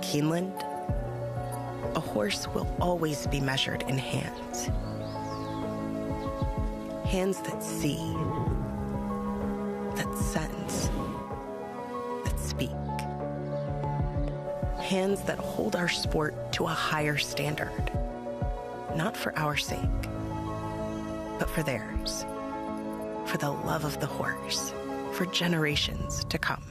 Keeneland, a horse will always be measured in hands. Hands that see, that sense, that speak. Hands that hold our sport to a higher standard, not for our sake, but for theirs, for the love of the horse, for generations to come.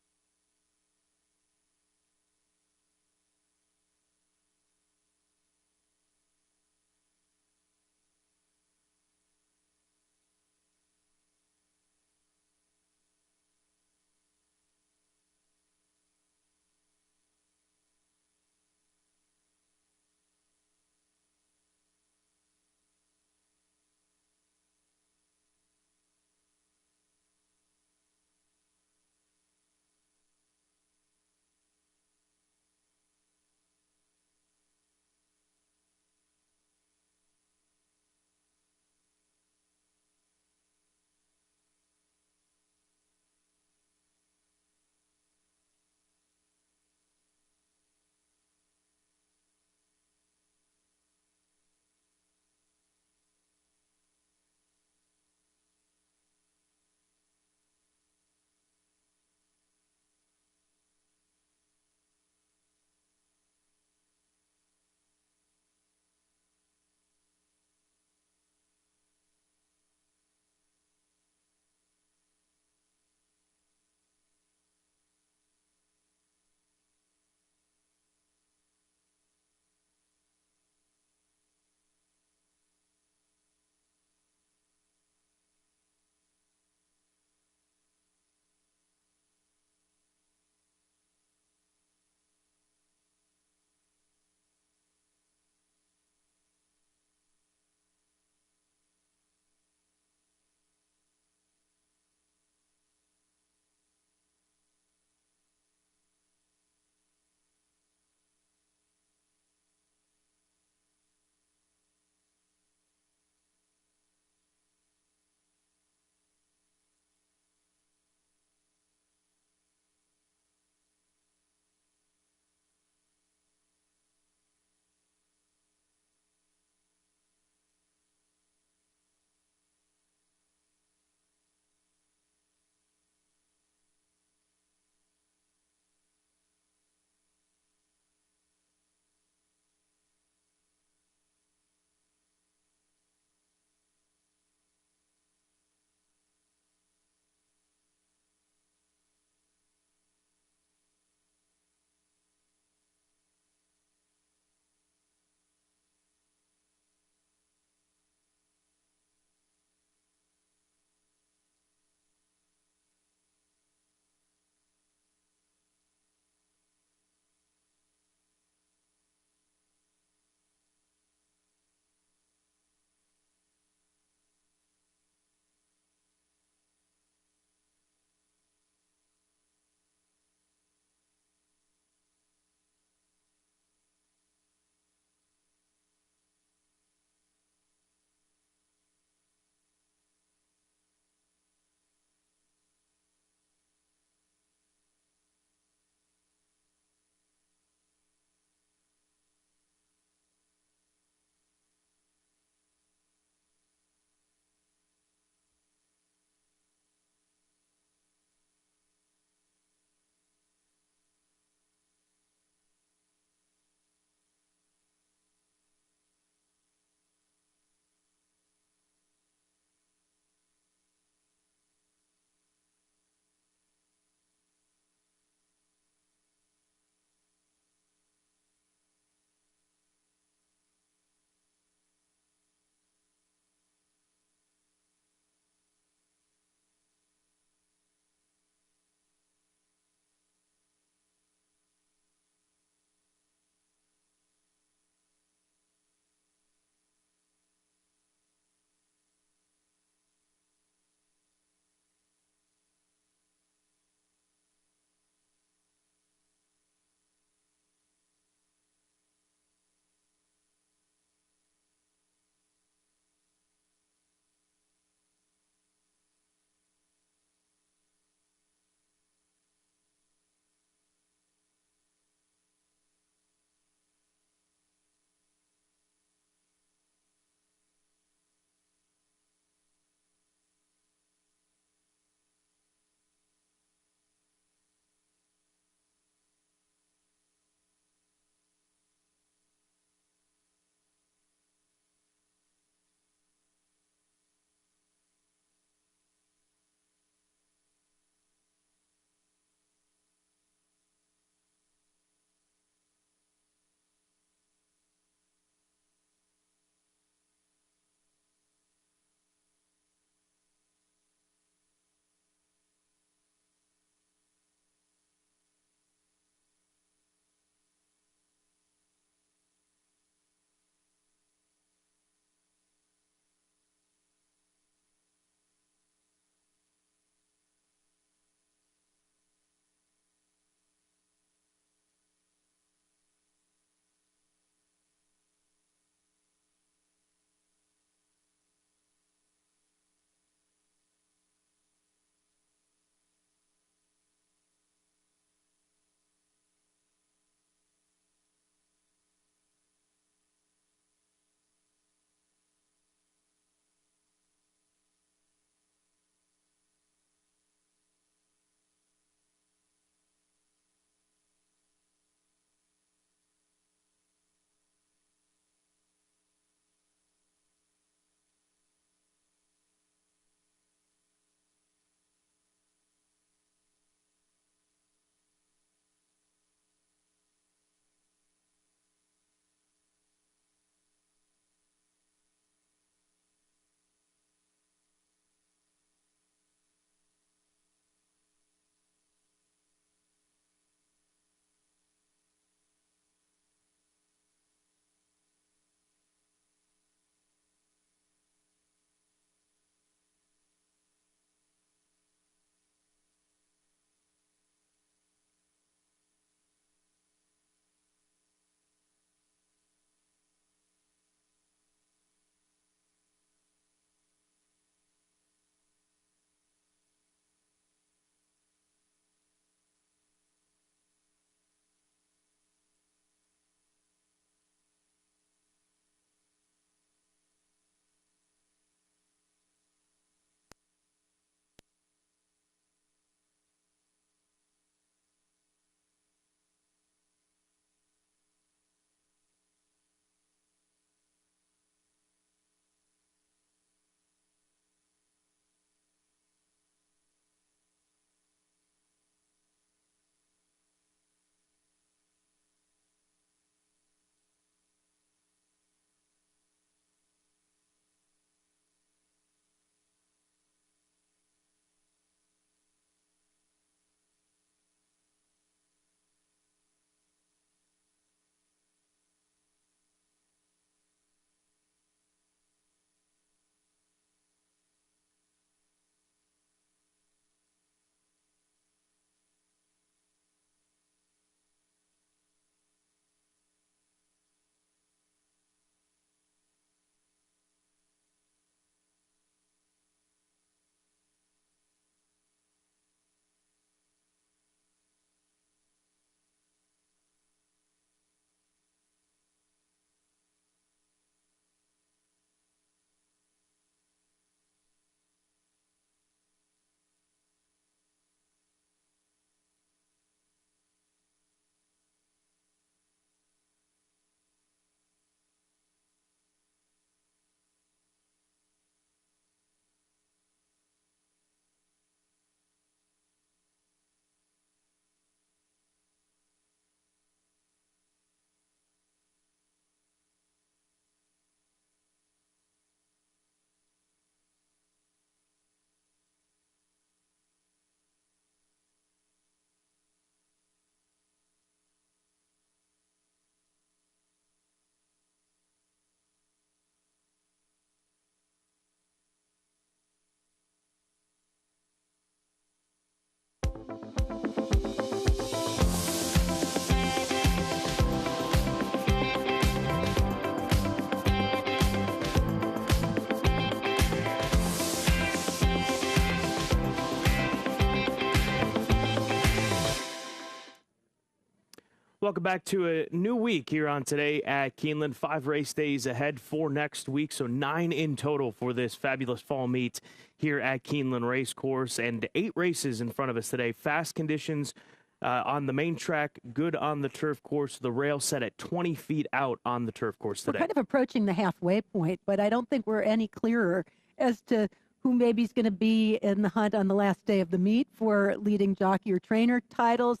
Welcome back to a new week here on Today at Keeneland. 5 race days ahead for next week, so 9 in total for this fabulous fall meet here at Keeneland Racecourse, and 8 races in front of us today. Fast conditions on the main track, good on the turf course. The rail set at 20 feet out on the turf course today. We're kind of approaching the halfway point, but I don't think we're any clearer as to who maybe is going to be in the hunt on the last day of the meet for leading jockey or trainer titles.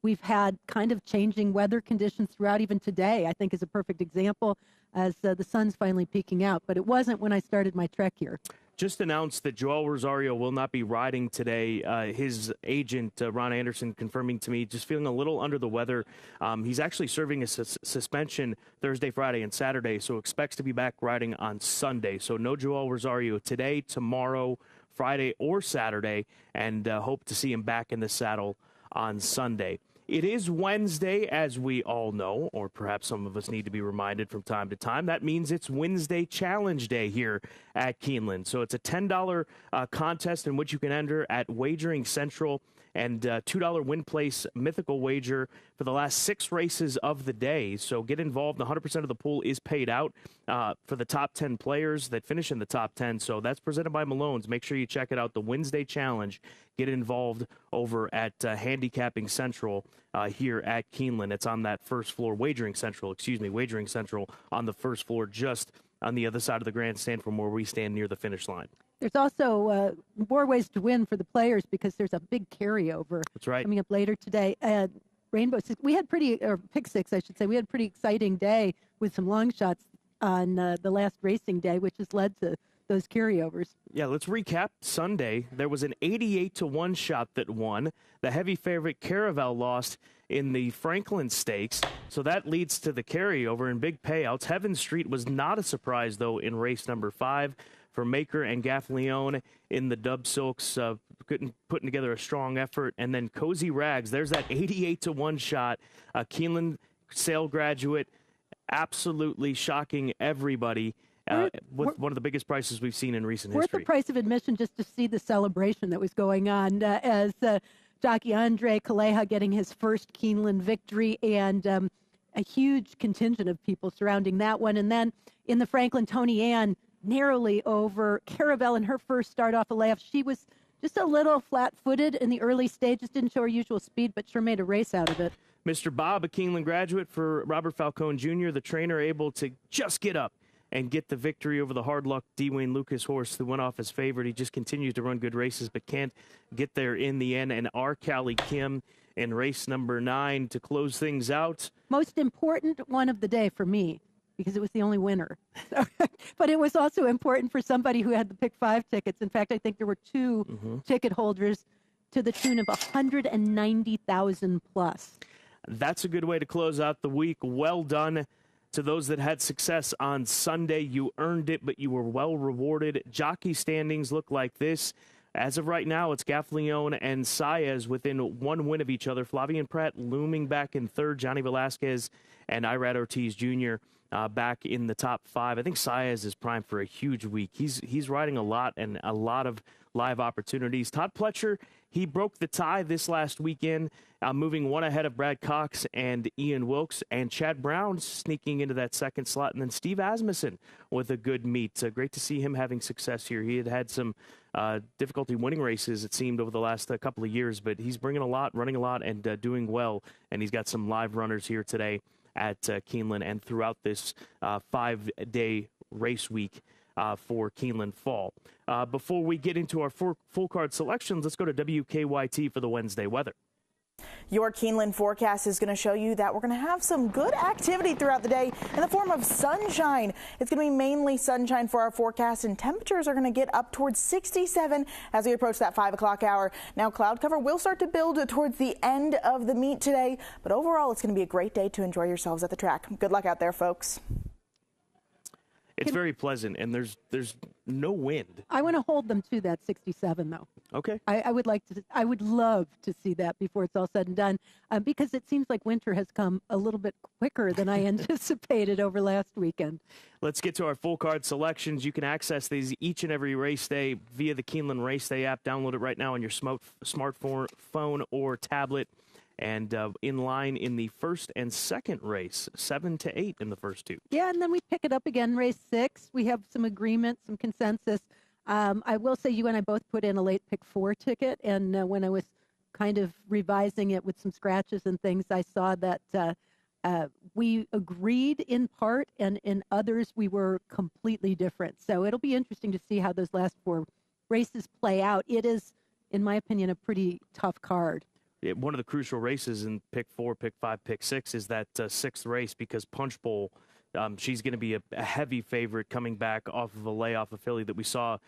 We've had kind of changing weather conditions throughout. Even today, I think, is a perfect example as the sun's finally peeking out. But it wasn't when I started my trek here. Just announced that Joel Rosario will not be riding today. His agent, Ron Anderson, confirming to me, just feeling a little under the weather. He's actually serving a suspension Thursday, Friday, and Saturday, so expects to be back riding on Sunday. So no Joel Rosario today, tomorrow, Friday, or Saturday, and hope to see him back in the saddle on Sunday. It is Wednesday, as we all know, or perhaps some of us need to be reminded from time to time. That means it's Wednesday Challenge Day here at Keeneland. So it's a $10 contest in which you can enter at Wagering Central, and $2 win place mythical wager for the last 6 races of the day. So get involved. 100% of the pool is paid out for the top 10 players that finish in the top 10. So that's presented by Malone's. Make sure you check it out, the Wednesday Challenge. Get involved over at Handicapping Central here at Keeneland. It's on that first floor, Wagering Central on the first floor, just on the other side of the grandstand from where we stand near the finish line. There's also more ways to win for the players because there's a big carryover. That's right. Coming up later today. Rainbow Six, we had Pick Six, I should say. We had a pretty exciting day with some long shots on the last racing day, which has led to those carryovers. Yeah, let's recap Sunday. There was an 88-1 shot that won. The heavy favorite Caravel lost in the Franklin Stakes, so that leads to the carryover and big payouts. Heaven Street was not a surprise, though, in race number 5 for Maker and Gaffleone in the Dub Silks, putting together a strong effort. And then Cozy Rags, there's that 88-1 shot. Keeneland Sale graduate, absolutely shocking everybody. With one of the biggest prices we've seen in recent history. Worth the price of admission just to see the celebration that was going on as jockey Andre Calleja getting his first Keeneland victory, and a huge contingent of people surrounding that one. And then in the Franklin, Tony Ann narrowly over Caravel in her first start off a layoff. She was just a little flat-footed in the early stages, didn't show her usual speed, but sure made a race out of it. Mr. Bob, a Keeneland graduate for Robert Falcone Jr., the trainer, able to just get up and get the victory over the hard luck D. Wayne Lucas horse who went off as favorite. He just continues to run good races but can't get there in the end. And R. Callie Kim in race number 9 to close things out. Most important one of the day for me, because it was the only winner. But it was also important for somebody who had the Pick 5 tickets. In fact, I think there were 2 ticket holders to the tune of 190,000 plus. That's a good way to close out the week. Well done to those that had success on Sunday. You earned it, but you were well rewarded. Jockey standings look like this. As of right now, it's Gaffleone and Saez within 1 win of each other. Flavian Pratt looming back in 3rd. Johnny Velasquez and Irad Ortiz Jr. Back in the top 5. I think Saez is primed for a huge week. He's riding a lot and a lot of live opportunities. Todd Pletcher, he broke the tie this last weekend, moving 1 ahead of Brad Cox and Ian Wilkes, and Chad Brown sneaking into that 2nd slot, and then Steve Asmussen with a good meet. Great to see him having success here. He had some difficulty winning races, it seemed, over the last couple of years, but he's bringing a lot, running a lot, and doing well, and he's got some live runners here today at Keeneland and throughout this 5-day race week for Keeneland Fall. Before we get into our full card selections, let's go to WKYT for the Wednesday weather. Your Keeneland forecast is going to show you that we're going to have some good activity throughout the day in the form of sunshine. It's going to be mainly sunshine for our forecast, and temperatures are going to get up towards 67 as we approach that 5 o'clock hour. Now, cloud cover will start to build towards the end of the meet today, but overall, it's going to be a great day to enjoy yourselves at the track. Good luck out there, folks. It's very pleasant, and there's no wind. I want to hold them to that 67, though. Okay. I would love to see that before it's all said and done, because it seems like winter has come a little bit quicker than I anticipated over last weekend. Let's get to our full card selections. You can access these each and every race day via the Keeneland Race Day app. Download it right now on your smartphone or tablet. and in line in the first and second race, 7-8 in the first two. Yeah, and then we pick it up again, race 6. We have some agreement, some consensus. I will say you and I both put in a late pick 4 ticket, and when I was kind of revising it with some scratches and things, I saw that we agreed in part, and in others we were completely different. So it'll be interesting to see how those last 4 races play out. It is, in my opinion, a pretty tough card. One of the crucial races in pick 4, pick 5, pick 6 is that 6th race, because Punch Bowl, she's going to be a heavy favorite coming back off of a layoff of Philly that we saw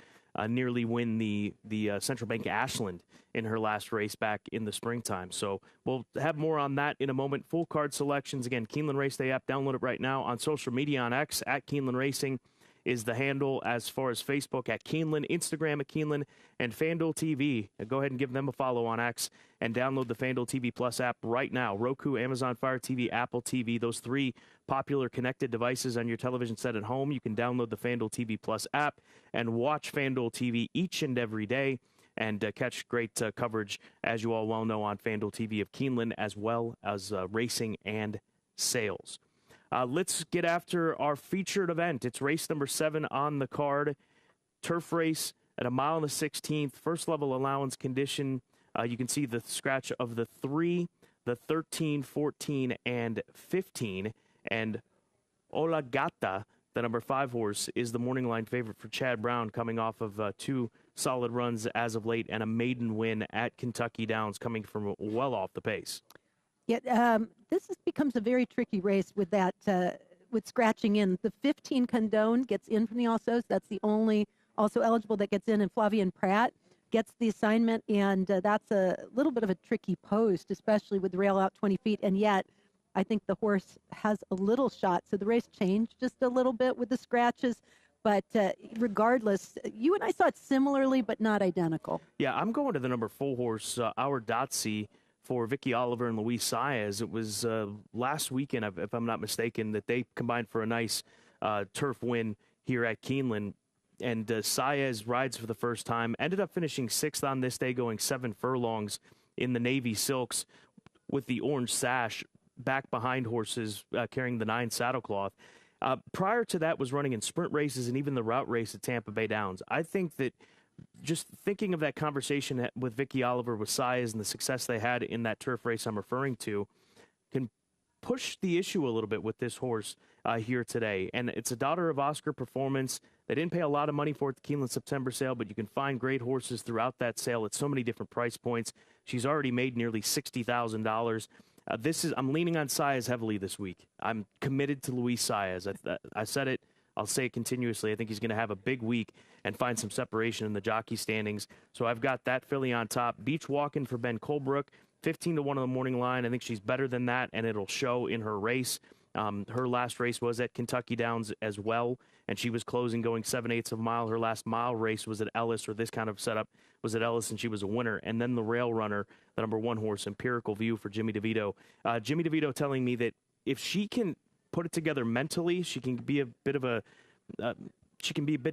nearly win the Central Bank Ashland in her last race back in the springtime. So we'll have more on that in a moment. Full card selections. Again, Keeneland Race Day app. Download it right now. On social media, on X, at Keeneland Racing is the handle. As far as Facebook, at Keeneland, Instagram at Keeneland, and FanDuel TV. Go ahead and give them a follow on X and download the FanDuel TV Plus app right now. Roku, Amazon Fire TV, Apple TV, those 3 popular connected devices on your television set at home. You can download the FanDuel TV Plus app and watch FanDuel TV each and every day and catch great coverage, as you all well know, on FanDuel TV of Keeneland, as well as racing and sales. Let's get after our featured event. It's race number 7 on the card. Turf race at 1 mile and a 16th. First level allowance condition. You can see the scratch of the 3, the 13, 14, and 15. And Ola Gata, the number 5 horse, is the morning line favorite for Chad Brown, coming off of 2 solid runs as of late and a maiden win at Kentucky Downs, coming from well off the pace. Yeah, becomes a very tricky race with that, with scratching in. The 15 Condone gets in from the Alsos. That's the only also eligible that gets in, and Flavian Pratt gets the assignment, and that's a little bit of a tricky post, especially with the rail out 20 feet, and yet I think the horse has a little shot. So the race changed just a little bit with the scratches, but regardless, you and I saw it similarly, but not identical. Yeah, I'm going to the number 4 horse, Our Dotsy, for Vicky Oliver and Luis Saez. It was last weekend, if I'm not mistaken, that they combined for a nice turf win here at Keeneland. And Saez rides for the first time, ended up finishing 6th on this day, going 7 furlongs in the Navy Silks with the orange sash back behind horses carrying the 9 saddlecloth. Prior to that was running in sprint races and even the route race at Tampa Bay Downs. I think that just thinking of that conversation with Vicky Oliver, with Saez, and the success they had in that turf race I'm referring to, can push the issue a little bit with this horse here today. And it's a daughter of Oscar Performance. They didn't pay a lot of money for it at the Keeneland September sale, but you can find great horses throughout that sale at so many different price points. She's already made nearly $60,000. I'm leaning on Saez heavily this week. I'm committed to Luis Saez. I said it. I'll say it continuously. I think he's going to have a big week and find some separation in the jockey standings. So I've got that filly on top. Beach Walkin' for Ben Colebrook, 15-1 on the morning line. I think she's better than that, and it'll show in her race. Her last race was at Kentucky Downs as well, and she was closing going 7/8 of a mile. Her last mile race was at Ellis, or this kind of setup was at Ellis, and she was a winner. And then the rail runner, the number 1 horse, Empirical View for Jimmy DeVito. Jimmy DeVito telling me that if she can put it together mentally, she can be a bit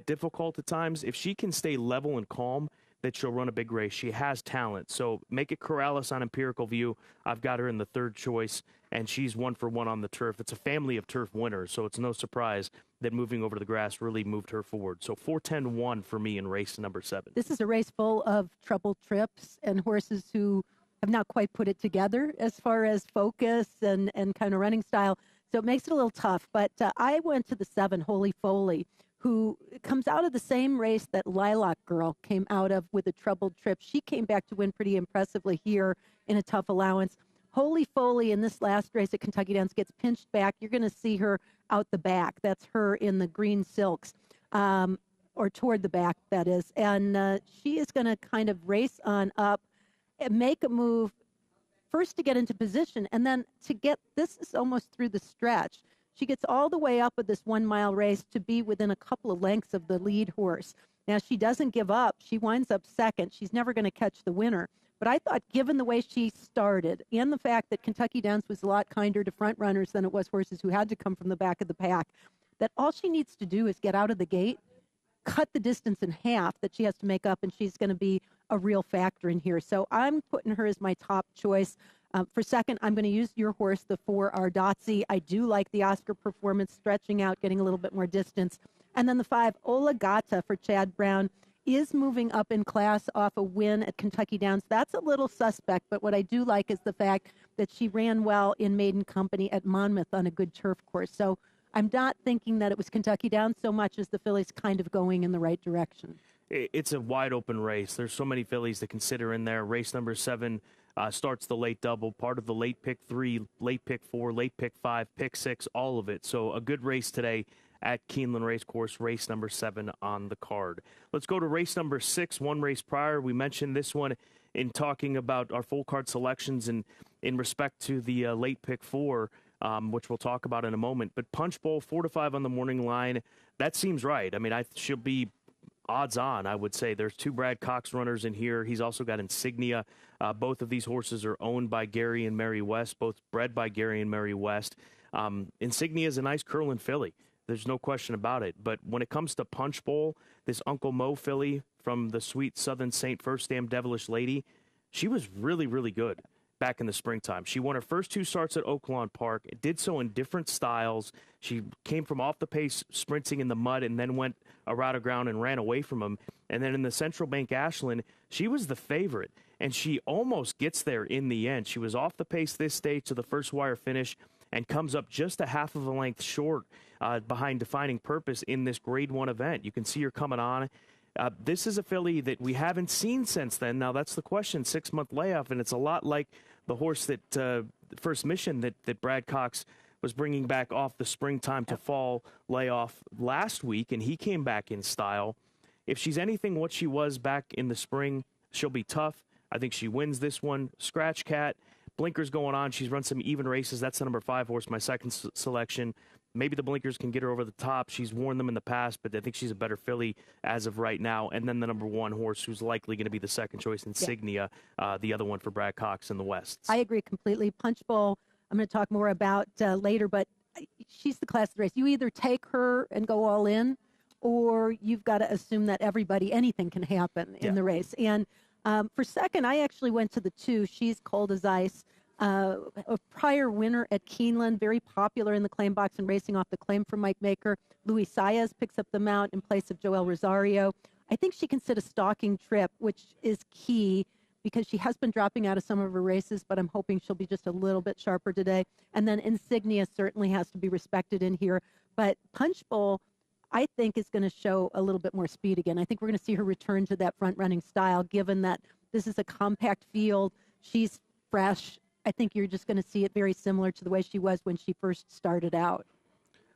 difficult at times. If she can stay level and calm, that she'll run a big race. She has talent. So make it Corrales on Empirical View. I've got her in the 3rd choice, and she's 1 for 1 on the turf. It's a family of turf winners, so it's no surprise that moving over to the grass really moved her forward. So 4-10-1 for me in race number 7. This is a race full of troubled trips and horses who have not quite put it together as far as focus and kind of running style. So it makes it a little tough. But I went to the 7, Holy Foley, who comes out of the same race that Lilac Girl came out of with a troubled trip. She came back to win pretty impressively here in a tough allowance. Holy Foley in this last race at Kentucky Downs gets pinched back. You're going to see her out the back. That's her in the green silks, or toward the back, that is. And she is going to kind of race on up and make a move first to get into position, and then this is almost through the stretch. She gets all the way up with this 1 mile race to be within a couple of lengths of the lead horse. Now, she doesn't give up. She winds up 2nd. She's never going to catch the winner. But I thought, given the way she started and the fact that Kentucky Downs was a lot kinder to front runners than it was horses who had to come from the back of the pack, that all she needs to do is get out of the gate, cut the distance in half that she has to make up, and she's going to be a real factor in here. So I'm putting her as my top choice. For second, I'm going to use your horse, the 4 Ardazzi. I do like the Oscar performance, stretching out, getting a little bit more distance. And then the 5 Oligata for Chad Brown is moving up in class off a win at Kentucky Downs. That's a little suspect, but what I do like is the fact that she ran well in maiden company at Monmouth on a good turf course. So I'm not thinking that it was Kentucky Downs so much as the fillies kind of going in the right direction. It's a wide open race. There's so many fillies to consider in there. Race number 7 starts the late double, part of the late pick 3, late pick 4, late pick 5, pick 6, all of it. So a good race today at Keeneland Racecourse, race number 7 on the card. Let's go to race number 6, one race prior. We mentioned this one in talking about our full card selections and in respect to the late pick 4, which we'll talk about in a moment. But Punch Bowl 4-5 on the morning line, that seems right. I mean, she'll be odds on, I would say. There's 2 Brad Cox runners in here. He's also got Insignia. Both of these horses are owned by Gary and Mary West, both bred by Gary and Mary West. Insignia is a nice curling filly. There's no question about it. But when it comes to Punch Bowl, this Uncle Mo filly from the sweet Southern Saint First Dam Devilish Lady, she was really, really good back in the springtime. She won her first 2 starts at Oaklawn Park, did so in different styles. She came from off the pace, sprinting in the mud, and then went around ground and ran away from him. And then in the Central Bank Ashland, she was the favorite, and she almost gets there in the end. She was off the pace this stage to the first wire finish and comes up just a half of a length short behind Defining Purpose in this Grade 1 event. You can see her coming on. This is a filly that we haven't seen since then. Now, that's the question, 6-month layoff, and it's a lot like the horse that First Mission that Brad Cox was bringing back off the springtime to fall layoff last week, and he came back in style. If she's anything what she was back in the spring, she'll be tough. I think she wins this one. Scratch Cat, blinkers going on. She's run some even races. That's the number 5 horse, my second selection. Maybe the blinkers can get her over the top. She's worn them in the past, but I think she's a better filly as of right now. And then the number 1 horse, who's likely going to be the second choice, Insignia, the other one for Brad Cox in the West. I agree completely. Punch Bowl, I'm going to talk more about later, but she's the class of the race. You either take her and go all in, or you've got to assume that anything can happen in the race. And for second, I actually went to the 2. She's Cold as Ice. A prior winner at Keeneland, very popular in the claim box and racing off the claim for Mike Maker. Luis Saez picks up the mount in place of Joel Rosario. I think she can sit a stalking trip, which is key because she has been dropping out of some of her races, but I'm hoping she'll be just a little bit sharper today. And then Insignia certainly has to be respected in here. But Punch Bowl, I think, is going to show a little bit more speed again. I think we're going to see her return to that front-running style, given that this is a compact field. She's fresh. I think you're just going to see it very similar to the way she was when she first started out.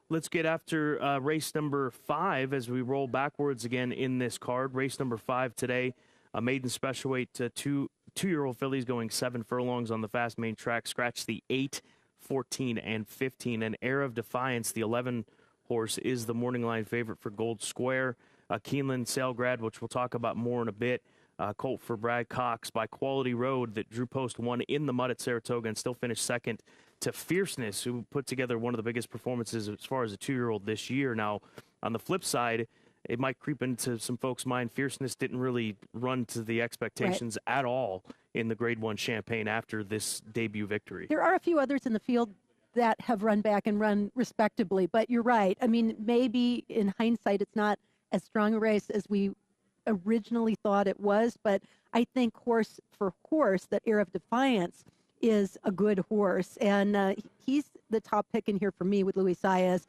Let's get after race number 5 as we roll backwards again in this card. Race number 5 today, a maiden special weight, 2-year-old fillies going 7 furlongs on the fast main track. Scratch the 8, 14, and 15. And Air of Defiance, the 11 horse, is the morning line favorite for Gold Square. Keeneland Sailgrad, which we'll talk about more in a bit. Colt for Brad Cox by Quality Road that Drew Post won in the mud at Saratoga and still finished second to Fierceness, who put together one of the biggest performances as far as a 2-year-old this year. Now, on the flip side, it might creep into some folks' mind. Fierceness didn't really run to the expectations at all in the Grade 1 Champaign after this debut victory. There are a few others in the field that have run back and run respectably, but you're right. I mean, maybe in hindsight, it's not as strong a race as we originally thought it was, but I think horse for horse that Air of Defiance is a good horse, and he's the top pick in here for me with Luis Saez.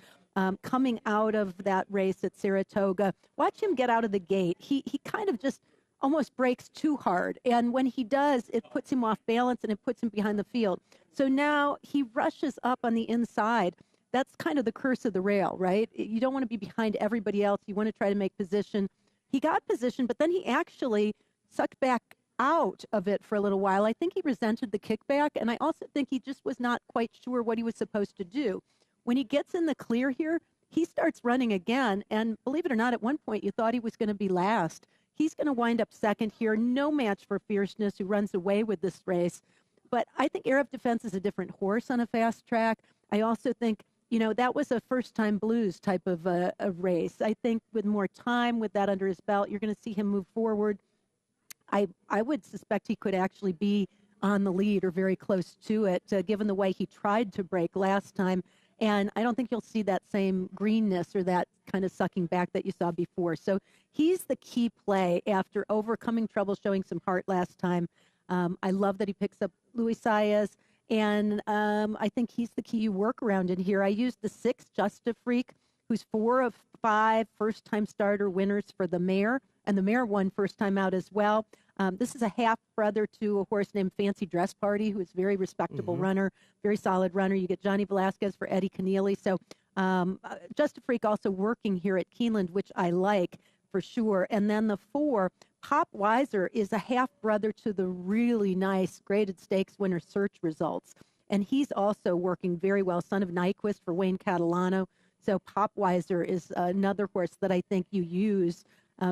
Coming out of that race at Saratoga, watch him get out of the gate. He kind of just almost breaks too hard, and when he does, it puts him off balance and it puts him behind the field. So now he rushes up on the inside. That's kind of the curse of the rail, right? You don't want to be behind everybody else. You want to try to make position. He got position, but then he actually sucked back out of it for a little while. I think he resented the kickback, and I also think he just was not quite sure what he was supposed to do. When he gets in the clear here, he starts running again, and believe it or not, at one point you thought he was going to be last. He's going to wind up second here. No match for Fierceness, who runs away with this race. But I think Air of Defense is a different horse on a fast track. I also think, that was a first-time blues type of a race. I think with more time, with that under his belt, you're going to see him move forward. I would suspect he could actually be on the lead or very close to it, given the way he tried to break last time. And I don't think you'll see that same greenness or that kind of sucking back that you saw before. So he's the key play after overcoming trouble, showing some heart last time. I love that he picks up Luis Saez, and I think he's the key you work around in here. I used the 6, Just a Freak, who's 4 of 5 first-time starter winners for the mare, and the mare won first time out as well. This is a half-brother to a horse named Fancy Dress Party, who is a very respectable runner, very solid runner. You get Johnny Velasquez for Eddie Keneally. So Just a Freak also working here at Keeneland, which I like for sure. And then the 4, Pop Weiser, is a half-brother to the really nice graded stakes winner Search Results. And he's also working very well, son of Nyquist for Wayne Catalano. So Pop Weiser is another horse that I think you use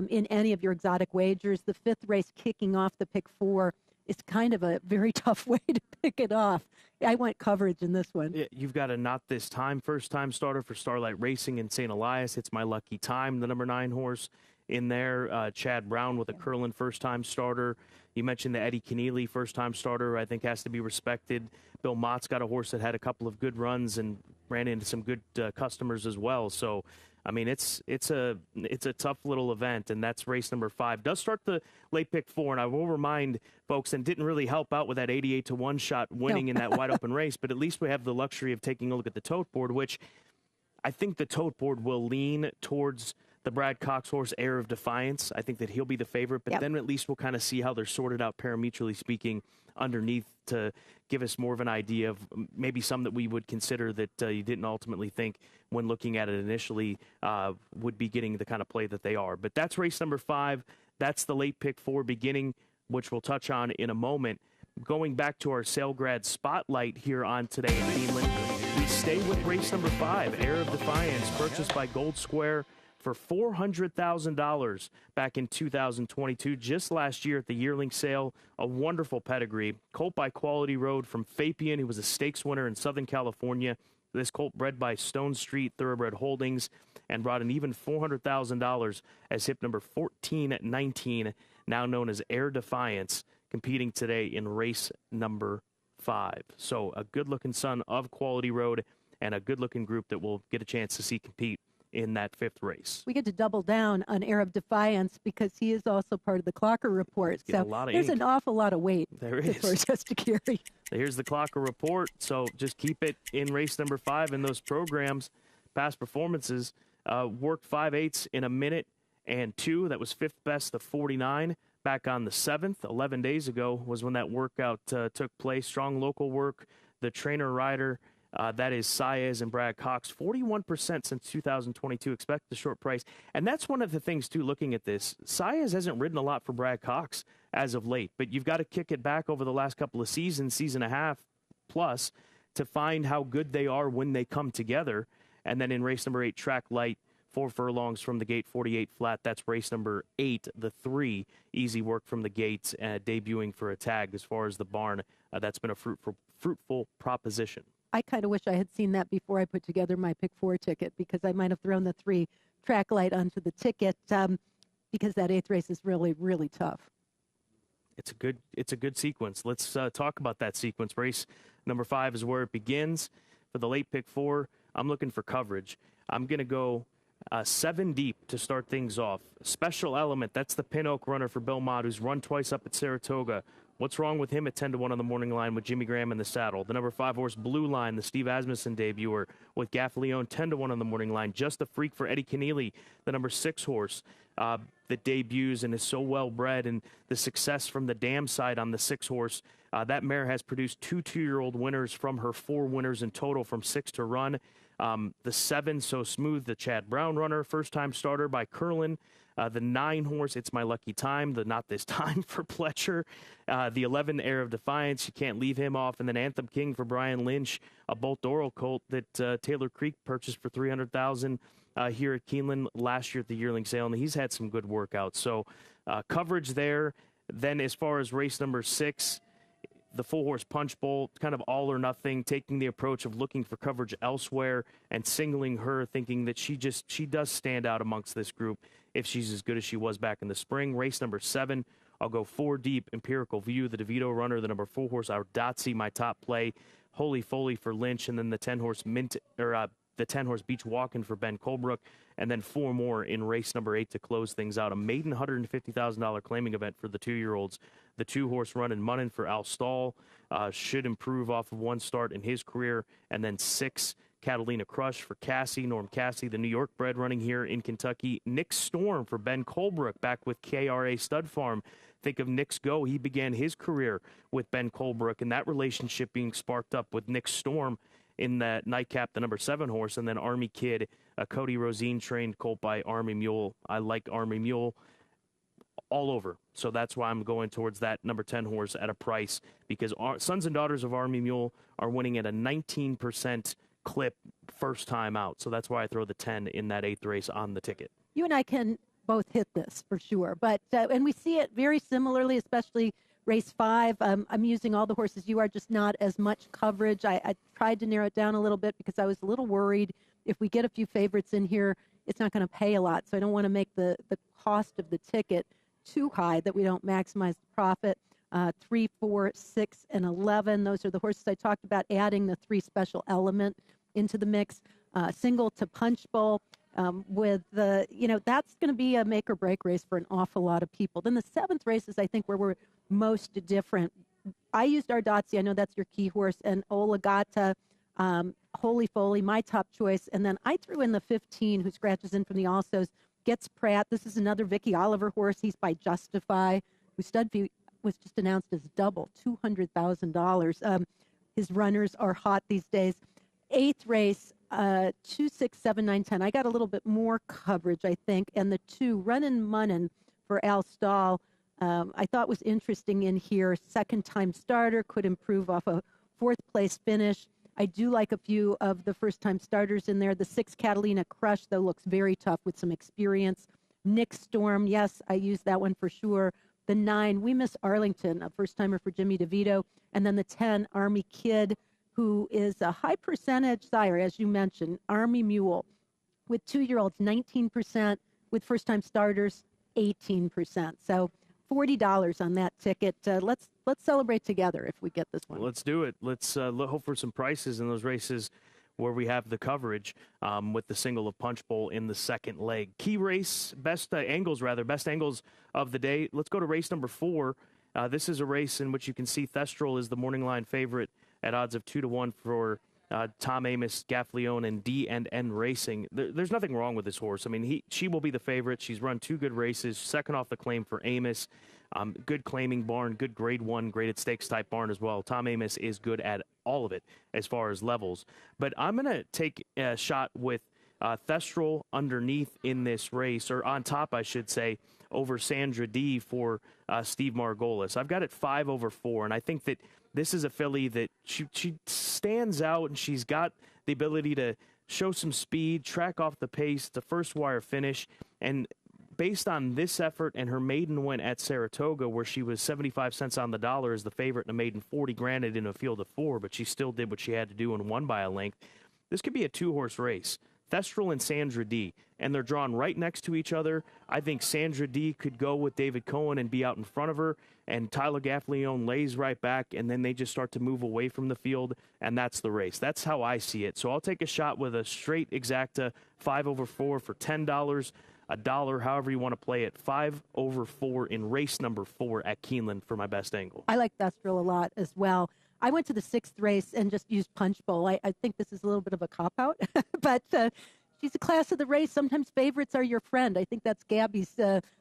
in any of your exotic wagers. The 5th race kicking off the pick 4 is kind of a very tough way to pick it off. I want coverage in this one. Yeah, you've got a Not This Time first-time starter for Starlight Racing in St. Elias. It's My Lucky Time, the number 9 horse in there. Chad Brown with a Curlin first-time starter. You mentioned the Eddie Keneally first-time starter, I think has to be respected. Bill Mott's got a horse that had a couple of good runs and ran into some good customers as well. So, I mean, it's a tough little event, and that's race number 5. Does start the late pick 4, and I will remind folks, and didn't really help out with that 88-1 shot winning in that wide open race, but at least we have the luxury of taking a look at the tote board, which I think the tote board will lean towards the Brad Cox horse, Air of Defiance. I think that he'll be the favorite, but then at least we'll kind of see how they're sorted out parametrally speaking underneath to give us more of an idea of maybe some that we would consider that you didn't ultimately think when looking at it initially would be getting the kind of play that they are. But that's race number 5. That's the late pick 4 beginning, which we'll touch on in a moment. Going back to our Sailgrad spotlight here on Today at Keeneland, we stay with race number 5, Air of Defiance, purchased by Gold Square for $400,000 back in 2022, just last year at the yearling sale. A wonderful pedigree. Colt by Quality Road from Fapien, who was a stakes winner in Southern California. This colt bred by Stone Street Thoroughbred Holdings and brought an even $400,000 as hip number 1419, now known as Air Defiance, competing today in race number 5. So a good-looking son of Quality Road and a good-looking group that we'll get a chance to see compete in that 5th race. We get to double down on Air of Defiance because he is also part of the Clocker Report. So there's an awful lot of weight for us to carry. Here's the Clocker Report. So just keep it in race number 5 in those programs. Past performances, worked 5/8 in a minute and 2. That was 5th best of 49. Back on the 7th, 11 days ago, was when that workout took place. Strong local work. The trainer-rider, that is Saez and Brad Cox, 41% since 2022. Expect the short price. And that's one of the things, too, looking at this. Saez hasn't ridden a lot for Brad Cox as of late, but you've got to kick it back over the last couple of seasons, season and a half plus, to find how good they are when they come together. And then in race number 8, Track Light, 4 furlongs from the gate, 48 flat. That's race number 8, the 3. Easy work from the gates, debuting for a tag as far as the barn. That's been a fruitful proposition. I kind of wish I had seen that before I put together my pick 4 ticket, because I might have thrown the 3 Track Light onto the ticket because that 8th race is really, really tough. It's a good sequence. Let's talk about that sequence. Race number 5 is where it begins. For the late pick 4, I'm looking for coverage. I'm going to go 7 deep to start things off. Special Element, that's the Pin Oak runner for Bill Mott, who's run twice up at Saratoga. What's wrong with him at 10-1 on the morning line with Jimmy Graham in the saddle? The number 5 horse, Blue Line, the Steve Asmussen debuter with Gaff Leone, 10-1 on the morning line. Just a Freak for Eddie Keneally, the number 6 horse that debuts and is so well bred, and the success from the dam side on the 6 horse. That mare has produced 2 two-year-old winners from her 4 winners in total from 6 to run. The 7, So Smooth, the Chad Brown runner, first-time starter by Curlin. The 9 horse, It's My Lucky Time, the Not This Time for Pletcher. The 11, Air of Defiance, you can't leave him off. And then Anthem King for Brian Lynch, a Bolt Doral colt that Taylor Creek purchased for $300,000 here at Keeneland last year at the yearling sale. And he's had some good workouts. So coverage there. Then as far as race number 6, the full horse Punch Bowl, kind of all or nothing, taking the approach of looking for coverage elsewhere and singling her, thinking that she does stand out amongst this group if she's as good as she was back in the spring. Race number 7, I'll go 4 deep, Empirical View, the DeVito runner, the number 4 horse, our Dotsy, my top play, Holy Foley for Lynch, and then the 10 horse the 10 horse Beach Walkin' for Ben Colebrook, and then 4 more in race number 8 to close things out. A maiden $150,000 claiming event for the 2-year-olds. The 2 horse run in Munnin for Al Stahl should improve off of 1 start in his career, and then 6 Catalina Crush for Cassie, Norm Cassie, the New York bred running here in Kentucky. Nick Storm for Ben Colebrook back with KRA Stud Farm. Think of Nick's Go. He began his career with Ben Colebrook, and that relationship being sparked up with Nick Storm in that nightcap, the number 7 horse, and then Army Kid, a Cody Rosine trained colt by Army Mule. I like Army Mule all over. So that's why I'm going towards that number 10 horse at a price, because our Sons and Daughters of Army Mule are winning at a 19% clip first time out. So that's why I throw the 10 in that 8th race on the ticket. You and I can both hit this for sure, but and we see it very similarly, especially race 5. I'm using all the horses you are, just not as much coverage. I tried to narrow it down a little bit because I was a little worried if we get a few favorites in here, it's not going to pay a lot. So I don't want to make the cost of the ticket too high that we don't maximize the profit. 3, 4, 6, and 11. Those are the horses I talked about, adding the 3 special element into the mix. Single to Punch Bowl with the, that's going to be a make or break race for an awful lot of people. Then the 7th race is, I think, where we're most different. I used our Dotsy. I know that's your key horse, and Oligata, Holy Foley, my top choice. And then I threw in the 15, who scratches in from the Alsos, Gets Pratt. This is another Vicky Oliver horse. He's by Justify, whose stud fee was just announced as double, $200,000. His runners are hot these days. 8th race, 2, 6, 7, 9, 10. I got a little bit more coverage, I think. And the 2, Runnin' Munnin' for Al Stahl, I thought was interesting in here. 2nd-time starter, could improve off a 4th-place finish. I do like a few of the first-time starters in there. The 6, Catalina Crush, though, looks very tough with some experience. Nick Storm, yes, I used that one for sure. The 9, We Miss Arlington, a first-timer for Jimmy DeVito. And then the 10, Army Kid, who is a high percentage sire, as you mentioned, Army Mule, with 2-year-olds, 19%, with first-time starters, 18%. So $40 on that ticket. Let's celebrate together if we get this one. Let's do it. Let's hope for some prices in those races where we have the coverage with the single of Punch Bowl in the 2nd leg. Key race, best angles of the day. Let's go to race number 4. This is a race in which you can see Thestral is the morning line favorite at odds of 2-1 for Tom Amos, Gaffleone, and D&N Racing. There's nothing wrong with this horse. I mean, she will be the favorite. She's run 2 good races, 2nd off the claim for Amos. Good claiming barn, good grade 1, graded stakes type barn as well. Tom Amos is good at all of it as far as levels. But I'm going to take a shot with Thestral underneath in this race, or on top, I should say, over Sandra D for Steve Margolis. I've got it 5/4, and I think that this is a filly that she stands out, and she's got the ability to show some speed, track off the pace, the first wire finish, and based on this effort and her maiden win at Saratoga, where she was 75 cents on the dollar as the favorite in a maiden 40, granted in a field of 4, but she still did what she had to do and won by a length. This could be a 2-horse race. Thestral and Sandra D, and they're drawn right next to each other. I think Sandra D could go with David Cohen and be out in front of her, and Tyler Gaffleone lays right back, and then they just start to move away from the field, and that's the race. That's how I see it. So I'll take a shot with a straight exacta 5/4 for $10, $1, however you want to play it. 5/4 in race number 4 at Keeneland for my best angle. I like Thestral a lot as well. I went to the 6th race and just used Punch Bowl. I think this is a little bit of a cop-out, but she's a class of the race. Sometimes favorites are your friend. I think that's Gabby's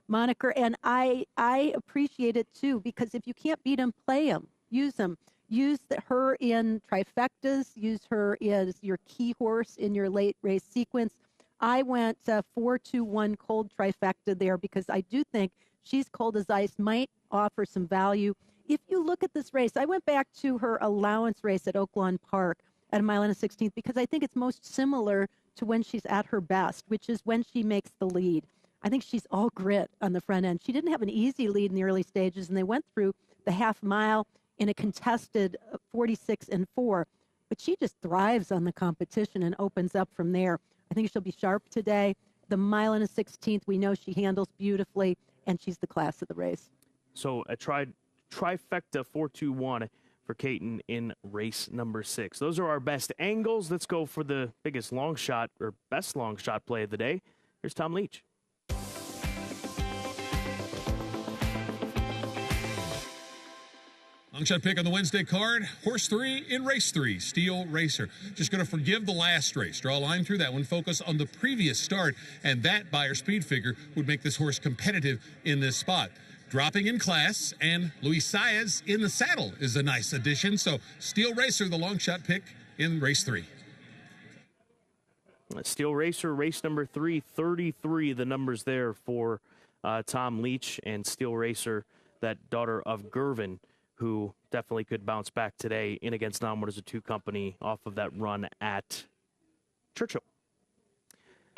moniker, and I appreciate it, too, because if you can't beat them, play them. Use them. Use her in trifectas. Use her as your key horse in your late race sequence. I went 4-2-1 cold trifecta there because I do think She's Cold as Ice might offer some value. If you look at this race, I went back to her allowance race at Oaklawn Park at 1 1/16 because I think it's most similar to when she's at her best, which is when she makes the lead. I think she's all grit on the front end. She didn't have an easy lead in the early stages, and they went through the half mile in a contested 46-4. But she just thrives on the competition and opens up from there. I think she'll be sharp today. The 1 1/16, we know she handles beautifully, and she's the class of the race. So a trifecta 4-2-1 for Caton in race number 6. Those are our best angles. Let's go for the biggest long shot or best long shot play of the day. Here's Tom Leach. Long shot pick on the Wednesday card, horse 3 in race 3, Steel Racer. Just going to forgive the last race. Draw a line through that one, focus on the previous start, and that Beyer speed figure would make this horse competitive in this spot. Dropping in class, and Luis Saez in the saddle is a nice addition. So Steel Racer, the long shot pick in race 3. Steel Racer, race number 3, 33, the numbers there for Tom Leach, and Steel Racer, that daughter of Gervin, who definitely could bounce back today in against Onward as a 2 company off of that run at Churchill.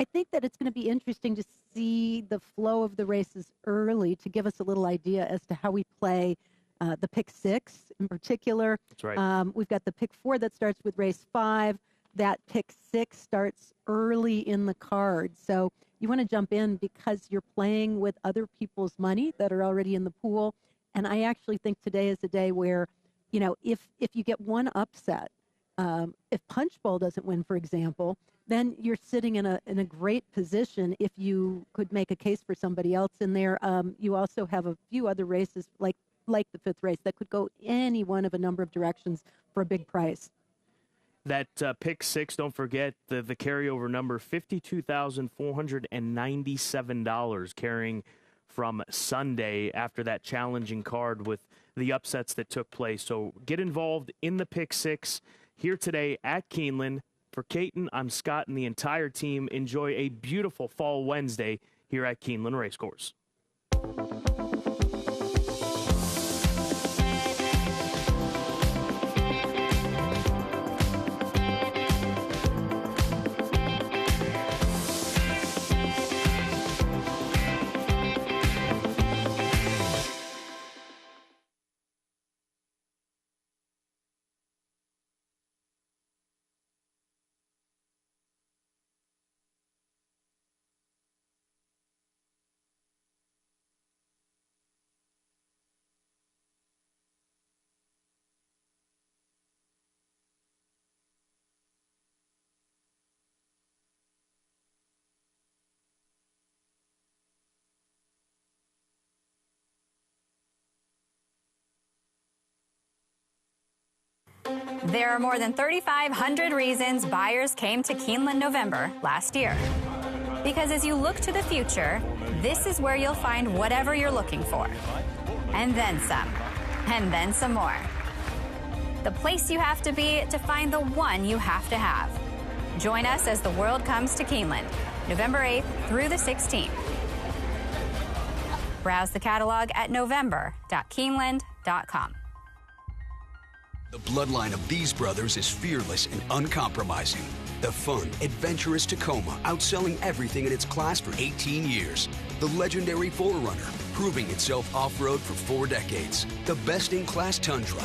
I think that it's going to be interesting to see the flow of the races early to give us a little idea as to how we play the pick 6 in particular. That's right. We've got the pick 4 that starts with race 5. That pick 6 starts early in the card. So you want to jump in because you're playing with other people's money that are already in the pool. And I actually think today is a day where, you know, if you get one upset, if Punch Bowl doesn't win, for example, then you're sitting in a great position if you could make a case for somebody else in there. You also have a few other races like the 5th race that could go any one of a number of directions for a big price. That pick 6, don't forget the carryover number, $52,497 carrying from Sunday after that challenging card with the upsets that took place. So get involved in the pick 6 here today at Keeneland. For Caton, I'm Scott and the entire team. Enjoy a beautiful fall Wednesday here at Keeneland Racecourse. There are more than 3,500 reasons buyers came to Keeneland November last year. Because as you look to the future, this is where you'll find whatever you're looking for. And then some. And then some more. The place you have to be to find the one you have to have. Join us as the world comes to Keeneland, November 8th through the 16th. Browse the catalog at november.keeneland.com. The bloodline of these brothers is fearless and uncompromising. The fun, adventurous Tacoma, outselling everything in its class for 18 years. The legendary 4Runner, proving itself off-road for 4 decades. The best-in-class Tundra,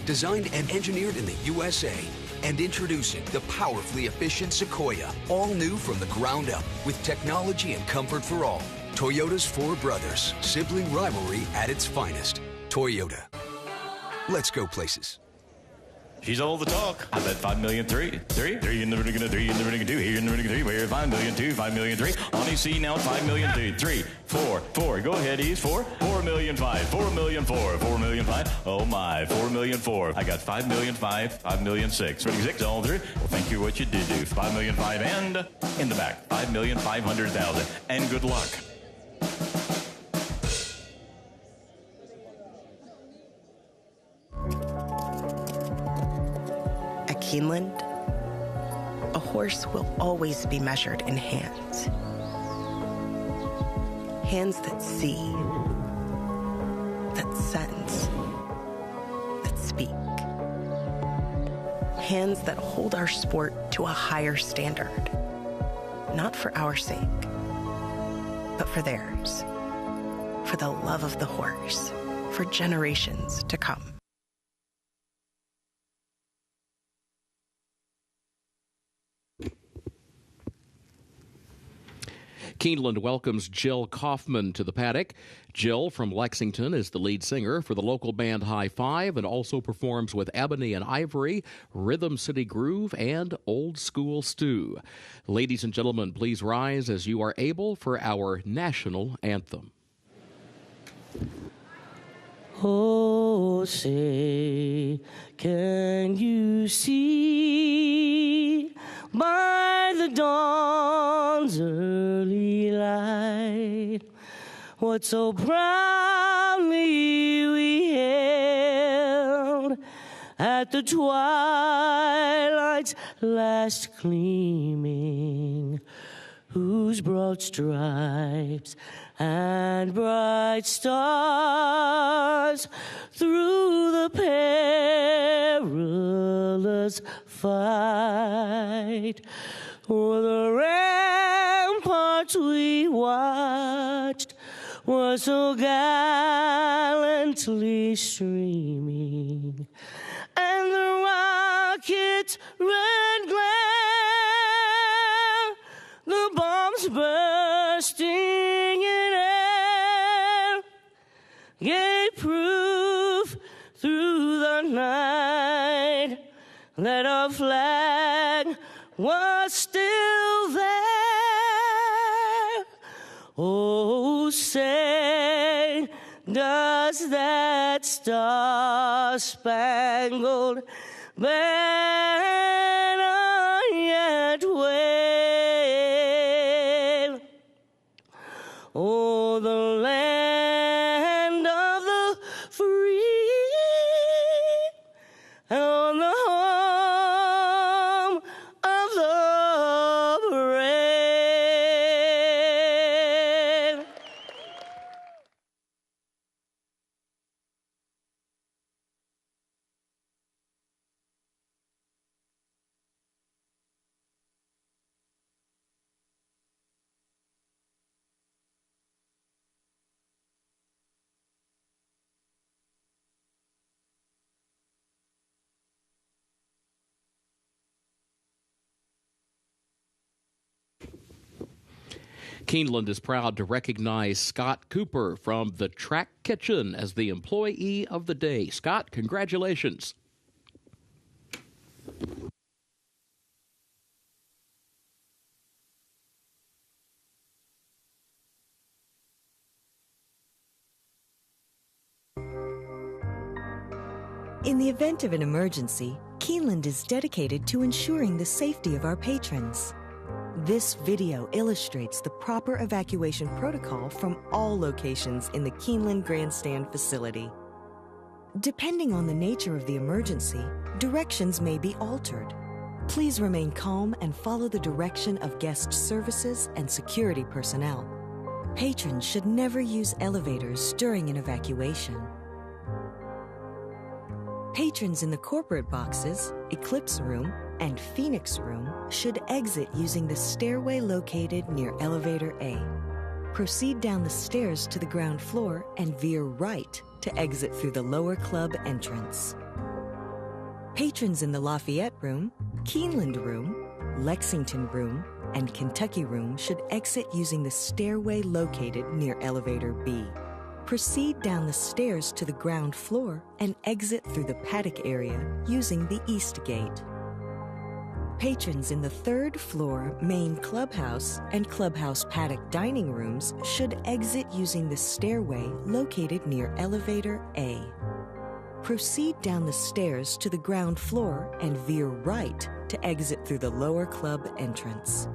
designed and engineered in the USA. And introducing the powerfully efficient Sequoia, all new from the ground up, with technology and comfort for all. Toyota's 4 brothers, sibling rivalry at its finest. Toyota. Let's go places. She's all the talk. I bet 5 million, 3 in the ring, 3 in the ring, 2 here in the ring, 3 where 5 million, 2, 5 million, 3. On EC now 5 million, 3, 4. Go ahead, Ease 4 million, 5, 4 million, 4 million, 5. Oh my, 4 million, 4. I got 5 million, 5 million, 6. 6 all through. Well, thank you what you did do. 5 million, 5 and in the back 5,500,000 and good luck. Keeneland, a horse will always be measured in hands. Hands that see, that sense, that speak. Hands that hold our sport to a higher standard, not for our sake, but for theirs, for the love of the horse, for generations to come. Keeneland welcomes Jill Kaufman to the paddock. Jill from Lexington is the lead singer for the local band High Five and also performs with Ebony and Ivory, Rhythm City Groove, and Old School Stew. Ladies and gentlemen, please rise as you are able for our national anthem. Oh, say, can you see by the dawn's early light what so proudly we hailed at the twilight's last gleaming, whose broad stripes and bright stars through the perilous fight o'er the ramparts we watched were so gallantly streaming, and the rocket's red glare, the bombs bursting in air, gave proof through the night that our flag was still there. Oh, say, does that star-spangled banner yet wave? Oh, the land of the free and the home of the brave. Keeneland is proud to recognize Scott Cooper from the Track Kitchen as the Employee of the Day. Scott, congratulations. In the event of an emergency, Keeneland is dedicated to ensuring the safety of our patrons. This video illustrates the proper evacuation protocol from all locations in the Keeneland Grandstand facility. Depending on the nature of the emergency, directions may be altered. Please remain calm and follow the direction of guest services and security personnel. Patrons should never use elevators during an evacuation. Patrons in the corporate boxes, Eclipse Room, and Phoenix Room should exit using the stairway located near Elevator A. Proceed down the stairs to the ground floor and veer right to exit through the lower club entrance. Patrons in the Lafayette Room, Keeneland Room, Lexington Room, and Kentucky Room should exit using the stairway located near Elevator B. Proceed down the stairs to the ground floor and exit through the paddock area using the East Gate. Patrons in the third floor main clubhouse and clubhouse paddock dining rooms should exit using the stairway located near Elevator A. Proceed down the stairs to the ground floor and veer right to exit through the lower club entrance.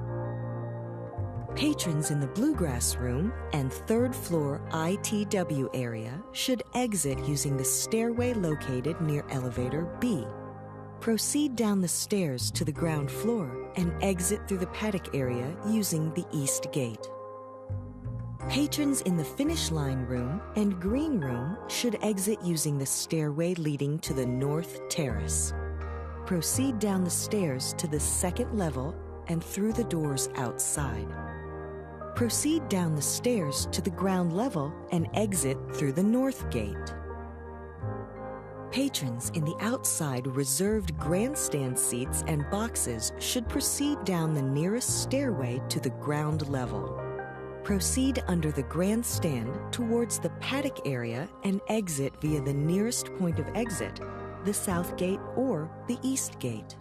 Patrons in the Bluegrass Room and third floor ITW area should exit using the stairway located near Elevator B. Proceed down the stairs to the ground floor and exit through the paddock area using the East Gate. Patrons in the Finish Line Room and Green Room should exit using the stairway leading to the North Terrace. Proceed down the stairs to the second level and through the doors outside. Proceed down the stairs to the ground level and exit through the North Gate. Patrons in the outside reserved grandstand seats and boxes should proceed down the nearest stairway to the ground level. Proceed under the grandstand towards the paddock area and exit via the nearest point of exit, the south gate or the east gate.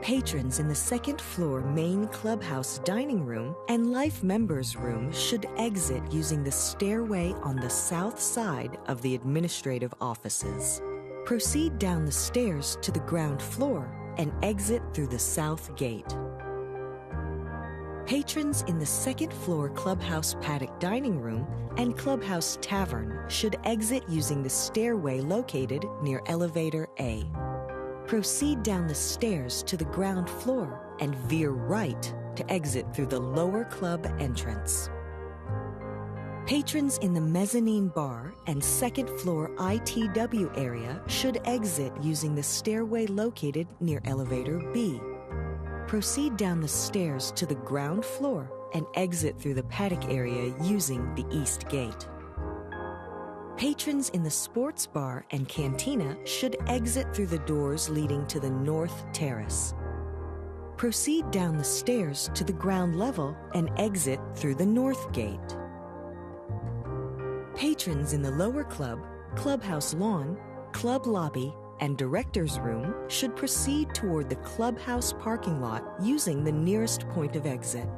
Patrons in the second floor main clubhouse dining room and life members room should exit using the stairway on the south side of the administrative offices. Proceed down the stairs to the ground floor and exit through the south gate. Patrons in the second floor clubhouse paddock dining room and clubhouse tavern should exit using the stairway located near elevator A. Proceed down the stairs to the ground floor and veer right to exit through the lower club entrance. Patrons in the mezzanine bar and second floor ITW area should exit using the stairway located near elevator B. Proceed down the stairs to the ground floor and exit through the paddock area using the east gate. Patrons in the sports bar and cantina should exit through the doors leading to the north terrace. Proceed down the stairs to the ground level and exit through the north gate. Patrons in the lower club, clubhouse lawn, club lobby, and director's room should proceed toward the clubhouse parking lot using the nearest point of exit.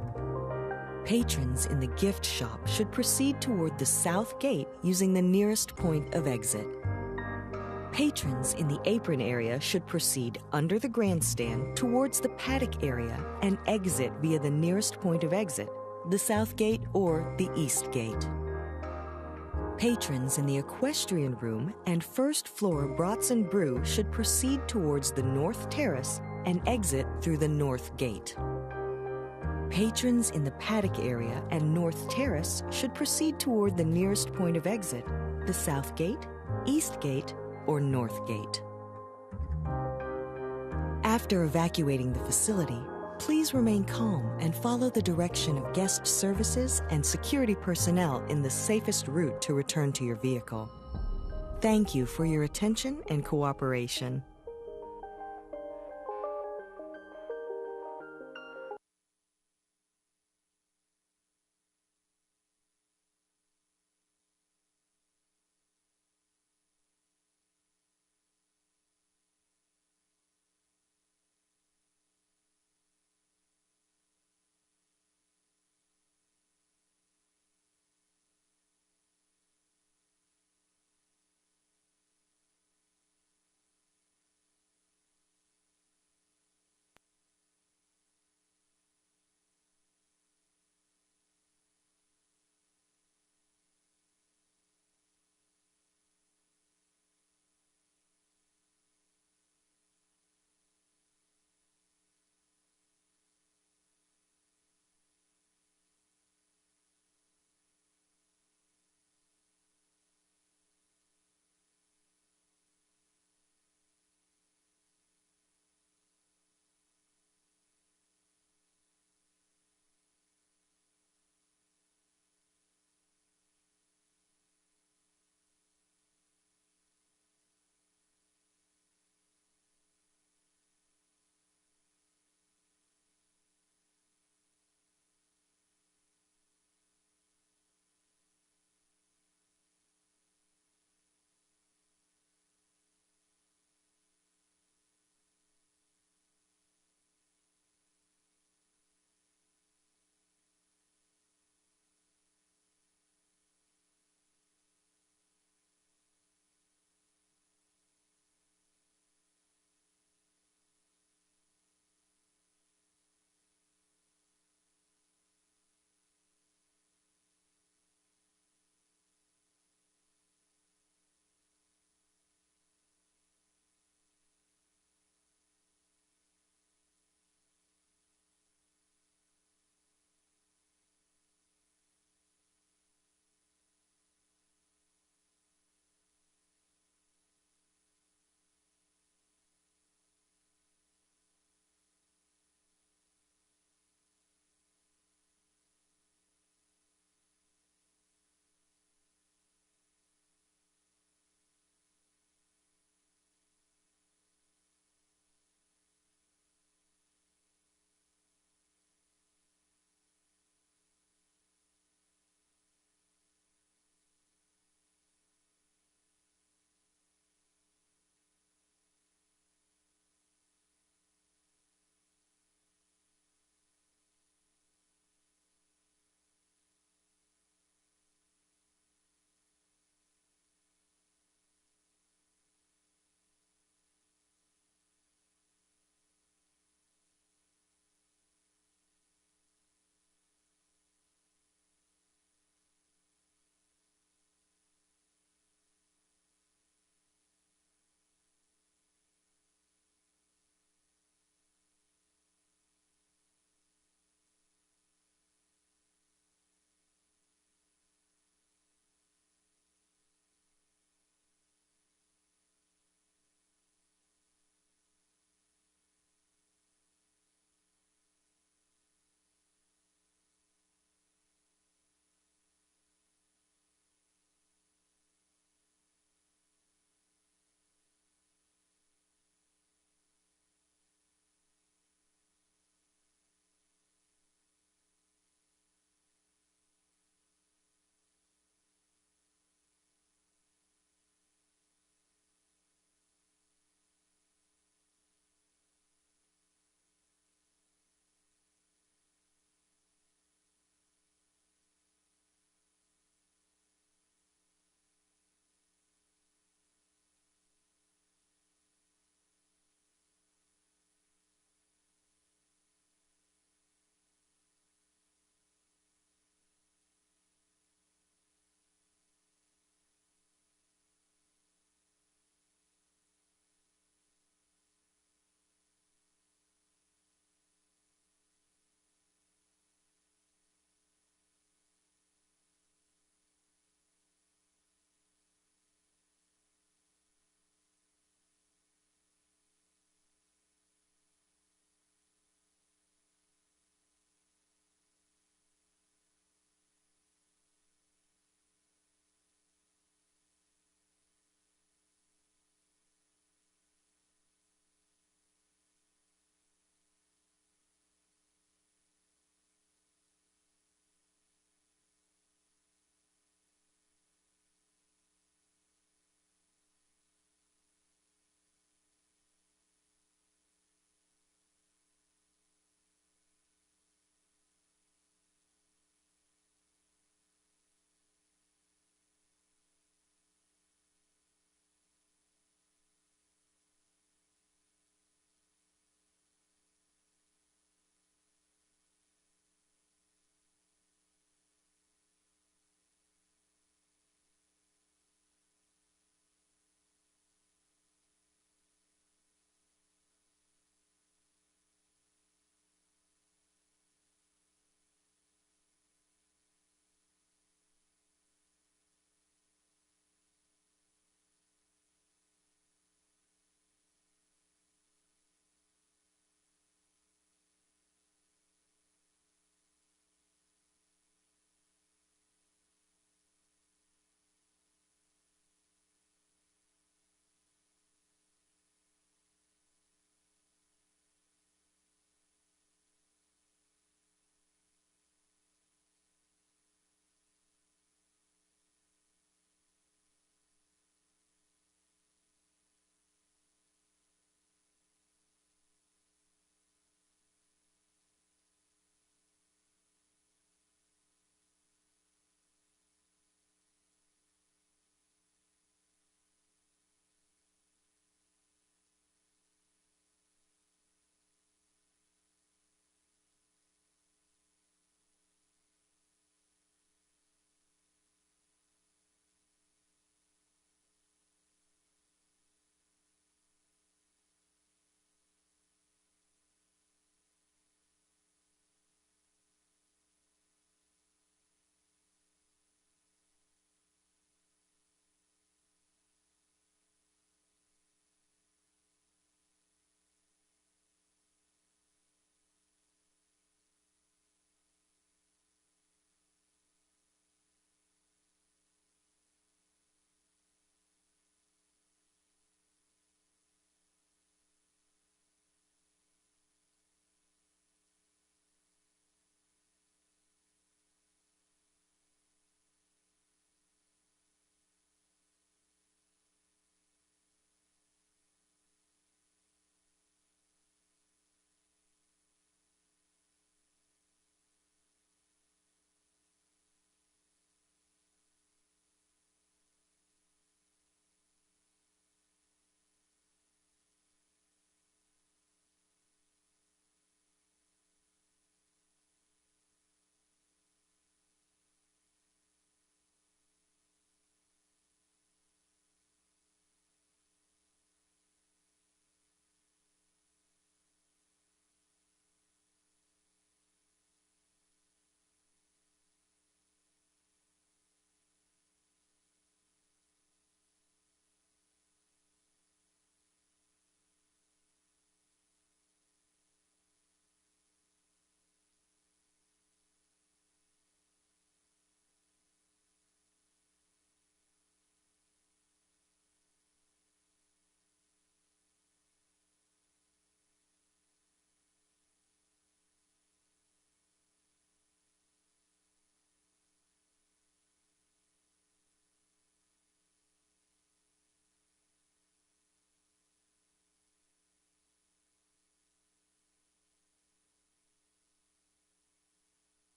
Patrons in the gift shop should proceed toward the south gate using the nearest point of exit. Patrons in the apron area should proceed under the grandstand towards the paddock area and exit via the nearest point of exit, the south gate or the east gate. Patrons in the equestrian room and first floor Brats and Brew should proceed towards the north terrace and exit through the north gate. Patrons in the paddock area and north terrace should proceed toward the nearest point of exit, the south gate, east gate, or north gate. After evacuating the facility, please remain calm and follow the direction of guest services and security personnel in the safest route to return to your vehicle. Thank you for your attention and cooperation.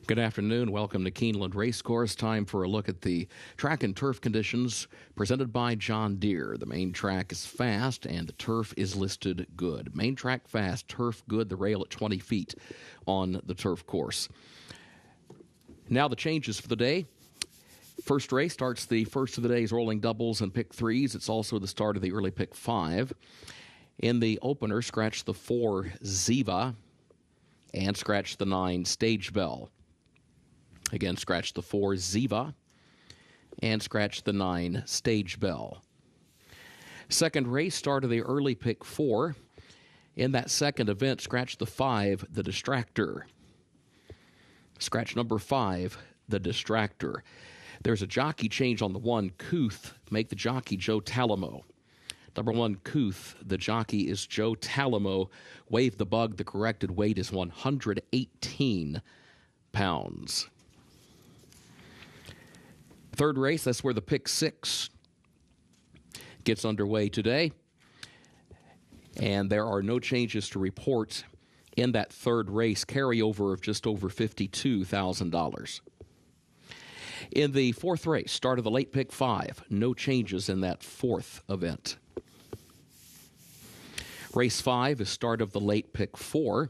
Good afternoon. Welcome to Keeneland Racecourse. Time for a look at the track and turf conditions presented by John Deere. The main track is fast and the turf is listed good. Main track fast, turf good, the rail at 20 feet on the turf course. Now the changes for the day. First race starts the first of the day's rolling doubles and pick threes. It's also the start of the early pick 5. In the opener, scratch the 4 Ziva and scratch the 9 Stage Bell. Again, scratch the 4 Ziva and scratch the 9 Stage Bell. Second race, start of the early pick 4. In that second event, scratch the 5, the Distractor. Scratch number 5, the Distractor. There's a jockey change on the 1, Kuth. Make the jockey Joe Talamo. Number 1, Kuth. The jockey is Joe Talamo. Wave the bug. The corrected weight is 118 pounds. Third race, that's where the pick 6 gets underway today. And there are no changes to report in that third race, carryover of just over $52,000. In the fourth race, start of the late pick 5, no changes in that fourth event. Race 5 is start of the late pick 4.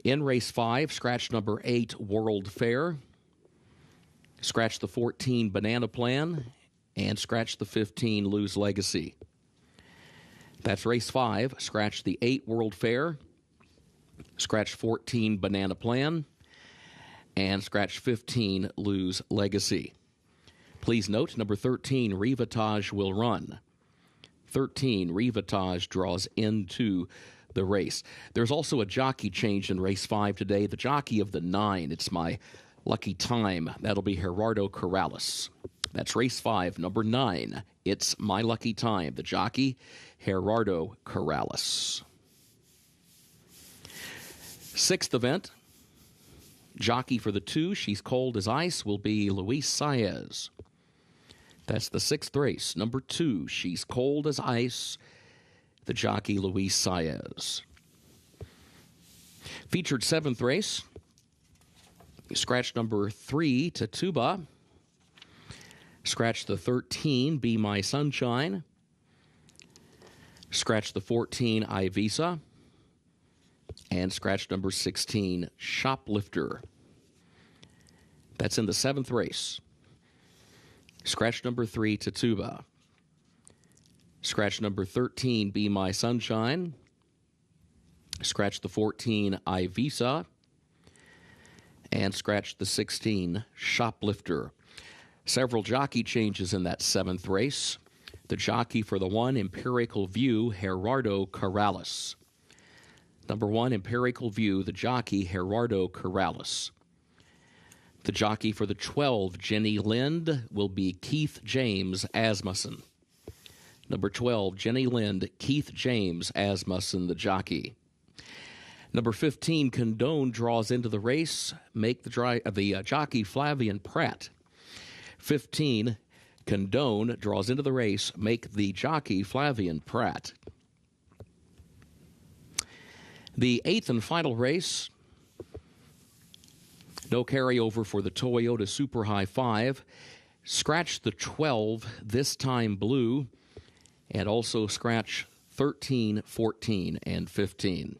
In race 5, scratch number 8, World Fair. Scratch the 14, Banana Plan, and scratch the 15, Lose Legacy. That's race 5. Scratch the 8, World Fair. Scratch 14, Banana Plan, and scratch 15, Lose Legacy. Please note, number 13, Rivatage will run. 13, Rivatage draws into the race. There's also a jockey change in race 5 today. The jockey of the 9, it's my lucky time. That'll be Gerardo Corrales. That's race 5, number 9. It's my lucky time. The jockey, Gerardo Corrales. Sixth event, jockey for the 2, she's cold as ice, will be Luis Saez. That's the 6th race, number 2, she's cold as ice, the jockey Luis Saez. Featured 7th race, scratch number 3, Tatuba. Scratch the 13, Be My Sunshine. Scratch the 14, Ivisa. And scratch number 16, Shoplifter. That's in the 7th race. Scratch number 3, Tatuba. Scratch number 13, Be My Sunshine. Scratch the 14, Ivisa. And scratch the 16, Shoplifter. Several jockey changes in that 7th race. The jockey for the 1, Empirical View, Gerardo Corrales. Number 1, Empirical View, the jockey, Gerardo Corrales. The jockey for the 12, Jenny Lind, will be Keith James Asmussen. Number 12, Jenny Lind, Keith James Asmussen, the jockey. Number 15, Condone draws into the race. Make the jockey Flavian Pratt. 15, Condone draws into the race. Make the jockey Flavian Pratt. The 8th and final race, no carryover for the Toyota Super High 5. Scratch the 12, this time blue, and also scratch 13, 14, and 15.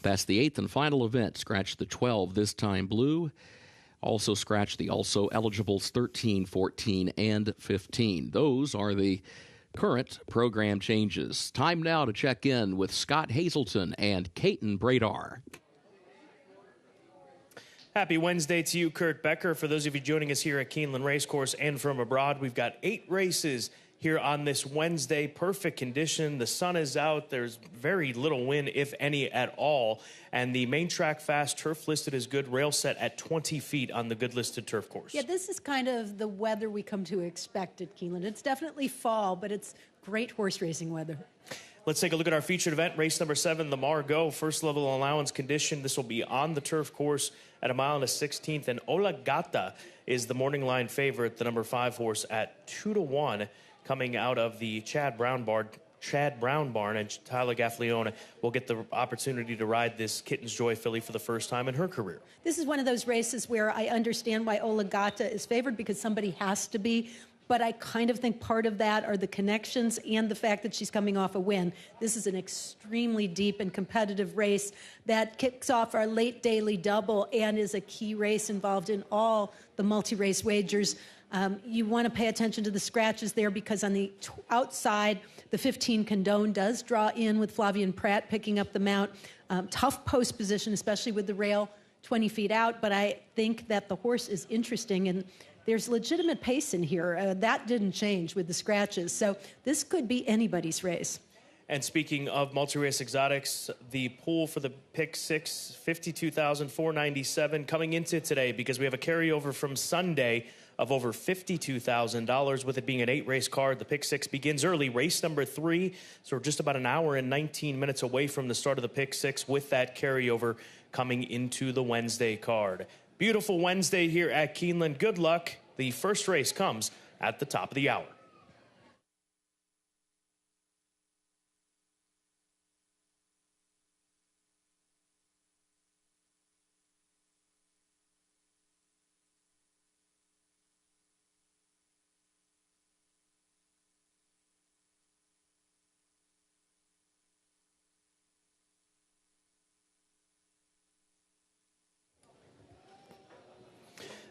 That's the 8th and final event. Scratch the 12, this time blue. Also scratch the also eligibles 13, 14, and 15. Those are the current program changes. Time now to check in with Scott Hazelton and Caton Bradar. Happy Wednesday to you, Kurt Becker. For those of you joining us here at Keeneland Racecourse and from abroad, we've got 8 races here on this Wednesday. Perfect condition. The sun is out. There's very little wind, if any at all. And the main track fast, turf listed as good, rail set at 20 feet on the good listed turf course. Yeah, this is kind of the weather we come to expect at Keeneland. It's definitely fall, but it's great horse racing weather. Let's take a look at our featured event, race number 7, the Margot, first level allowance condition. This will be on the turf course at 1.16 miles, and Ola Gata is the morning line favorite, the number 5 horse at 2-1, coming out of the Chad Brown Bar Chad Brown barn, and Tyler Gaffalione will get the opportunity to ride this Kitten's Joy filly for the first time in her career. This is one of those races where I understand why Oligata is favored, because somebody has to be. But I kind of think part of that are the connections and the fact that she's coming off a win. This is an extremely deep and competitive race that kicks off our late daily double and is a key race involved in all the multi-race wagers. You want to pay attention to the scratches there, because on the outside, the 15 Condone does draw in with Flavian Pratt picking up the mount. Tough post position, especially with the rail 20 feet out, but I think that the horse is interesting, and there's legitimate pace in here. That didn't change with the scratches, so this could be anybody's race. And speaking of multi-race exotics, the pool for the pick six, $52,497 coming into today, because we have a carryover from Sunday of over $52,000. With it being an 8-race card, the pick six begins early, race number 3. So we're just about an hour and 19 minutes away from the start of the pick six, with that carryover coming into the Wednesday card. Beautiful Wednesday here at Keeneland. Good luck. The first race comes at the top of the hour.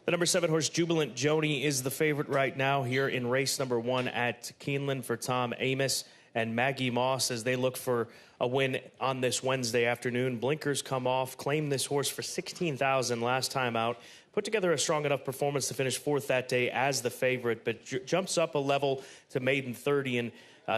The number 7 horse, Jubilant Joni, is the favorite right now here in race number 1 at Keeneland for Tom Amos and Maggie Moss as they look for a win on this Wednesday afternoon. Blinkers come off, claimed this horse for $16,000 last time out. Put together a strong enough performance to finish 4th that day as the favorite, but jumps up a level to maiden 30. And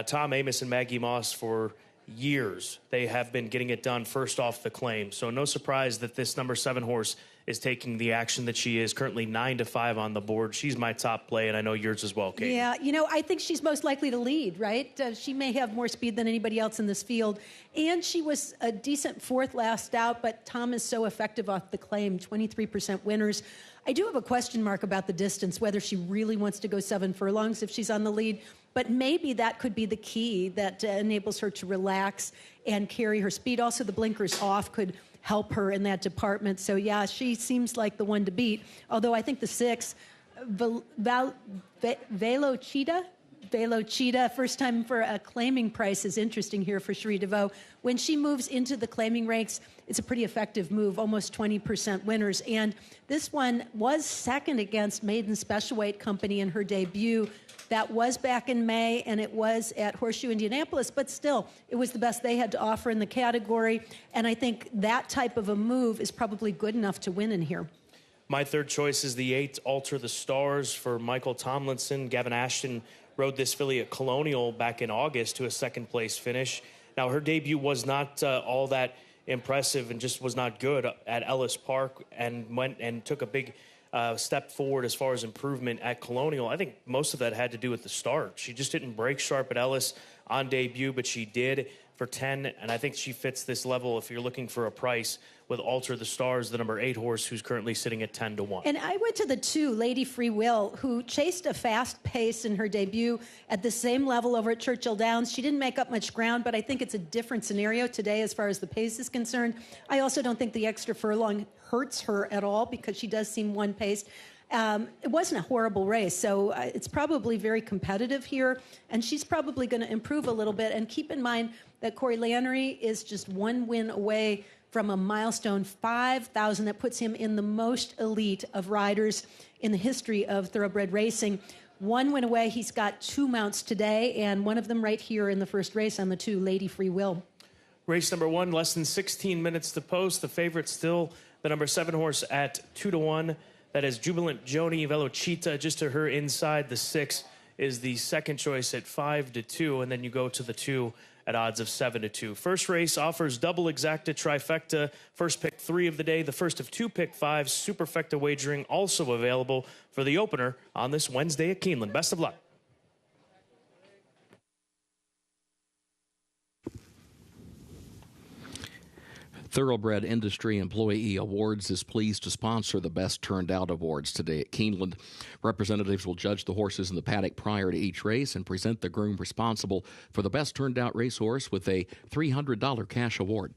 Tom Amos and Maggie Moss, for years, they have been getting it done first off the claim. So no surprise that this number 7 horse is taking the action that she is. Currently 9-5 on the board. She's my top play, and I know yours as well, Kate. Yeah, you know, I think she's most likely to lead, right? She may have more speed than anybody else in this field, and she was a decent 4th last out, but Tom is so effective off the claim, 23% winners. I do have a question mark about the distance, whether she really wants to go 7 furlongs if she's on the lead, but maybe that could be the key that enables her to relax and carry her speed. Also, the blinkers off could help her in that department. So, yeah, she seems like the one to beat, although I think the 6, Velochita, first time for a claiming price, is interesting here for Cherie DeVoe. When she moves into the claiming ranks, it's a pretty effective move, almost 20% winners. And this one was second against Maiden Special Weight Company in her debut. That was back in May, and it was at Horseshoe Indianapolis, but still, it was the best they had to offer in the category. And I think that type of a move is probably good enough to win in here. My third choice is the 8, Alter the Stars, for Michael Tomlinson. Gavin Ashton rode this filly at Colonial back in August to a 2nd place finish. Now, her debut was not all that impressive and just was not good at Ellis Park, and went and took a big step forward as far as improvement at Colonial. I think most of that had to do with the start. She just didn't break sharp at Ellis on debut, but she did for 10, and I think she fits this level if you're looking for a price with Alter the Stars, the number 8 horse, who's currently sitting at 10-1. And I went to the 2, Lady Free Will, who chased a fast pace in her debut at the same level over at Churchill Downs. She didn't make up much ground, but I think it's a different scenario today as far as the pace is concerned. I also don't think the extra furlong hurts her at all, because she does seem one-paced. It wasn't a horrible race, so it's probably very competitive here, and she's probably going to improve a little bit. And keep in mind that Corey Lannery is just 1 win away from a milestone 5,000 that puts him in the most elite of riders in the history of thoroughbred racing. 1 win away. He's got 2 mounts today, and one of them right here in the first race on the 2, Lady Free Will. Race number 1, less than 16 minutes to post. The favorite still the number 7 horse at 2-1. That is Jubilant Joni Velochita, just to her inside. The 6 is the second choice at 5-2, and then you go to the 2 at odds of 7-2. First race offers double exacta trifecta. First pick 3 of the day, the first of 2 pick 5s. Superfecta wagering also available for the opener on this Wednesday at Keeneland. Best of luck. Thoroughbred Industry Employee Awards is pleased to sponsor the Best Turned Out Awards today at Keeneland. Representatives will judge the horses in the paddock prior to each race and present the groom responsible for the Best Turned Out racehorse with a $300 cash award.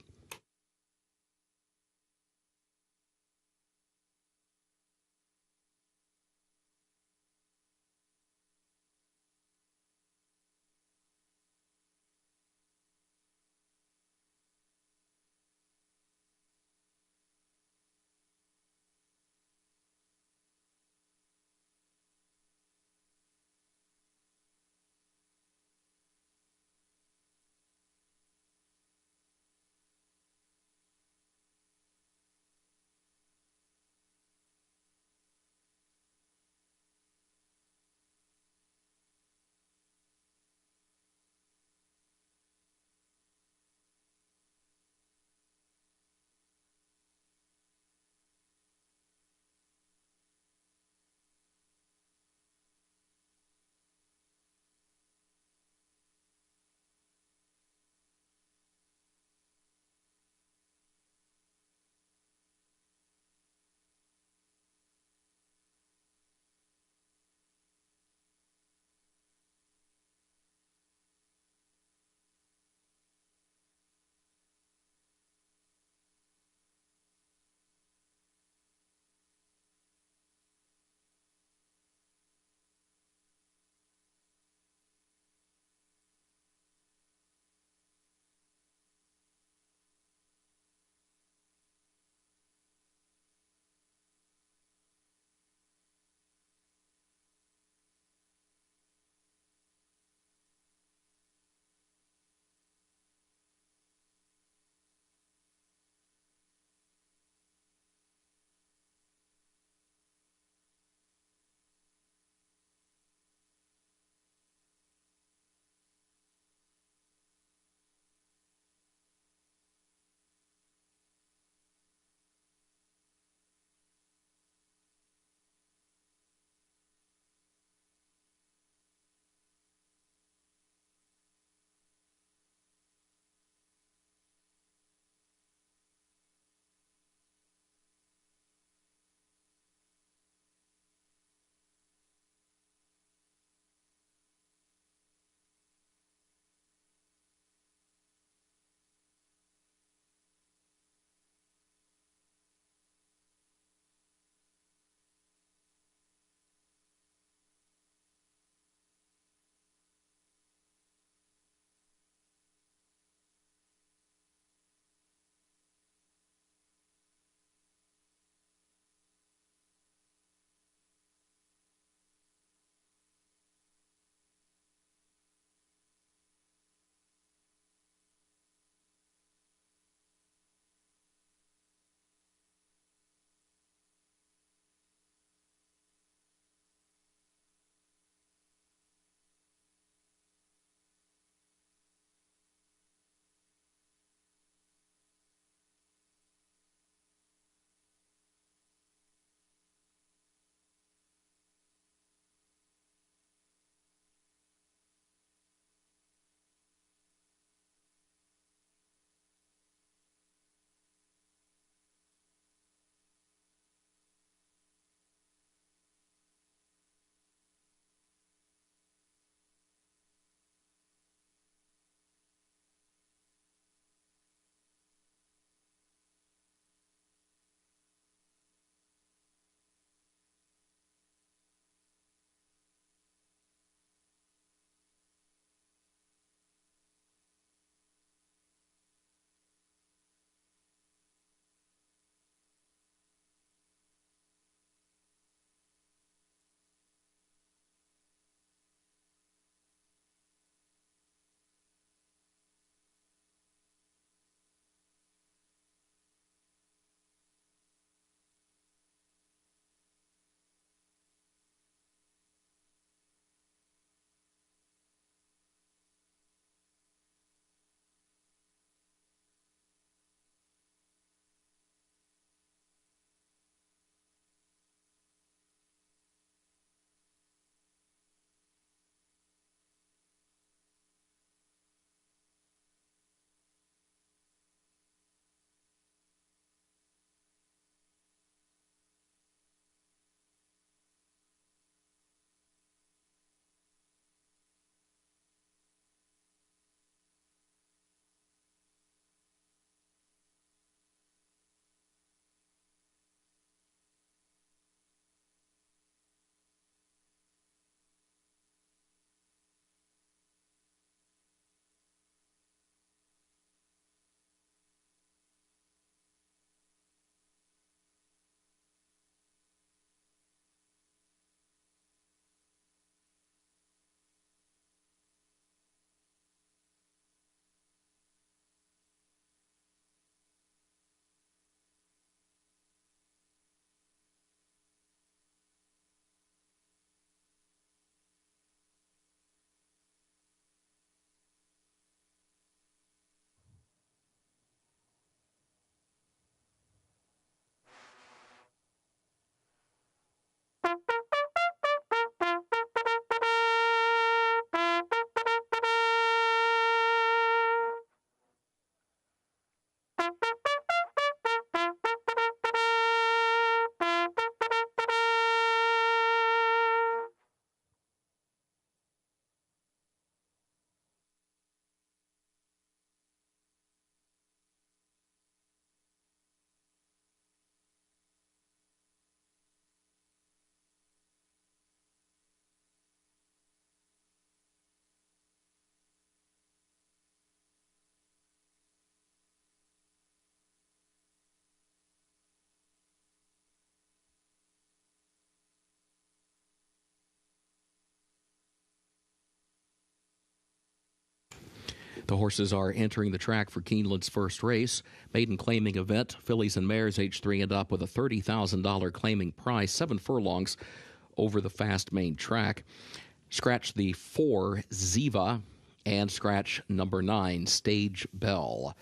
The horses are entering the track for Keeneland's first race. Maiden claiming event. Fillies and mares age 3 and up with a $30,000 claiming price. 7 furlongs over the fast main track. Scratch the 4 Ziva and scratch number 9 Stage Bell.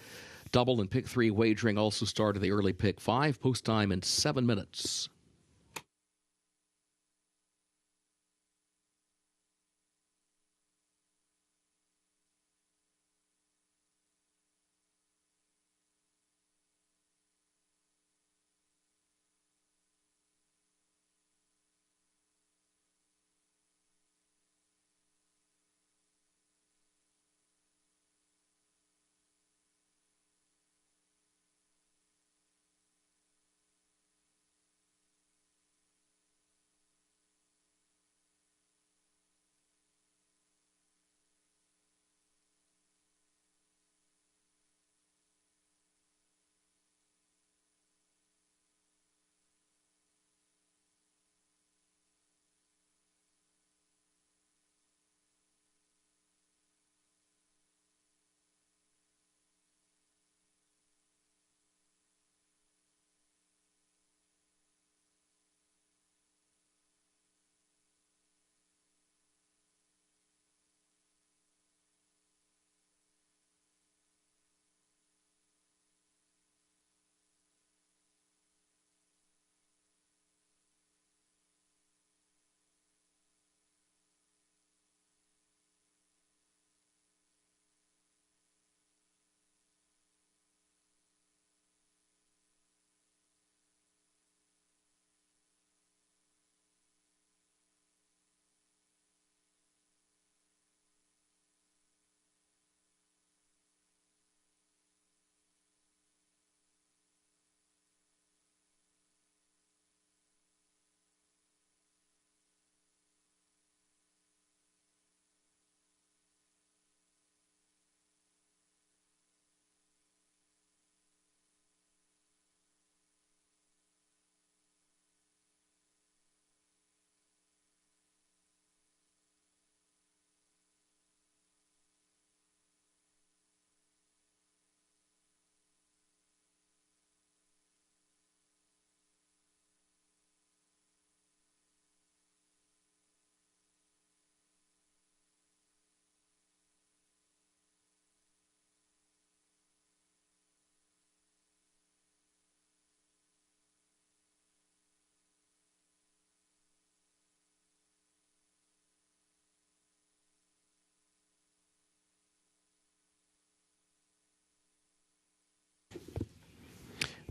Double and pick 3 wagering also started the early pick 5. Post time in 7 minutes.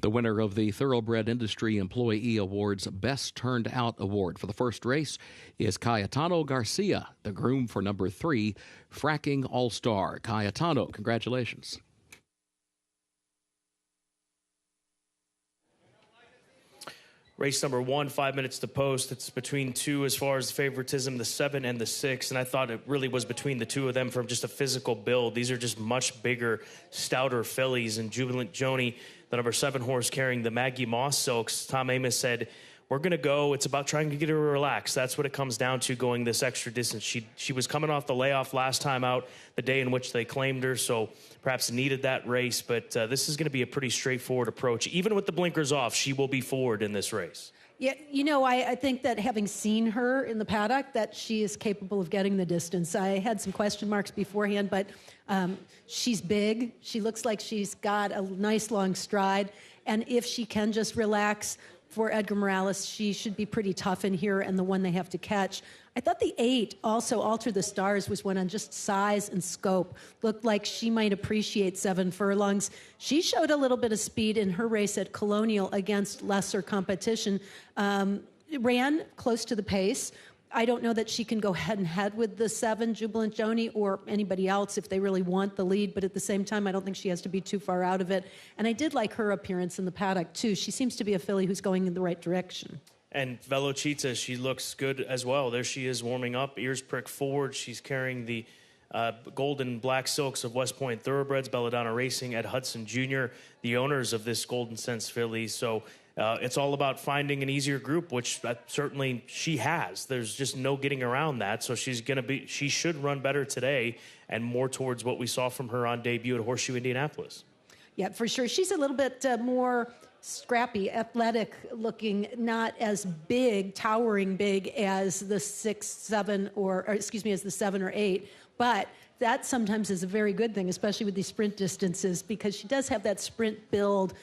The winner of the Thoroughbred Industry Employee Awards Best Turned Out Award for the first race is Cayetano Garcia, the groom for number 3, Fracking All-Star. Cayetano, congratulations. Race number 1, 5 minutes to post. It's between 2 as far as favoritism, the 7 and the 6. And I thought it really was between the 2 of them from just a physical build. These are just much bigger, stouter fillies. And Jubilant Joni, the number 7 horse carrying the Maggie Moss Silks, Tom Amos said, we're going to go. It's about trying to get her to relax. That's what it comes down to, going this extra distance. She was coming off the layoff last time out, the day in which they claimed her, so perhaps needed that race. But this is going to be a pretty straightforward approach. Even with the blinkers off, she will be forward in this race. Yeah, you know, I think that having seen her in the paddock, that she is capable of getting the distance. I had some question marks beforehand, but she's big. She looks like she's got a nice long stride. And if she can just relax for Edgar Morales, she should be pretty tough in here, and the one they have to catch. I thought the 8, also Alter the Stars, was one on just size and scope. Looked like she might appreciate 7 furlongs. She showed a little bit of speed in her race at Colonial against lesser competition. Ran close to the pace. I don't know that she can go head and head with the 7, Jubilant Joni, or anybody else if they really want the lead, but at the same time, I don't think she has to be too far out of it. And I did like her appearance in the paddock, too. She seems to be a filly who's going in the right direction. And Velocita, she looks good as well. There she is warming up, ears pricked forward. She's carrying the golden black silks of West Point Thoroughbreds, Belladonna Racing, Ed Hudson Jr., the owners of this Golden Sense filly. So It's all about finding an easier group, which certainly she has. There's just no getting around that. So she should run better today and more towards what we saw from her on debut at Horseshoe Indianapolis. Yeah, for sure. She's a little bit more scrappy, athletic looking, not as big, towering big as the 6, 7, as the 7 or 8. But that sometimes is a very good thing, especially with these sprint distances, because she does have that sprint build,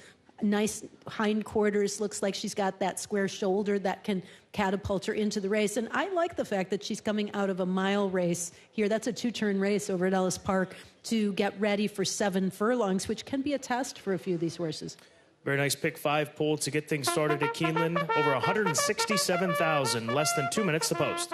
nice hindquarters, looks like she's got that square shoulder that can catapult her into the race. And I like the fact that she's coming out of a mile race here. That's a 2-turn race over at Ellis Park to get ready for 7 furlongs, which can be a test for a few of these horses. Very nice pick 5 pull to get things started at Keeneland. Over 167,000, less than 2 minutes to post.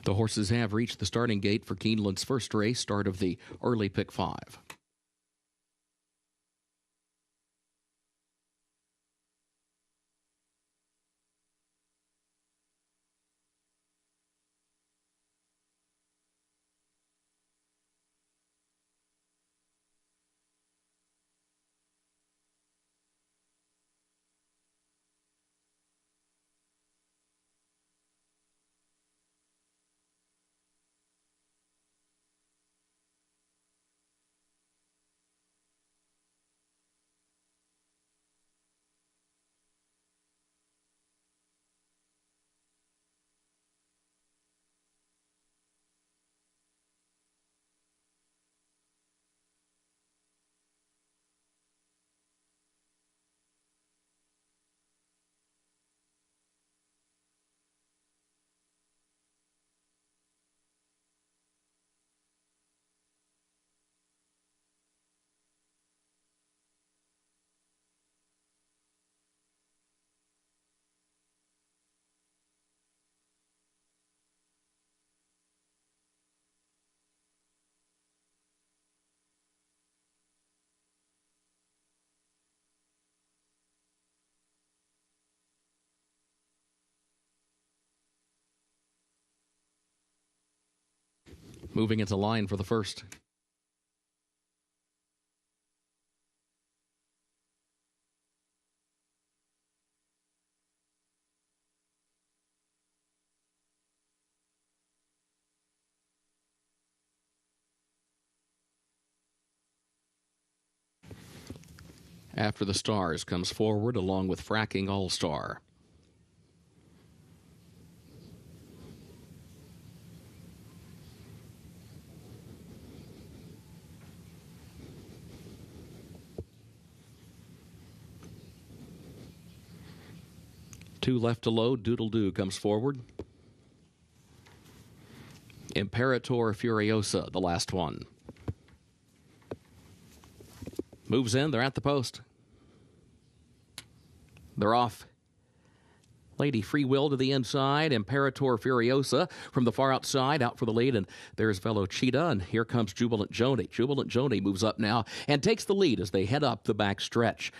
The horses have reached the starting gate for Keeneland's first race, start of the early pick 5. Moving into line for the first. After the Stars comes forward along with Fracking All-Star. Two left to load. Doodle-Doo comes forward. Imperator Furiosa, the last one. Moves in. They're at the post. They're off. Lady Free Will to the inside. Imperator Furiosa from the far outside, out for the lead. And there's Velocita, and here comes Jubilant Joni. Jubilant Joni moves up now and takes the lead as they head up the back stretch.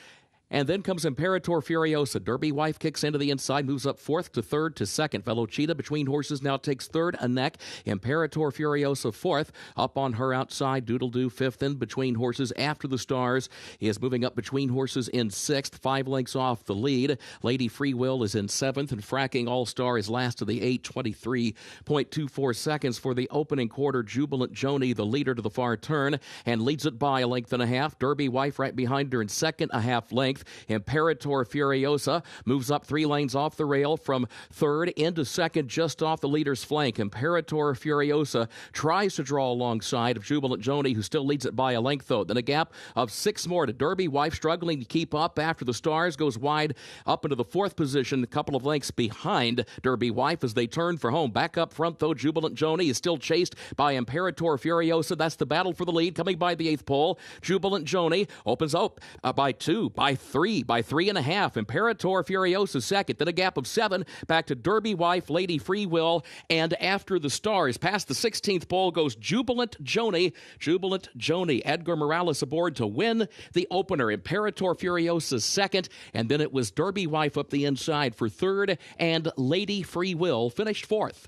And then comes Imperator Furiosa. Derby Wife kicks into the inside, moves up 4th to 3rd to 2nd. Velocita between horses now takes 3rd, a neck. Imperator Furiosa 4th. Up on her outside, Doodle-Doo 5th in between horses. After the Stars is moving up between horses in 6th, 5 lengths off the lead. Lady Free Will is in 7th, and Fracking All-Star is last of the 8, 23.24 seconds for the opening quarter. Jubilant Joni, the leader to the far turn, and leads it by a length and a half. Derby Wife right behind her in second, a half length. Imperator Furiosa moves up 3 lanes off the rail from third into second, just off the leader's flank. Imperator Furiosa tries to draw alongside of Jubilant Joni, who still leads it by a length, though. Then a gap of 6 more to Derby Wife, struggling to keep up after the Stars goes wide up into the 4th position, a couple of lengths behind Derby Wife as they turn for home. Back up front, though, Jubilant Joni is still chased by Imperator Furiosa. That's the battle for the lead, coming by the 8th pole. Jubilant Joni opens up by 2, by 3, by 3.5. Imperator Furiosa second, then a gap of 7 back to Derby Wife, Lady Free Will, and after the Stars, past the 16th pole goes Jubilant Joni. Jubilant Joni, Edgar Morales aboard to win the opener. Imperator Furiosa second, and then it was Derby Wife up the inside for third, and Lady Free Will finished 4th.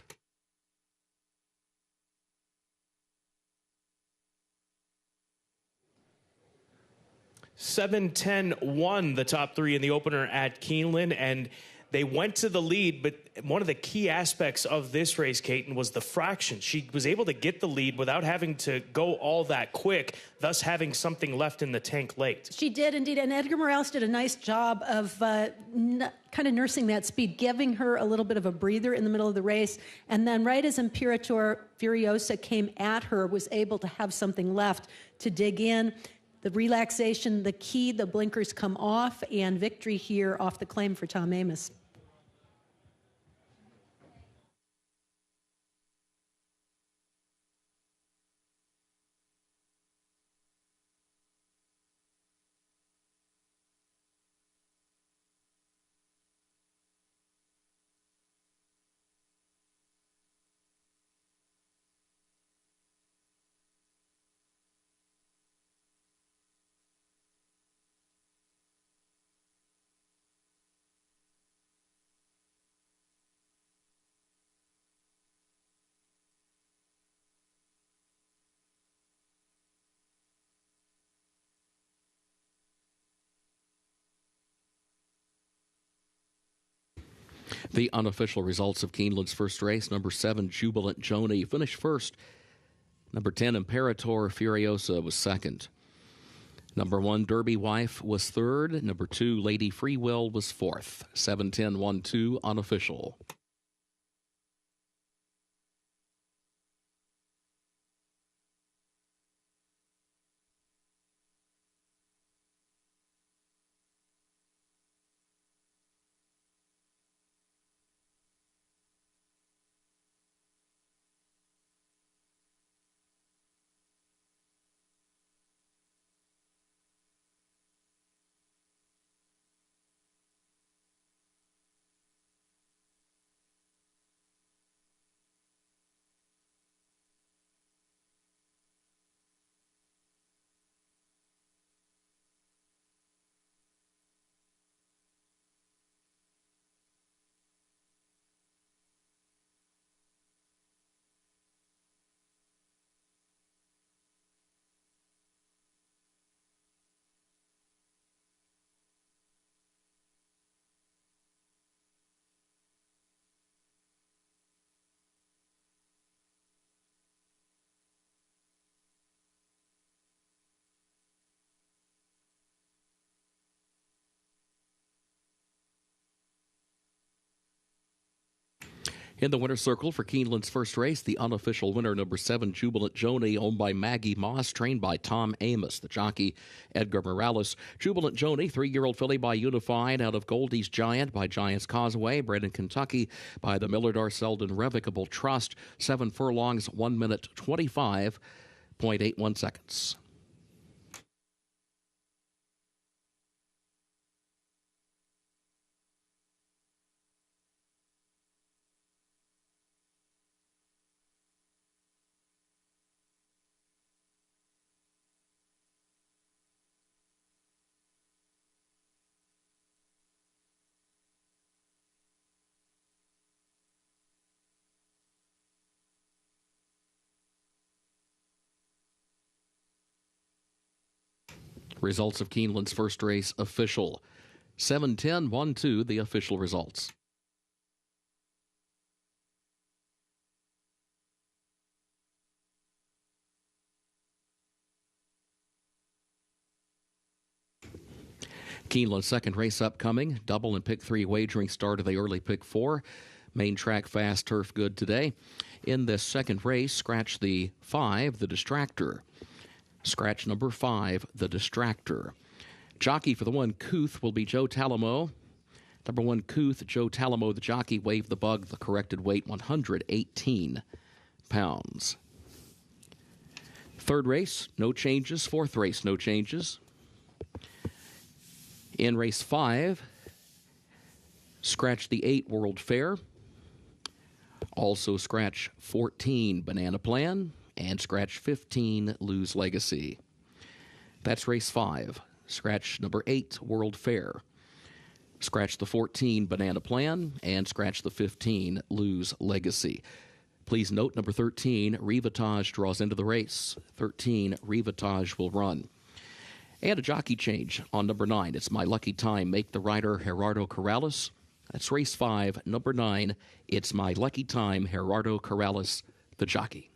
$7-10 won the top 3 in the opener at Keeneland, and they went to the lead, but one of the key aspects of this race, Caton, was the fraction. She was able to get the lead without having to go all that quick, thus having something left in the tank late. She did indeed, and Edgar Morales did a nice job of kind of nursing that speed, giving her a little bit of a breather in the middle of the race, and then right as Imperator Furiosa came at her, was able to have something left to dig in. The relaxation, the key, the blinkers come off, and victory here off the claim for Tom Amos. The unofficial results of Keeneland's first race: number 7, Jubilant Joni, finished first. Number 10, Imperator Furiosa, was second. Number 1, Derby Wife, was third. Number 2, Lady Free Will, was fourth. 7-10-1-2, unofficial. In the winner's circle for Keeneland's first race, the unofficial winner, number 7, Jubilant Joni, owned by Maggie Moss, trained by Tom Amos. The jockey, Edgar Morales. Jubilant Joni, 3-year-old filly by Unified, out of Goldie's Giant by Giants Causeway, bred in Kentucky by the Millard Selden Revocable Trust. 7 furlongs, 1 minute, 25.81 seconds. Results of Keeneland's first race official. 7-10-1-2, the official results. Keeneland second race upcoming. Double and pick 3 wagering start of the early pick 4. Main track fast, turf good today. In this second race, scratch the 5, the Distractor. Scratch number 5, the Distractor. Jockey for the 1, Couth, will be Joe Talamo. Number 1, Couth, Joe Talamo, the jockey, waved the bug, the corrected weight, 118 pounds. Third race, no changes. Fourth race, no changes. In race 5, scratch the 8, World Fair. Also scratch 14, Banana Plan, and scratch 15, Lose Legacy. That's race 5. Scratch number 8, World Fair. Scratch the 14, Banana Plan, and scratch the 15, Lose Legacy. Please note number 13, Rivatage, draws into the race. 13, Rivatage will run. And a jockey change on number 9. It's My Lucky Time. Make the rider Gerardo Corrales. That's race 5, number 9. It's My Lucky Time, Gerardo Corrales, the jockey.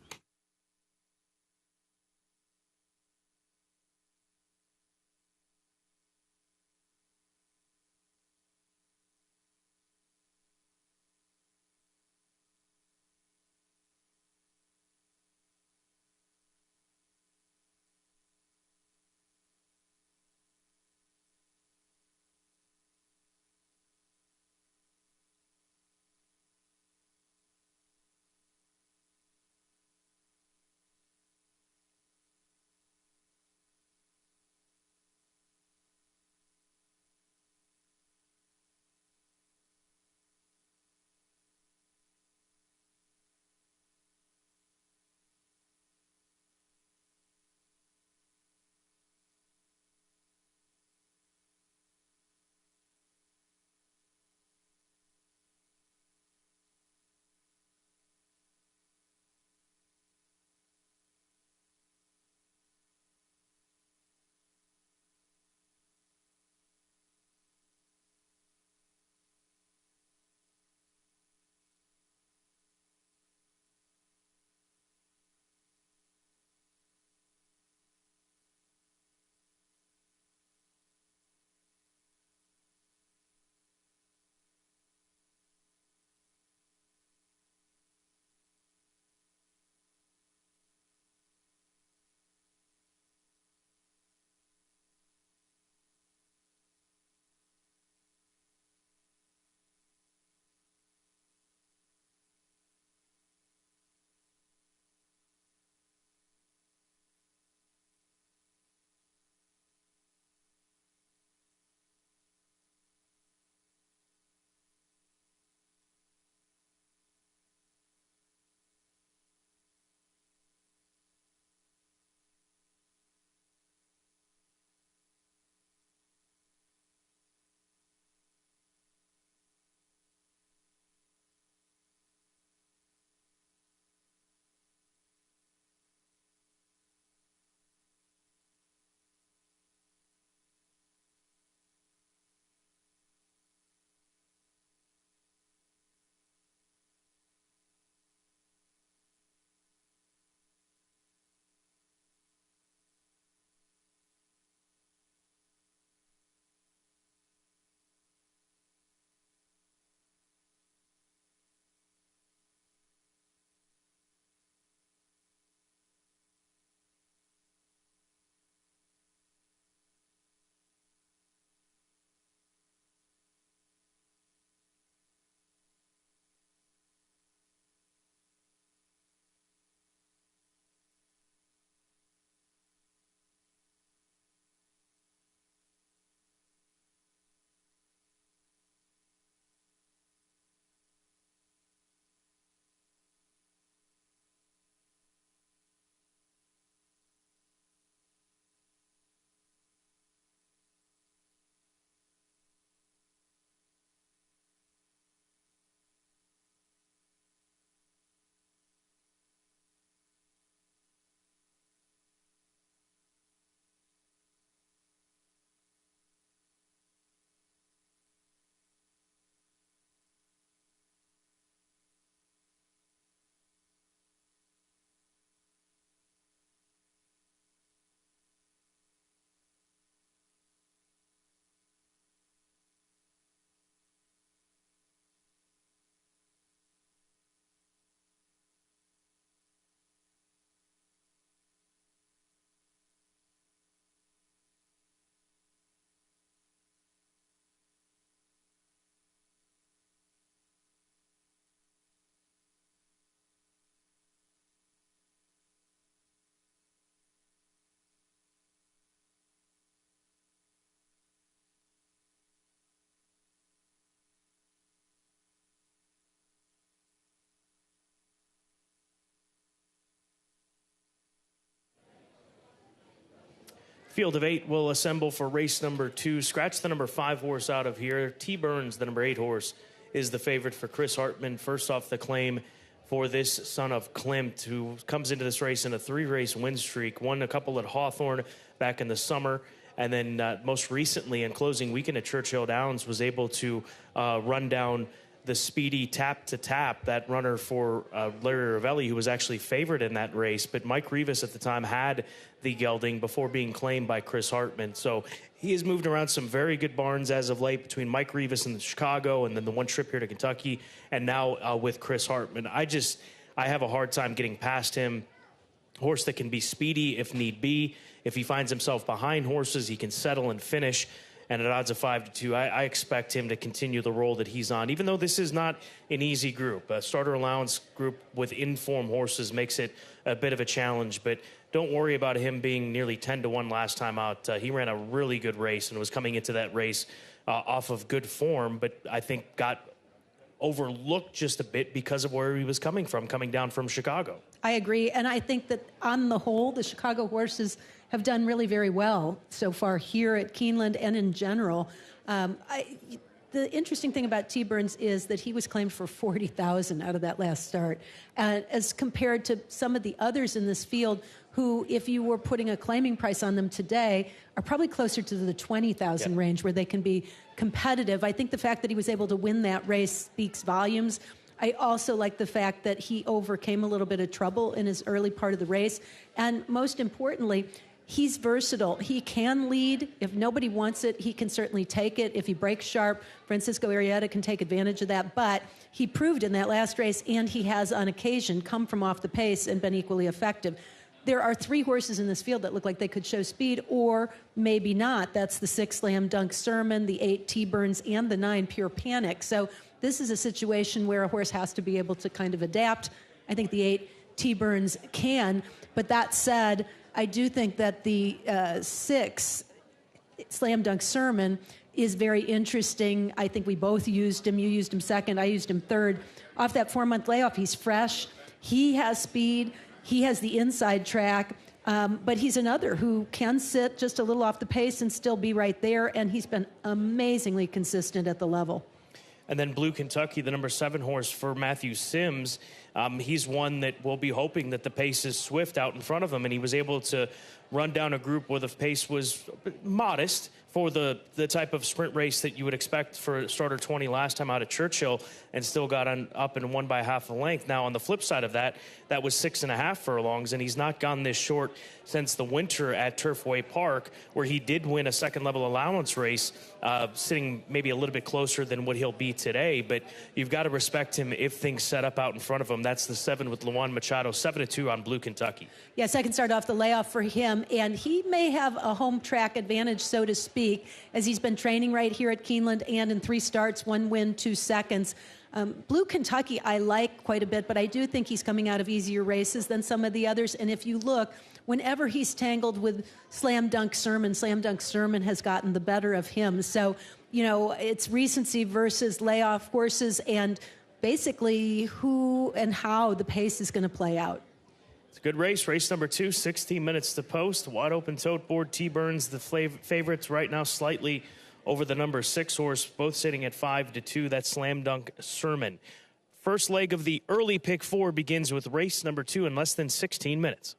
Field of 8 will assemble for race number 2. Scratch the number 5 horse out of here. T. Burns, the number 8 horse, is the favorite for Chris Hartman. First off, the claim for this son of Klimt, who comes into this race in a 3-race win streak. Won a couple at Hawthorne back in the summer. And then most recently, in closing weekend at Churchill Downs, was able to run down the speedy tap-to-tap, that runner for Larry Ravelli, who was actually favored in that race. But Mike Rivas at the time had the gelding before being claimed by Chris Hartman. So he has moved around some very good barns as of late between Mike Rivas in Chicago and then the one trip here to Kentucky, and now with Chris Hartman. I have a hard time getting past him. Horse that can be speedy if need be. If he finds himself behind horses, he can settle and finish. And at odds of 5-2, I expect him to continue the role that he's on, even though this is not an easy group. A starter allowance group with in-form horses makes it a bit of a challenge, but don't worry about him being nearly 10-1 last time out. He ran a really good race and was coming into that race off of good form, but I think got overlooked just a bit because of where he was coming from, coming down from Chicago. I agree, and I think that on the whole, the Chicago horses have done really very well so far here at Keeneland and in general. The interesting thing about T. Burns is that he was claimed for $40,000 out of that last start, as compared to some of the others in this field who, if you were putting a claiming price on them today, are probably closer to the $20,000 range where they can be competitive. I think the fact that he was able to win that race speaks volumes. I also like the fact that he overcame a little bit of trouble in his early part of the race. And most importantly, he's versatile. He can lead. If nobody wants it, he can certainly take it. If he breaks sharp, Francisco Arrieta can take advantage of that. But he proved in that last race, and he has on occasion come from off the pace and been equally effective. There are 3 horses in this field that look like they could show speed, or maybe not. That's the 6 Slam Dunk Sermon, the 8 T. Burns, and the 9 Pure Panic. So this is a situation where a horse has to be able to kind of adapt. I think the 8 T. Burns can. But that said, I do think that the 6 Slam Dunk Sermon is very interesting. I think we both used him. You used him second. I used him third. Off that 4-month layoff, he's fresh. He has speed. He has the inside track. But he's another who can sit just a little off the pace and still be right there. And he's been amazingly consistent at the level. And then Blue Kentucky, the number 7 horse for Matthew Sims. He's one that we'll be hoping that the pace is swift out in front of him, and he was able to run down a group where the pace was modest for the type of sprint race that you would expect for starter 20 last time out at Churchill, and still got up and won by half a length. Now, on the flip side of that, that was 6.5 furlongs, and he's not gone this short since the winter at Turfway Park, where he did win a second-level allowance race, sitting maybe a little bit closer than what he'll be today. But you've got to respect him if things set up out in front of him. That's the 7 with Luan Machado, 7-2 on Blue Kentucky. Yeah, second start off the layoff for him, and he may have a home track advantage, so to speak, as he's been training right here at Keeneland, and in 3 starts, 1 win, 2 seconds. Blue Kentucky I like quite a bit, but I do think he's coming out of easier races than some of the others. And if you look, whenever he's tangled with Slam Dunk Sermon has gotten the better of him. So, you know, it's recency versus layoff horses, and basically who and how the pace is going to play out. It's a good race. Race number 2, 16 minutes to post. Wide open tote board. T. Burns, the favorites right now, slightly over the number 6 horse, both sitting at 5-2. That's Slam Dunk Sermon. First leg of the early pick 4 begins with race number 2 in less than 16 minutes.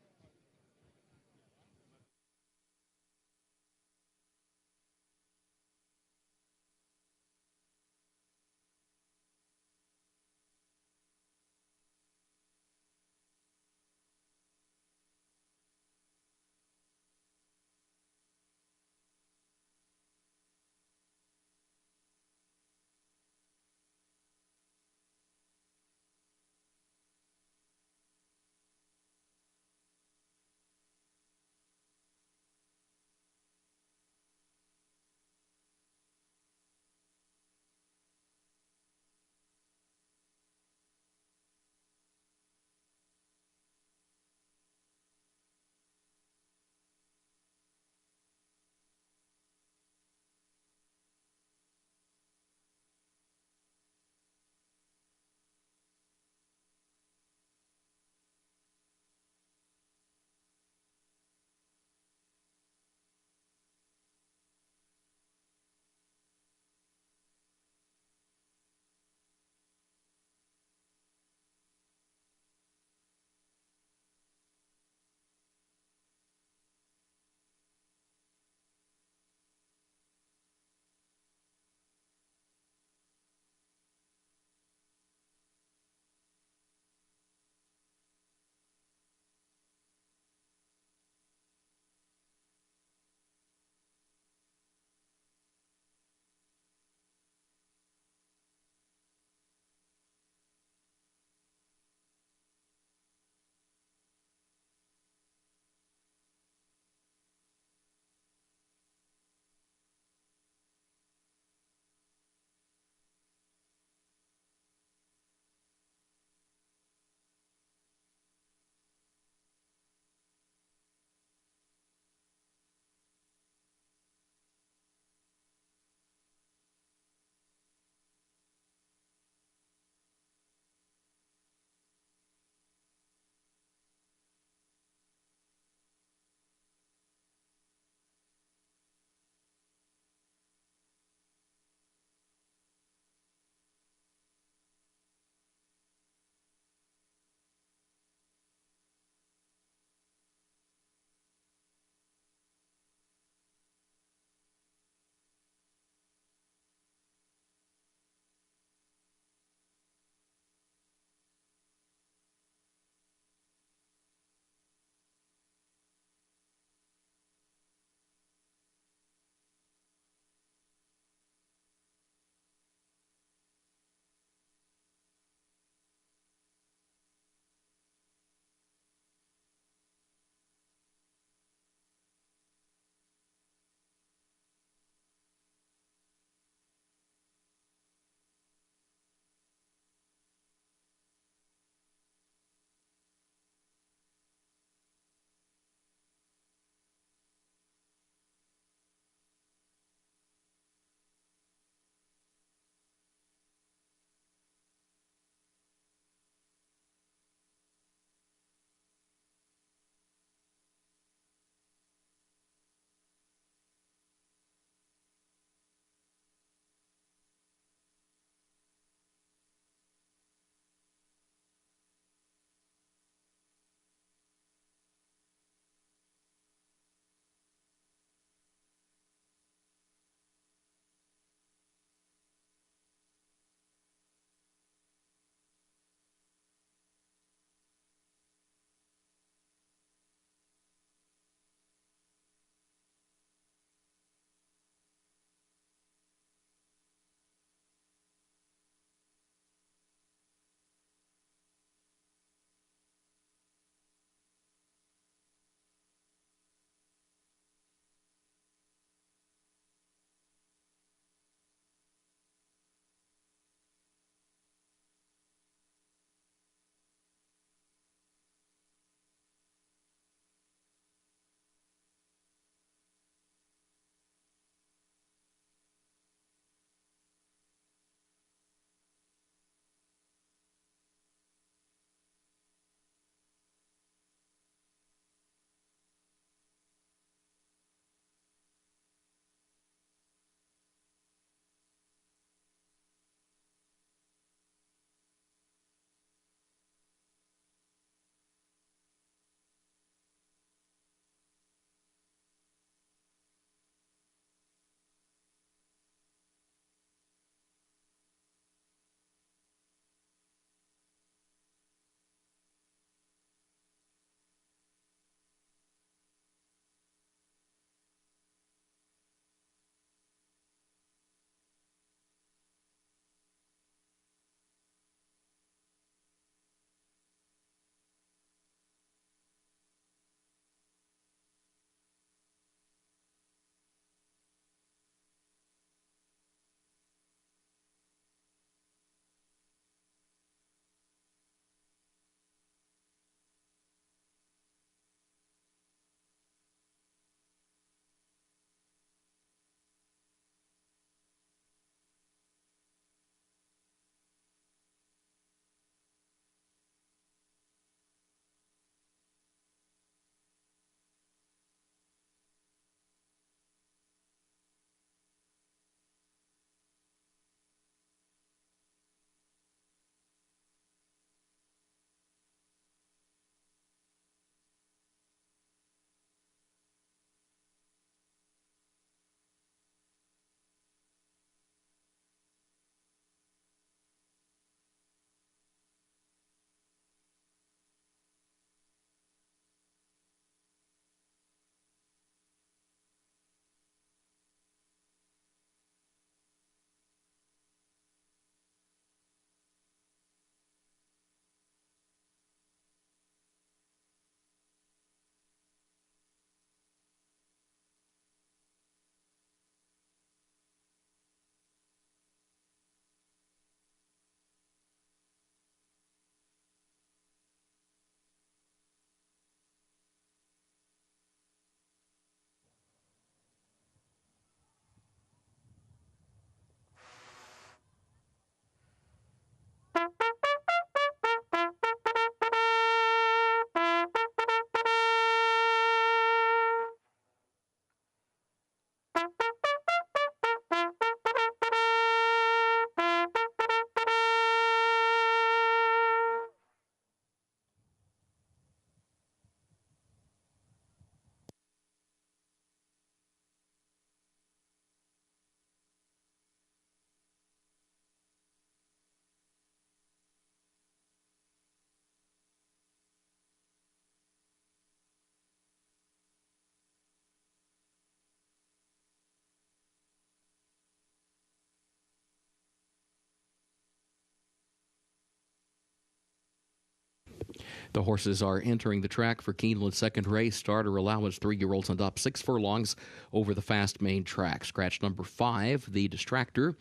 The horses are entering the track for Keeneland's second race. Starter allowance 3-year-olds and up, 6 furlongs over the fast main track. Scratch number 5, the Distractor.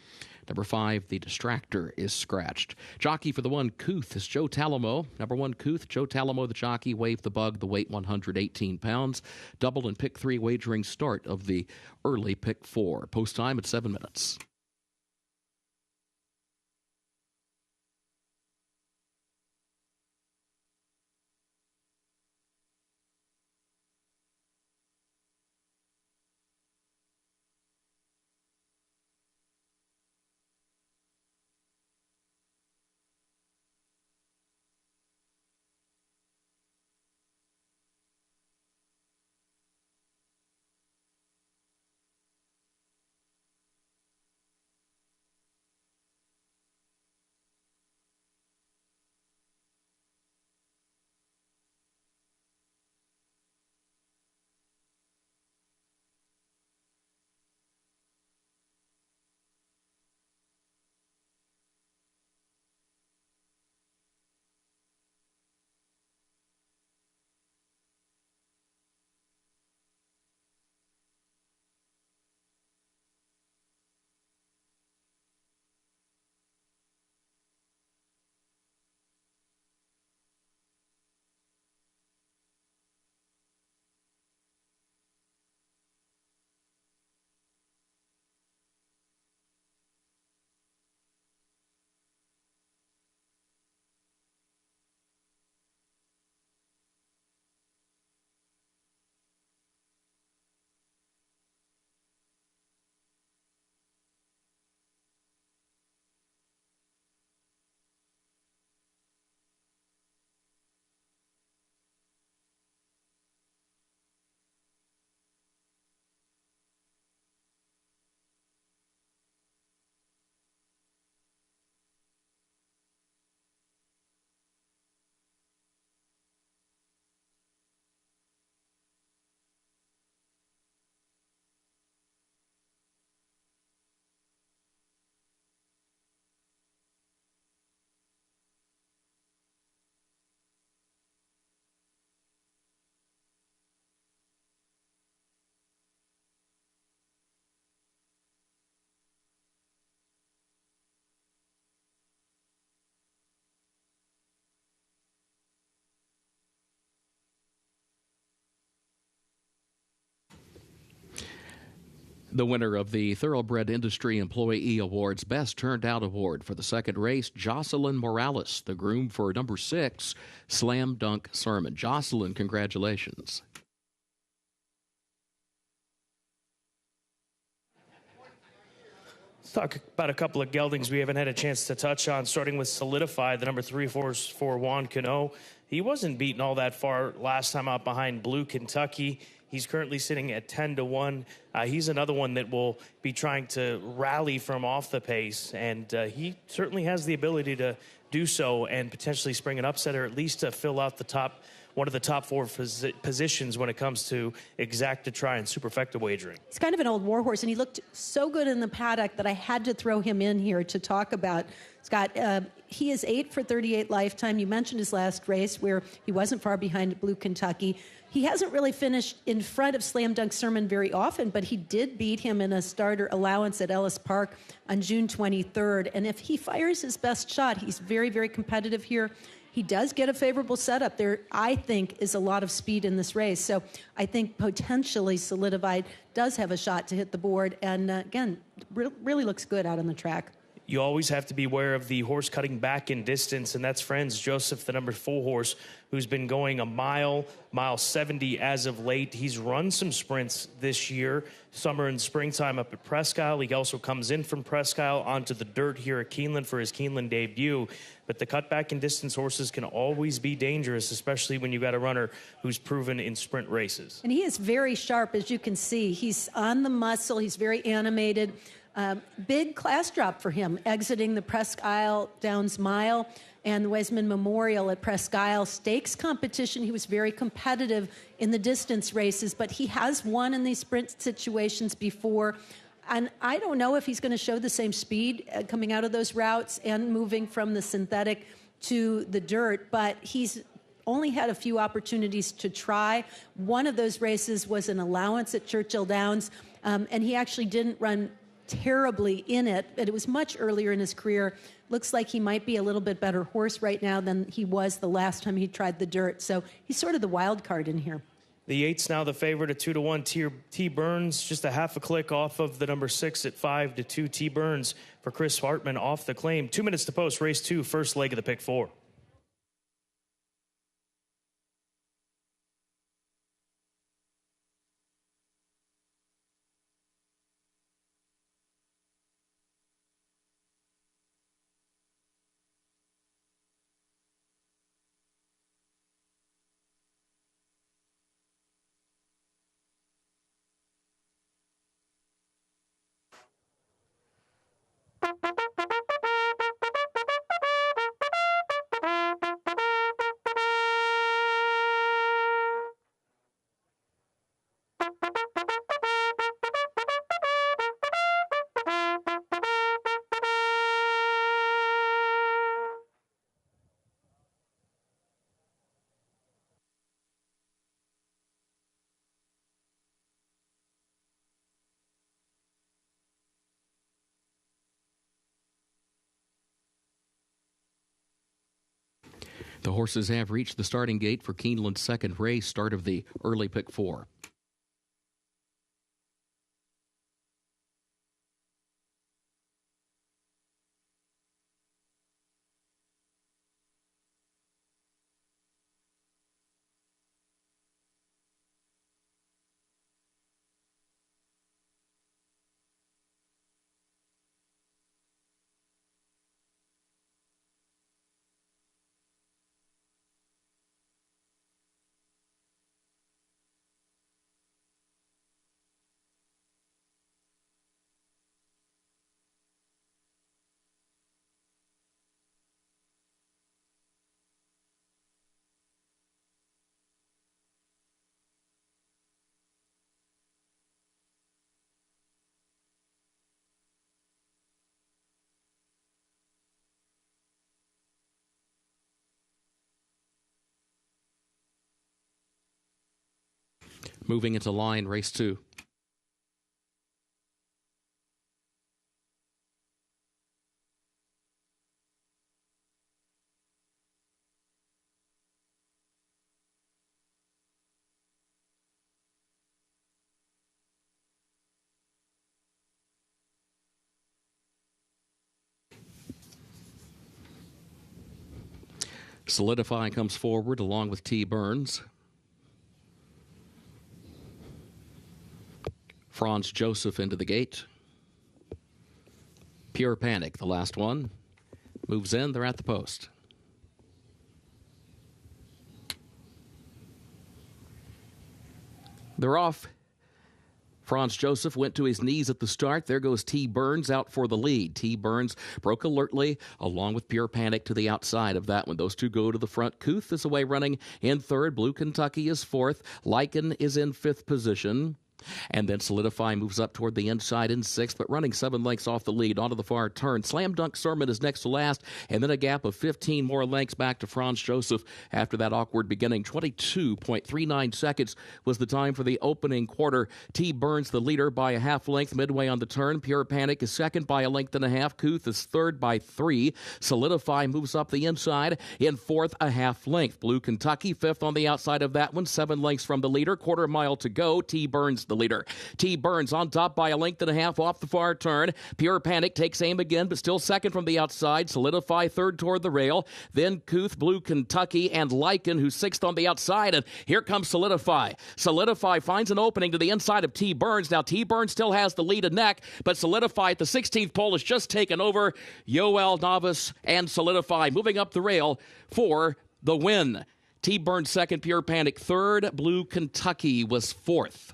Number 5, the Distractor, is scratched. Jockey for the 1, Couth, is Joe Talamo. Number 1, Couth, Joe Talamo, the jockey. Wave the Bug, the weight 118 pounds. Double and pick 3 wagering start of the early pick 4. Post time at 7 minutes. The winner of the Thoroughbred Industry Employee Awards Best Turned Out Award for the second race, Jocelyn Morales, the groom for number 6, Slam Dunk Sermon. Jocelyn, congratulations. Let's talk about a couple of geldings we haven't had a chance to touch on, starting with Solidify, the number 3 horse for Juan Cano. He wasn't beaten all that far last time out behind Blue Kentucky. He's currently sitting at 10-1. He's another one that will be trying to rally from off the pace, and he certainly has the ability to do so and potentially spring an upset, or at least to fill out one of the top 4 positions when it comes to exacta try and superfecta wagering. He's kind of an old warhorse, and he looked so good in the paddock that I had to throw him in here to talk about. Scott, he is 8 for 38 lifetime. You mentioned his last race where he wasn't far behind Blue Kentucky. He hasn't really finished in front of Slam Dunk Sermon very often, but he did beat him in a starter allowance at Ellis Park on June 23rd. And if he fires his best shot, he's very, very competitive here. He does get a favorable setup. There, I think, is a lot of speed in this race. So I think potentially Solidified does have a shot to hit the board. And again, really looks good out on the track. You always have to be aware of the horse cutting back in distance, and that's Franz Joseph, the number 4 horse, who's been going a mile 70 as of late. He's run some sprints this year, summer and springtime up at Presque Isle. He also comes in from Presque Isle onto the dirt here at Keeneland for his Keeneland debut. But the cutback in distance horses can always be dangerous, especially when you got a runner who's proven in sprint races. And he is very sharp, as you can see. He's on the muscle. He's very animated. Big class drop for him, exiting the Presque Isle Downs Mile and the Wesman Memorial at Presque Isle Stakes competition. He was very competitive in the distance races, but he has won in these sprint situations before. And I don't know if he's going to show the same speed coming out of those routes and moving from the synthetic to the dirt, but he's only had a few opportunities to try. One of those races was an allowance at Churchill Downs, and he actually didn't run terribly in it, but it was much earlier in his career. Looks like he might be a little bit better horse right now than he was the last time he tried the dirt. So he's sort of the wild card in here. The 8's now the favorite at 2-1. T. Burns just a half a click off of the number 6 at 5-2. T. Burns for Chris Hartman off the claim. 2 minutes to post, race 2, first leg of the pick 4. The horses have reached the starting gate for Keeneland's second race, start of the early pick 4. Moving into line, race 2. Solidify comes forward along with T. Burns. Franz Joseph into the gate. Pure Panic, the last one. Moves in, they're at the post. They're off. Franz Joseph went to his knees at the start. There goes T. Burns out for the lead. T. Burns broke alertly along with Pure Panic to the outside of that one. Those two go to the front. Kuth is away running in third. Blue Kentucky is fourth. Lycan is in fifth position. And then Solidify moves up toward the inside in sixth, but running 7 lengths off the lead onto the far turn. Slam Dunk Sermon is next to last, and then a gap of 15 more lengths back to Franz Joseph after that awkward beginning. 22.39 seconds was the time for the opening quarter. T. Burns the leader by a half length midway on the turn. Pure Panic is second by a length and a half. Kuth is third by 3. Solidify moves up the inside in fourth, a half length. Blue Kentucky fifth on the outside of that one, 7 lengths from the leader. Quarter mile to go. T. Burns the leader. T. Burns on top by a length and a half off the far turn. Pure Panic takes aim again, but still second from the outside. Solidify third toward the rail. Then Kuth, Blue Kentucky, and Lycan, who's sixth on the outside. And here comes Solidify. Solidify finds an opening to the inside of T. Burns. Now, T. Burns still has the lead and neck, but Solidify at the 16th pole has just taken over. Yoel Novice and Solidify moving up the rail for the win. T. Burns second, Pure Panic third. Blue Kentucky was fourth.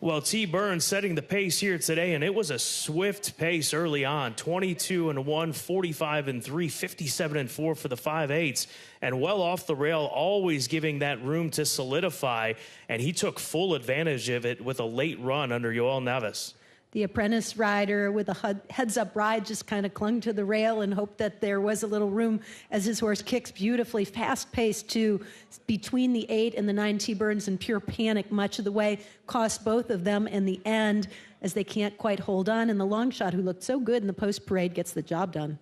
Well, T. Burns setting the pace here today, and it was a swift pace early on. 22-1, 45-3, 57-4 for the 5.8s, and well off the rail, always giving that room to solidify, and he took full advantage of it with a late run under Yoel Neves. The apprentice rider with a heads-up ride just kind of clung to the rail and hoped that there was a little room as his horse kicks beautifully. Fast-paced, too, between the 8 and the 9. T. Burns in pure panic much of the way. Cost both of them in the end as they can't quite hold on. And the long shot, who looked so good in the post-parade, gets the job done.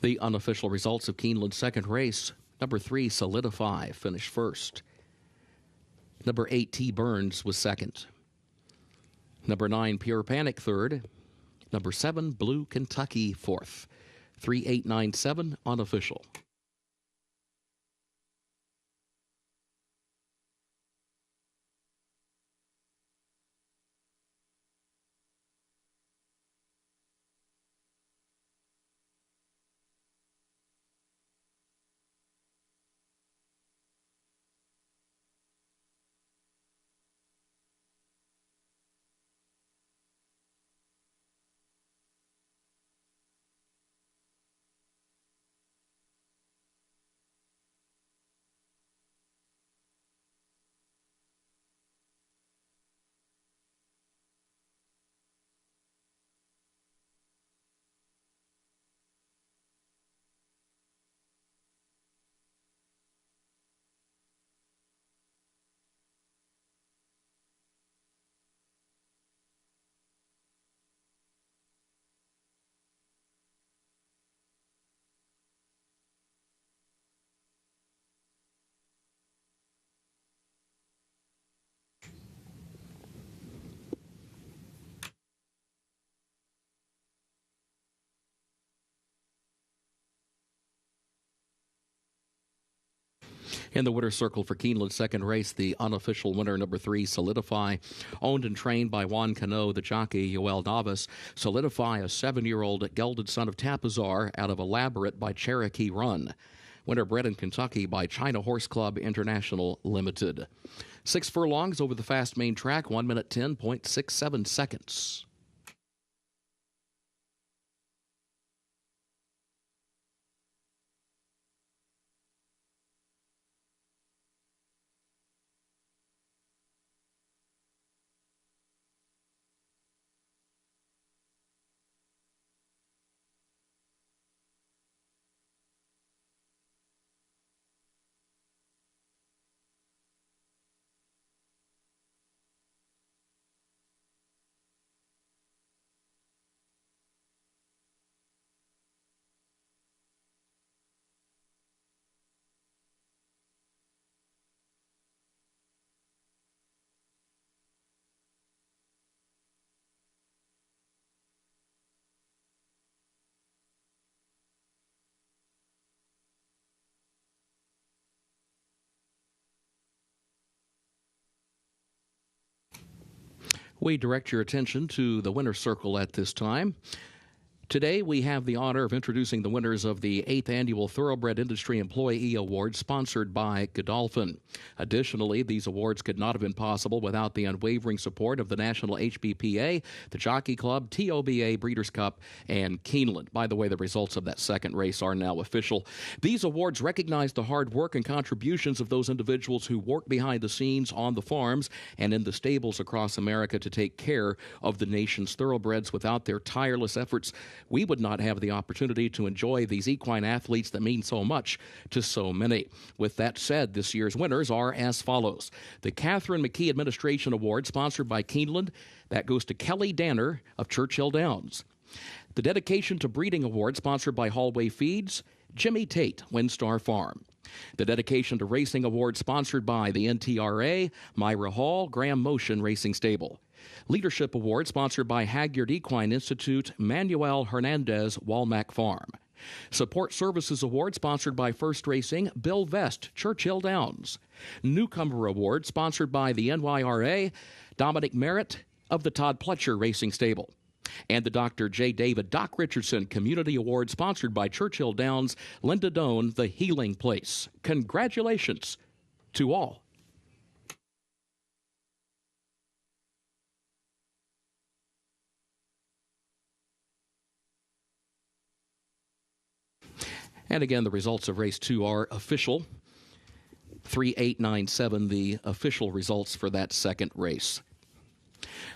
The unofficial results of Keeneland's second race. Number 3, Solidify, finished first. Number 8, T. Burns, was second. Number 9, Pure Panic, third. Number 7, Blue Kentucky, fourth. 3897, unofficial. In the winner's circle for Keeneland's second race, the unofficial winner, number 3, Solidify, owned and trained by Juan Cano, the jockey Yoel Neves. Solidify, a 7-year-old gelded son of Tapazar out of Elaborate by Cherokee Run. Winner bred in Kentucky by China Horse Club International Limited. 6 furlongs over the fast main track, 1 minute 10.67 seconds. We direct your attention to the winner's circle at this time. Today, we have the honor of introducing the winners of the 8th Annual Thoroughbred Industry Employee Award, sponsored by Godolphin. Additionally, these awards could not have been possible without the unwavering support of the National HBPA, the Jockey Club, TOBA, Breeders' Cup, and Keeneland. By the way, the results of that second race are now official. These awards recognize the hard work and contributions of those individuals who work behind the scenes on the farms and in the stables across America to take care of the nation's thoroughbreds. Without their tireless efforts, we would not have the opportunity to enjoy these equine athletes that mean so much to so many. With that said, this year's winners are as follows. The Catherine McKee Administration Award, sponsored by Keeneland, that goes to Kelly Danner of Churchill Downs. The Dedication to Breeding Award, sponsored by Hallway Feeds, Jimmy Tate, Windstar Farm. The Dedication to Racing Award, sponsored by the NTRA, Myra Hall, Graham Motion Racing Stable. Leadership Award, sponsored by Hagyard Equine Institute, Manuel Hernandez, Walmack Farm. Support Services Award, sponsored by First Racing, Bill Vest, Churchill Downs. Newcomer Award, sponsored by the NYRA, Dominic Merritt of the Todd Pletcher Racing Stable. And the Dr. J. David Doc Richardson Community Award, sponsored by Churchill Downs, Linda Doan, The Healing Place. Congratulations to all. And again, the results of Race 2 are official. 3-8-9-7, the official results for that second race.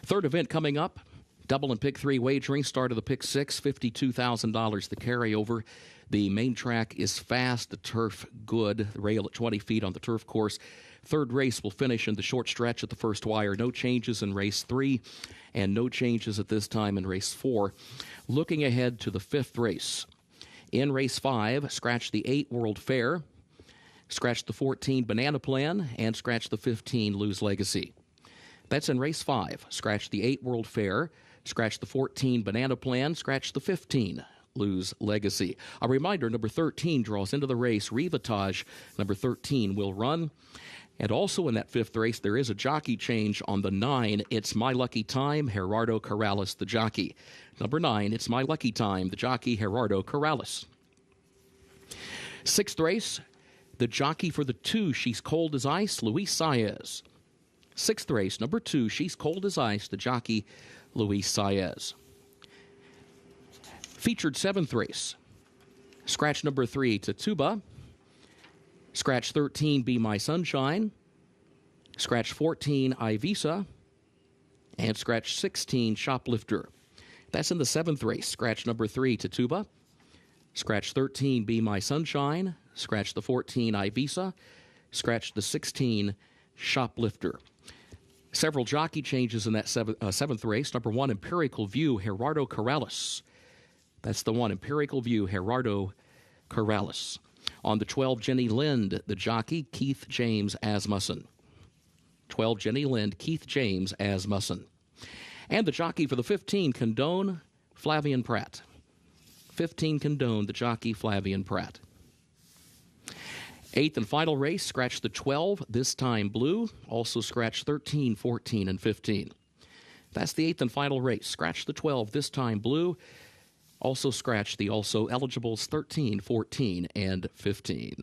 Third event coming up, double and pick 3 wagering, start of the pick 6, $52,000 the carryover. The main track is fast, the turf good, the rail at 20 feet on the turf course. Third race will finish in the short stretch at the first wire. No changes in race 3 and no changes at this time in race 4. Looking ahead to the fifth race. In race 5, scratch the 8 World Fair, scratch the 14 Banana Plan, and scratch the 15 Lose Legacy. That's in race 5. Scratch the 8 World Fair, scratch the 14 Banana Plan, scratch the 15 Lose Legacy. A reminder, number 13 draws into the race. Revatage, number 13, will run. And also in that fifth race, there is a jockey change on the 9. It's My Lucky Time, Gerardo Corrales, the jockey. Number 9, It's My Lucky Time, the jockey, Gerardo Corrales. Sixth race, the jockey for the 2, She's Cold as Ice, Luis Saez. Sixth race, number 2, She's Cold as Ice, the jockey, Luis Saez. Featured seventh race, scratch number 3, Tatuba. Scratch 13, Be My Sunshine. Scratch 14, Ivisa. And scratch 16, Shoplifter. That's in the seventh race. Scratch number 3, Tatuba. Scratch 13, Be My Sunshine. Scratch the 14, Ivisa. Scratch the 16, Shoplifter. Several jockey changes in that seventh race. Number 1, Empirical View, Gerardo Corrales. That's the one, Empirical View, Gerardo Corrales. On the 12, Jenny Lind, the jockey, Keith James Asmussen. 12, Jenny Lind, Keith James Asmussen. And the jockey for the 15, Condone, Flavian Pratt. 15, Condone, the jockey, Flavian Pratt. Eighth and final race, scratch the 12, this time blue. Also scratch 13, 14, and 15. That's the eighth and final race. Scratch the 12, this time blue. Also scratch the also eligibles 13, 14, and 15.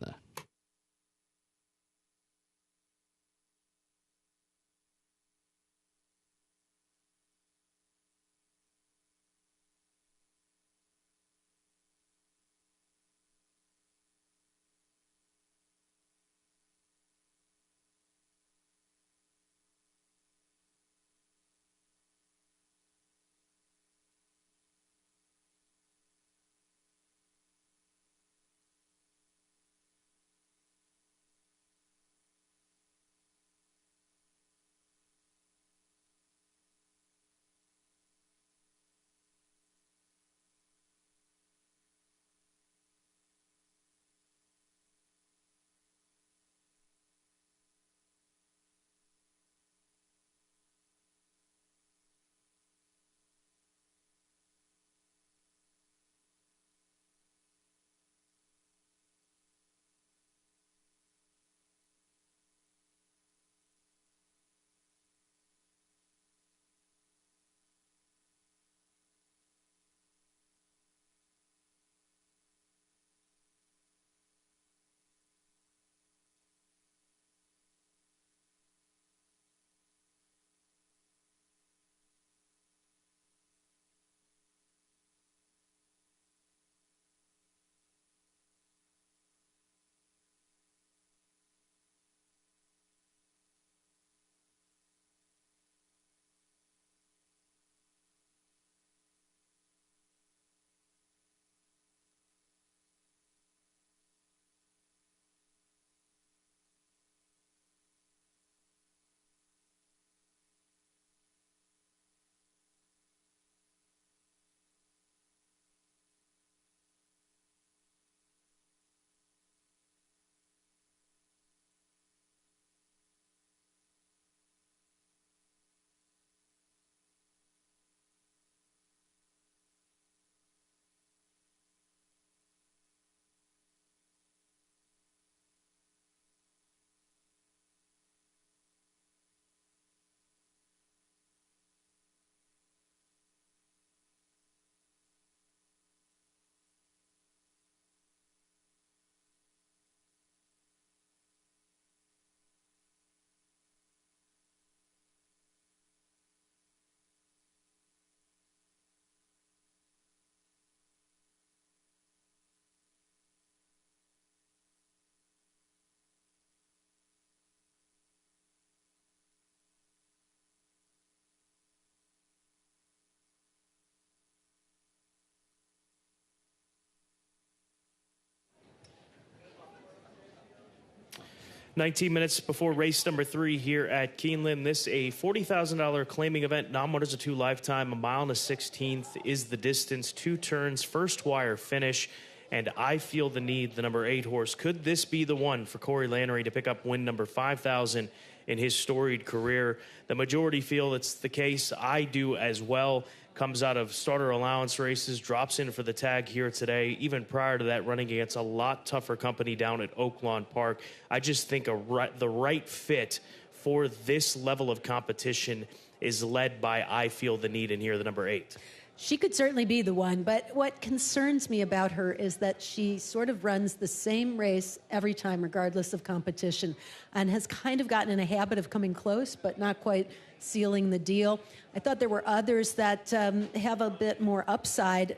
19 minutes before race number 3 here at Keeneland. This a $40,000 claiming event. Non-winners of 2 lifetime. 1.16 is the distance. 2 turns. First wire finish. And I Feel the Need, the number 8 horse. Could this be the one for Corey Lannery to pick up win number 5,000 in his storied career? The majority feel it's the case. I do as well. Comes out of starter allowance races, drops in for the tag here today. Even prior to that, running against a lot tougher company down at Oaklawn Park. I just think the right fit for this level of competition is led by I Feel the Need in here, the number 8. She could certainly be the one, but what concerns me about her is that she sort of runs the same race every time, regardless of competition, and has kind of gotten in a habit of coming close, but not quite sealing the deal. I thought there were others that have a bit more upside.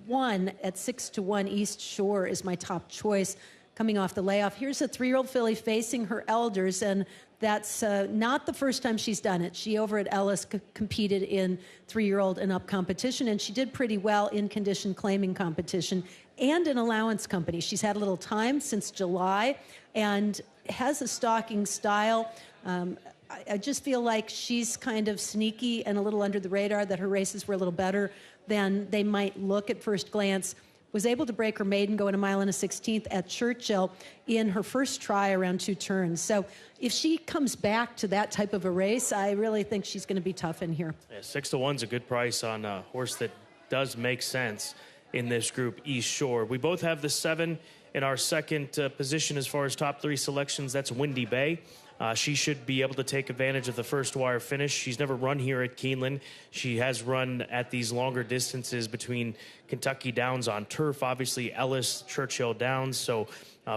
One at 6-1, East Shore is my top choice coming off the layoff. Here's a 3-year-old filly facing her elders, and that's not the first time she's done it. She over at Ellis competed in 3-year-old and up competition, and she did pretty well in condition claiming competition and in allowance company. She's had a little time since July and has a stalking style. I just feel like she's kind of sneaky and a little under the radar, that her races were a little better than they might look at first glance. Was able to break her maiden going 1 1/16 at Churchill in her first try around 2 turns. So if she comes back to that type of a race, I really think she's going to be tough in here. Yeah, 6-1 is a good price on a horse that does make sense in this group, East Shore. We both have the 7 in our second position as far as top 3 selections. That's Windy Bay. She should be able to take advantage of the first wire finish. She's never run here at Keeneland. She has run at these longer distances between Kentucky Downs on turf, obviously Ellis, Churchill Downs. So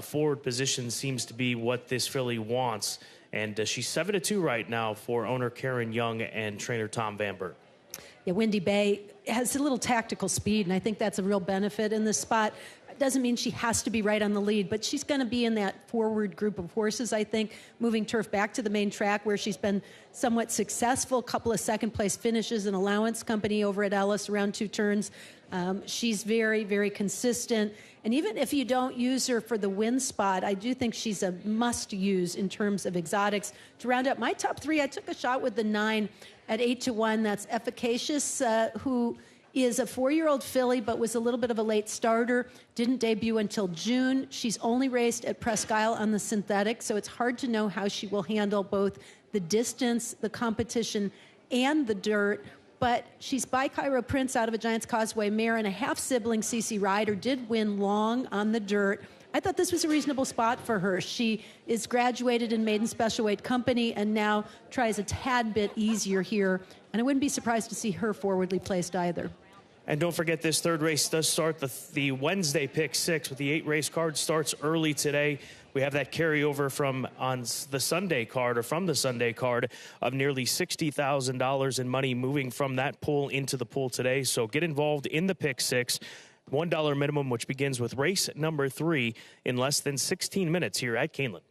forward position seems to be what this filly wants. And she's 7-2 right now for owner Karen Young and trainer Tom Van Burt. Yeah, Windy Bay has a little tactical speed, and I think that's a real benefit in this spot. Doesn't mean she has to be right on the lead, but she's going to be in that forward group of horses, I think, moving turf back to the main track where she's been somewhat successful. A couple of second-place finishes in allowance company over at Ellis around 2 turns. She's very, very consistent. And even if you don't use her for the win spot, I do think she's a must-use in terms of exotics. To round up my top 3, I took a shot with the 9 at 8-1. That's Efficacious, who is a 4-year-old filly, but was a little bit of a late starter. Didn't debut until June. She's only raced at Presque Isle on the synthetic, so it's hard to know how she will handle both the distance, the competition, and the dirt. But she's by Cairo Prince out of a Giants Causeway mare, and a half-sibling CC Rider did win long on the dirt. I thought this was a reasonable spot for her. She is graduated in maiden special weight company and now tries a tad bit easier here. And I wouldn't be surprised to see her forwardly placed either. And don't forget, this third race does start the Wednesday pick 6 with the 8 race card. Starts early today. We have that carryover from the Sunday card of nearly $60,000 in money moving from that pool into the pool today. So get involved in the pick 6. $1 minimum, which begins with race number 3 in less than 16 minutes here at Keeneland.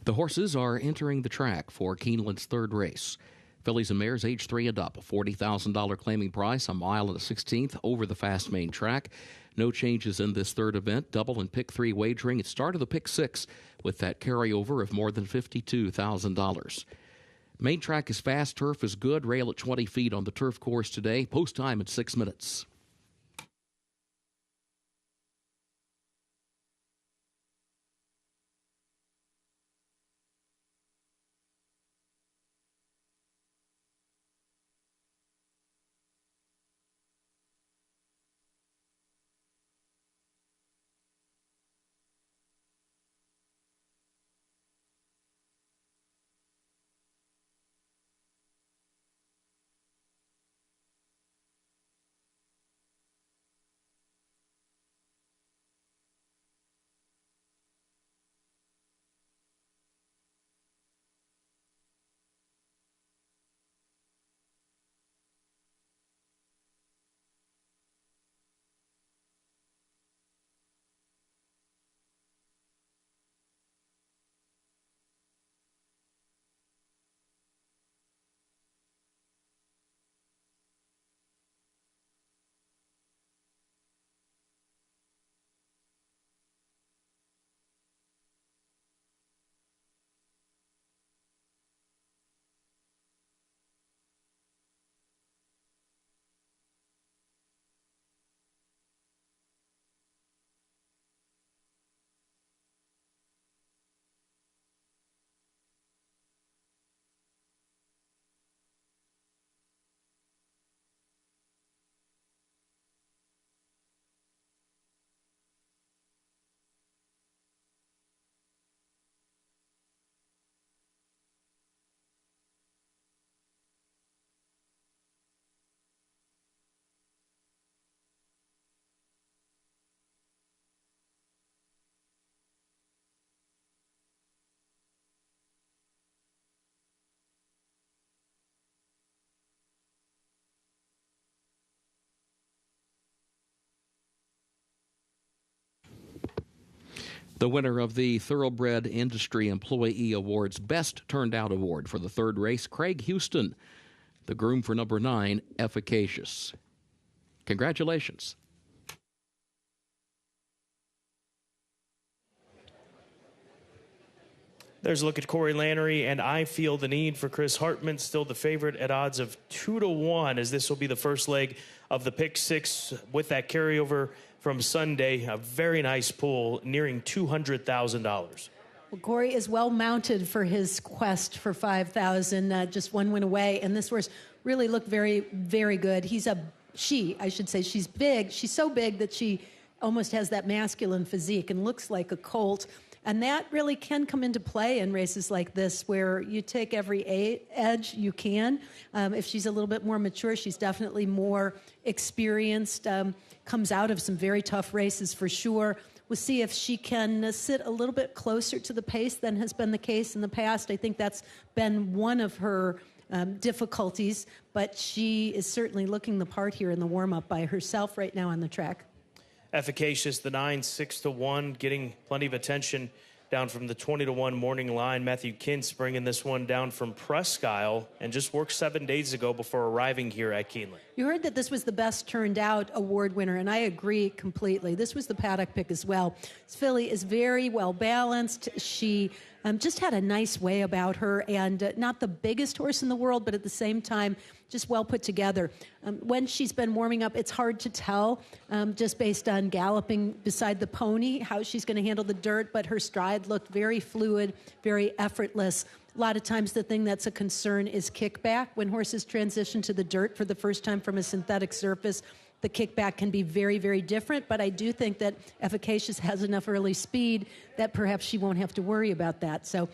The horses are entering the track for Keeneland's third race. Fillies and mares age 3 and up, a $40,000 claiming price, a mile and a 16th over the fast main track. No changes in this third event. Double and pick 3 wagering. It started the pick 6 with that carryover of more than $52,000. Main track is fast, turf is good. Rail at 20 feet on the turf course today. Post time at 6 minutes. The winner of the Thoroughbred Industry Employee Award's Best Turned Out Award for the third race, Craig Houston, the groom for number 9, Efficacious. Congratulations. There's a look at Corey Lannery, and I Feel the Need for Chris Hartman, still the favorite at odds of 2-1, as this will be the first leg of the pick 6 with that carryover from Sunday. A very nice pool, nearing $200,000. Well, Corey is well mounted for his quest for $5,000. Just one win away, and this horse really looked very, very good. I should say, she's big. She's so big that she almost has that masculine physique and looks like a colt. And that really can come into play in races like this, where you take every edge you can. If she's a little bit more mature, she's definitely more experienced, comes out of some very tough races for sure. We'll see if she can sit a little bit closer to the pace than has been the case in the past. I think that's been one of her difficulties, but she is certainly looking the part here in the warm-up by herself right now on the track. Efficacious, the 9, 6-1, getting plenty of attention down from the 20-1 morning line. Matthew Kintz bringing this one down from Presque Isle and just worked 7 days ago before arriving here at Keeneland. You heard that this was the best turned out award winner, and I agree completely. This was the paddock pick as well. This filly is very well balanced. She just had a nice way about her, and not the biggest horse in the world, but at the same time, just well put together. When she's been warming up, it's hard to tell, just based on galloping beside the pony, how she's going to handle the dirt, but her stride looked very fluid, very effortless. A lot of times the thing that's a concern is kickback. When horses transition to the dirt for the first time from a synthetic surface, the kickback can be very, very different, but I do think that Efficacious has enough early speed that perhaps she won't have to worry about that. So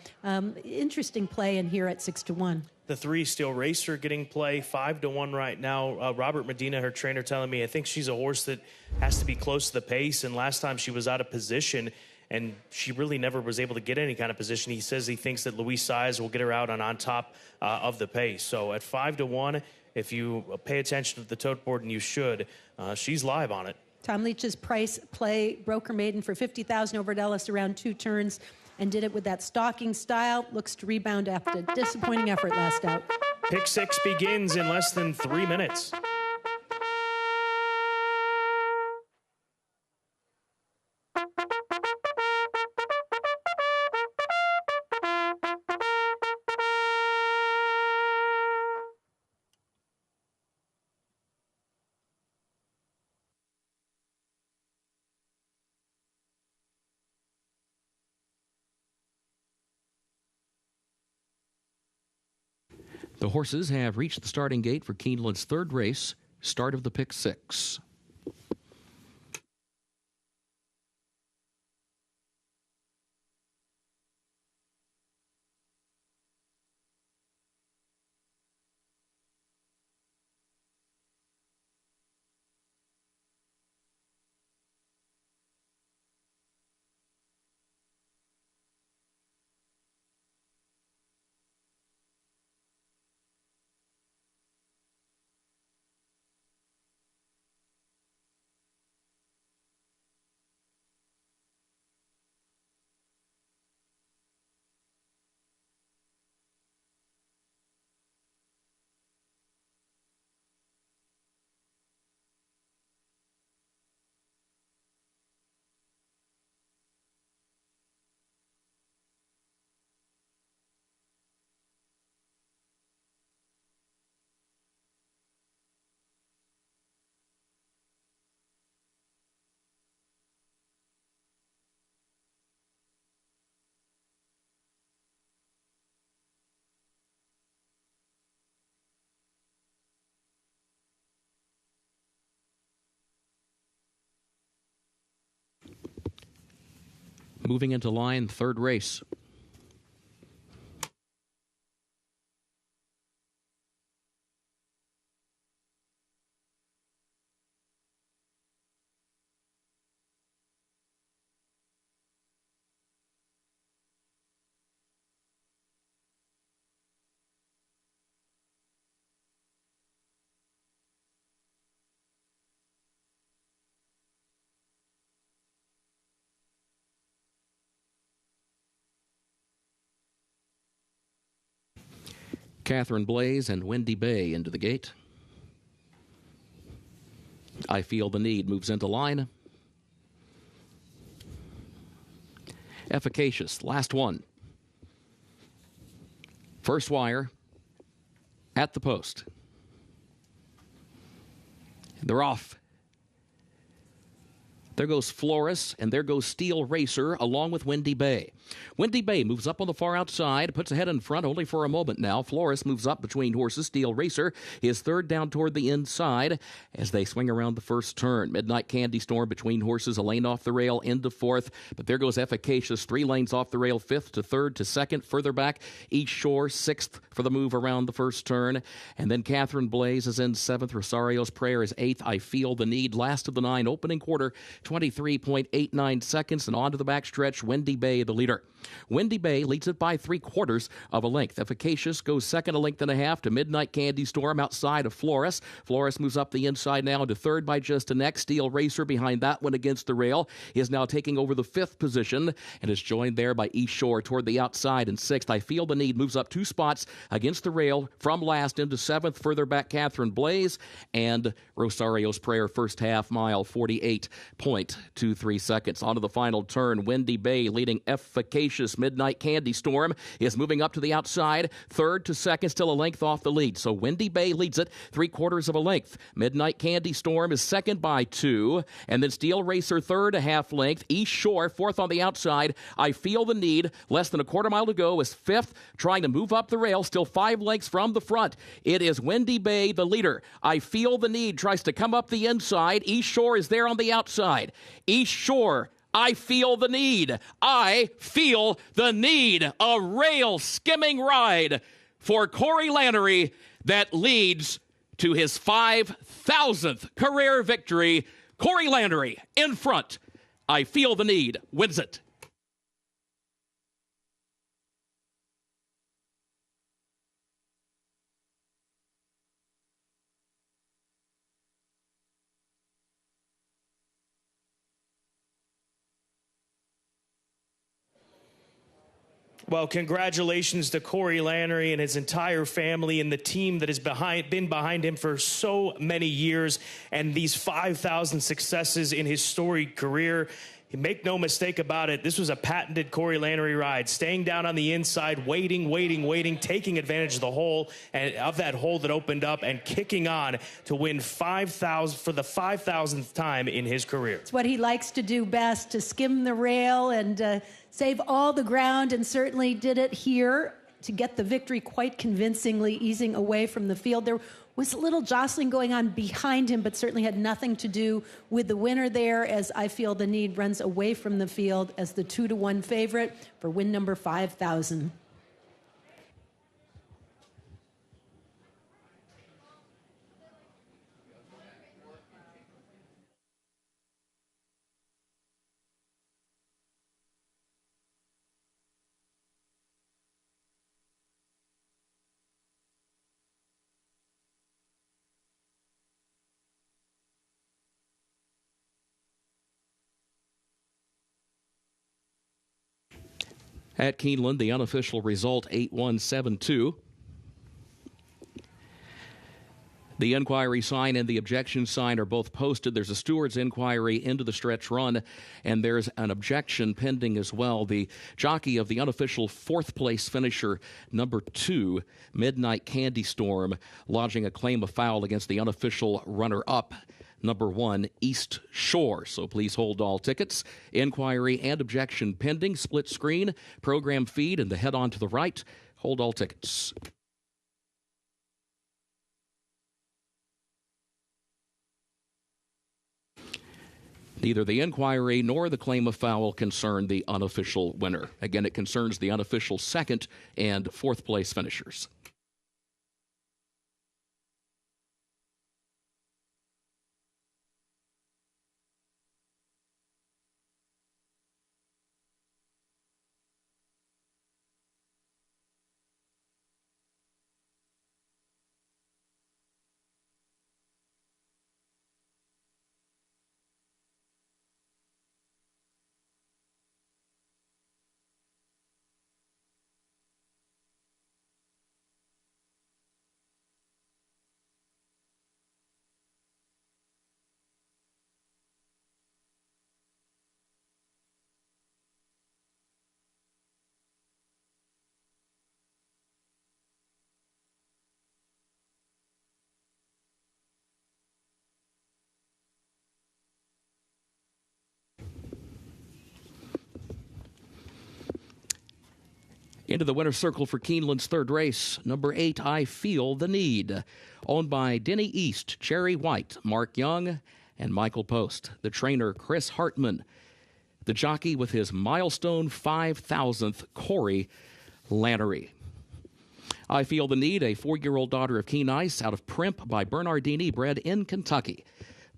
interesting play in here at 6-1. The 3 Steel Racer getting play 5-1 right now. Robert Medina, her trainer, telling me I think she's a horse that has to be close to the pace, and last time she was out of position and she really never was able to get any kind of position. He says he thinks that Luis Saez will get her out on top of the pace. So at 5-1, if you pay attention to the tote board, and you should, she's live on it. Tom Leach's Price play Broker Maiden for $50,000 over Ellis around 2 turns and did it with that stalking style. Looks to rebound after a disappointing effort last out. Pick 6 begins in less than 3 minutes. The horses have reached the starting gate for Keeneland's third race, start of the pick 6. Moving into line, third race. Catherine Blaze and Wendy Bay into the gate. I Feel the Need moves into line. Efficacious, last one. First wire at the post. They're off. There goes Flores, and there goes Steel Racer, along with Wendy Bay. Wendy Bay moves up on the far outside, puts ahead in front only for a moment now. Flores moves up between horses. Steel Racer is third down toward the inside as they swing around the first turn. Midnight Candy Storm between horses, a lane off the rail into fourth. But there goes Efficacious, 3 lanes off the rail, fifth to third to second. Further back, East Shore, sixth for the move around the first turn. And then Catherine Blaze is in seventh. Rosario's Prayer is eighth. I Feel the Need, last of the 9, opening quarter, 23.89 seconds, and on to the backstretch, Wendy Bay, the leader. Wendy Bay leads it by 3/4 of a length. Efficacious goes second, a length and a half to Midnight Candy Storm outside of Flores. Flores moves up the inside now to third by just a neck. Steel Racer behind that one against the rail is now taking over the 5th position and is joined there by East Shore toward the outside in 6th. I Feel the Need moves up 2 spots against the rail from last into 7th. Further back, Catherine Blaze and Rosario's Prayer, first half mile, 48.23 seconds. On to the final turn, Wendy Bay leading Efficacious. Midnight Candy Storm is moving up to the outside, third to second, still a length off the lead. So Wendy Bay leads it 3/4 of a length. Midnight Candy Storm is second by 2, and then Steel Racer third, a half length. East Shore fourth on the outside. I Feel the Need, less than a quarter mile to go, is fifth, trying to move up the rail, still 5 lengths from the front. It is Wendy Bay, the leader. I Feel the Need tries to come up the inside. East Shore is there on the outside. East Shore, I Feel the Need. I Feel the Need. A rail skimming ride for Corey Lannery that leads to his 5,000th career victory. Corey Lannery in front. I Feel the Need wins it. Well, congratulations to Corey Lannery and his entire family and the team that has been behind him for so many years, and these 5,000 successes in his storied career. Make no mistake about it, this was a patented Corey Lannery ride, staying down on the inside, waiting, taking advantage of the hole, and of that hole that opened up, and kicking on to win 5,000 for the 5,000th time in his career. It's what he likes to do best, to skim the rail and save all the ground, and certainly did it here to get the victory quite convincingly, easing away from the field. There was a little jostling going on behind him, but certainly had nothing to do with the winner there, as I feel the need runs away from the field as the 2-1 favorite for win number 5,000. At Keeneland, the unofficial result 8-1-7-2. The inquiry sign and the objection sign are both posted. There's a steward's inquiry into the stretch run, and there's an objection pending as well. The jockey of the unofficial fourth-place finisher, number 2, Midnight Candy Storm, lodging a claim of foul against the unofficial runner-up, number 1, East Shore. So please hold all tickets. Inquiry and objection pending. Split screen, program feed, and the head on to the right. Hold all tickets. Neither the inquiry nor the claim of foul concern the unofficial winner. Again, it concerns the unofficial second and fourth place finishers. Into the winner's circle for Keeneland's third race, number 8, I Feel the Need, owned by Denny East, Cherry White, Mark Young, and Michael Post. The trainer, Chris Hartman. The jockey with his milestone 5,000th, Corey Lannery. I Feel the Need, a 4-year-old daughter of Keen Ice out of Primp by Bernardini, bred in Kentucky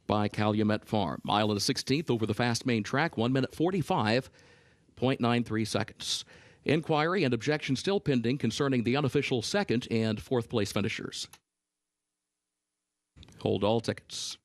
by Calumet Farm. Mile and a 16th over the fast main track, 1 minute 45.93 seconds. Inquiry and objection still pending concerning the unofficial second and fourth place finishers. Hold all tickets.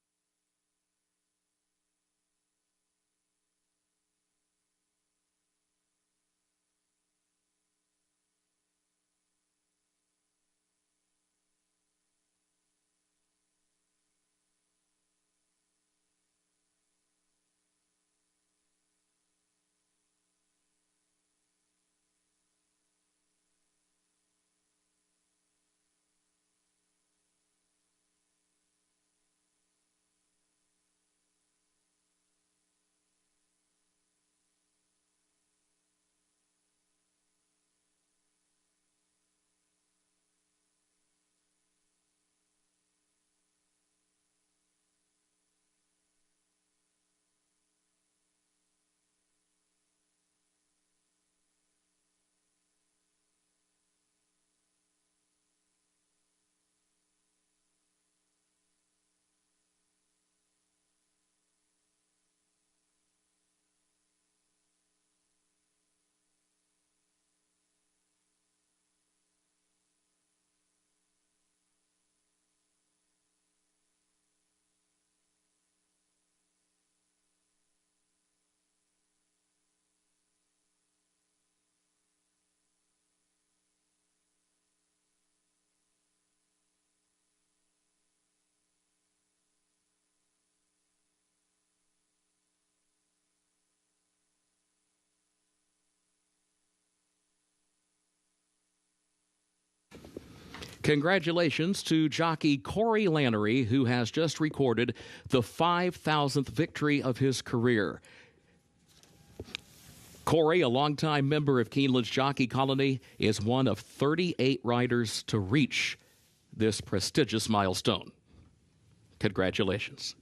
Congratulations to jockey Corey Lannery, who has just recorded the 5,000th victory of his career. Corey, a longtime member of Keeneland's jockey colony, is one of 38 riders to reach this prestigious milestone. Congratulations.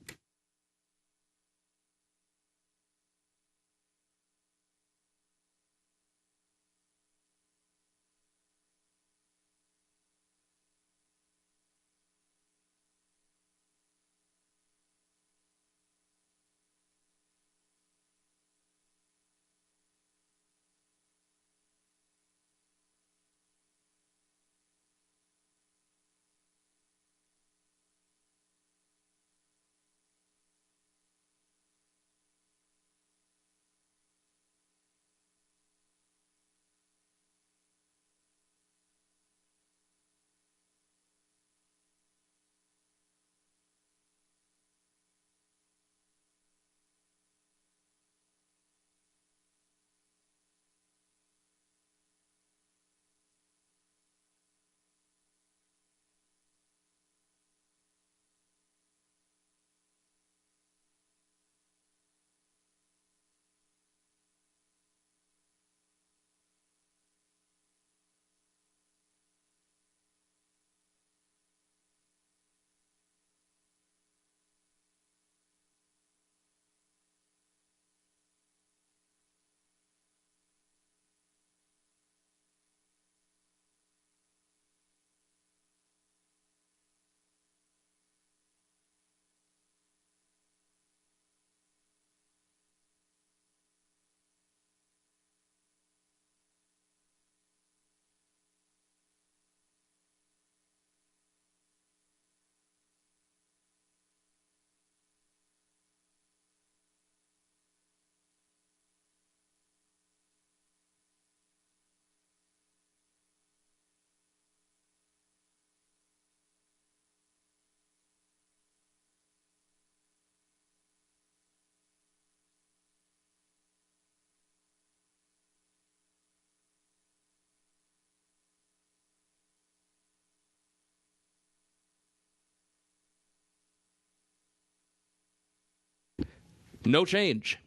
No change.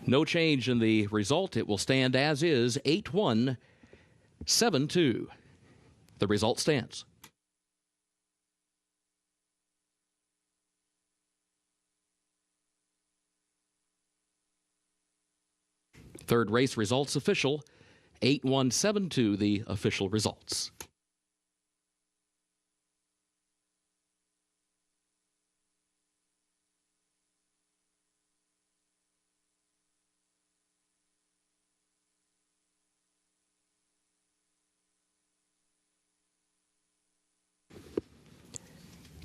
No change in the result. It will stand as is, 8-1, 7-2. The result stands. Third race results official, 8-1, 7-2, the official results.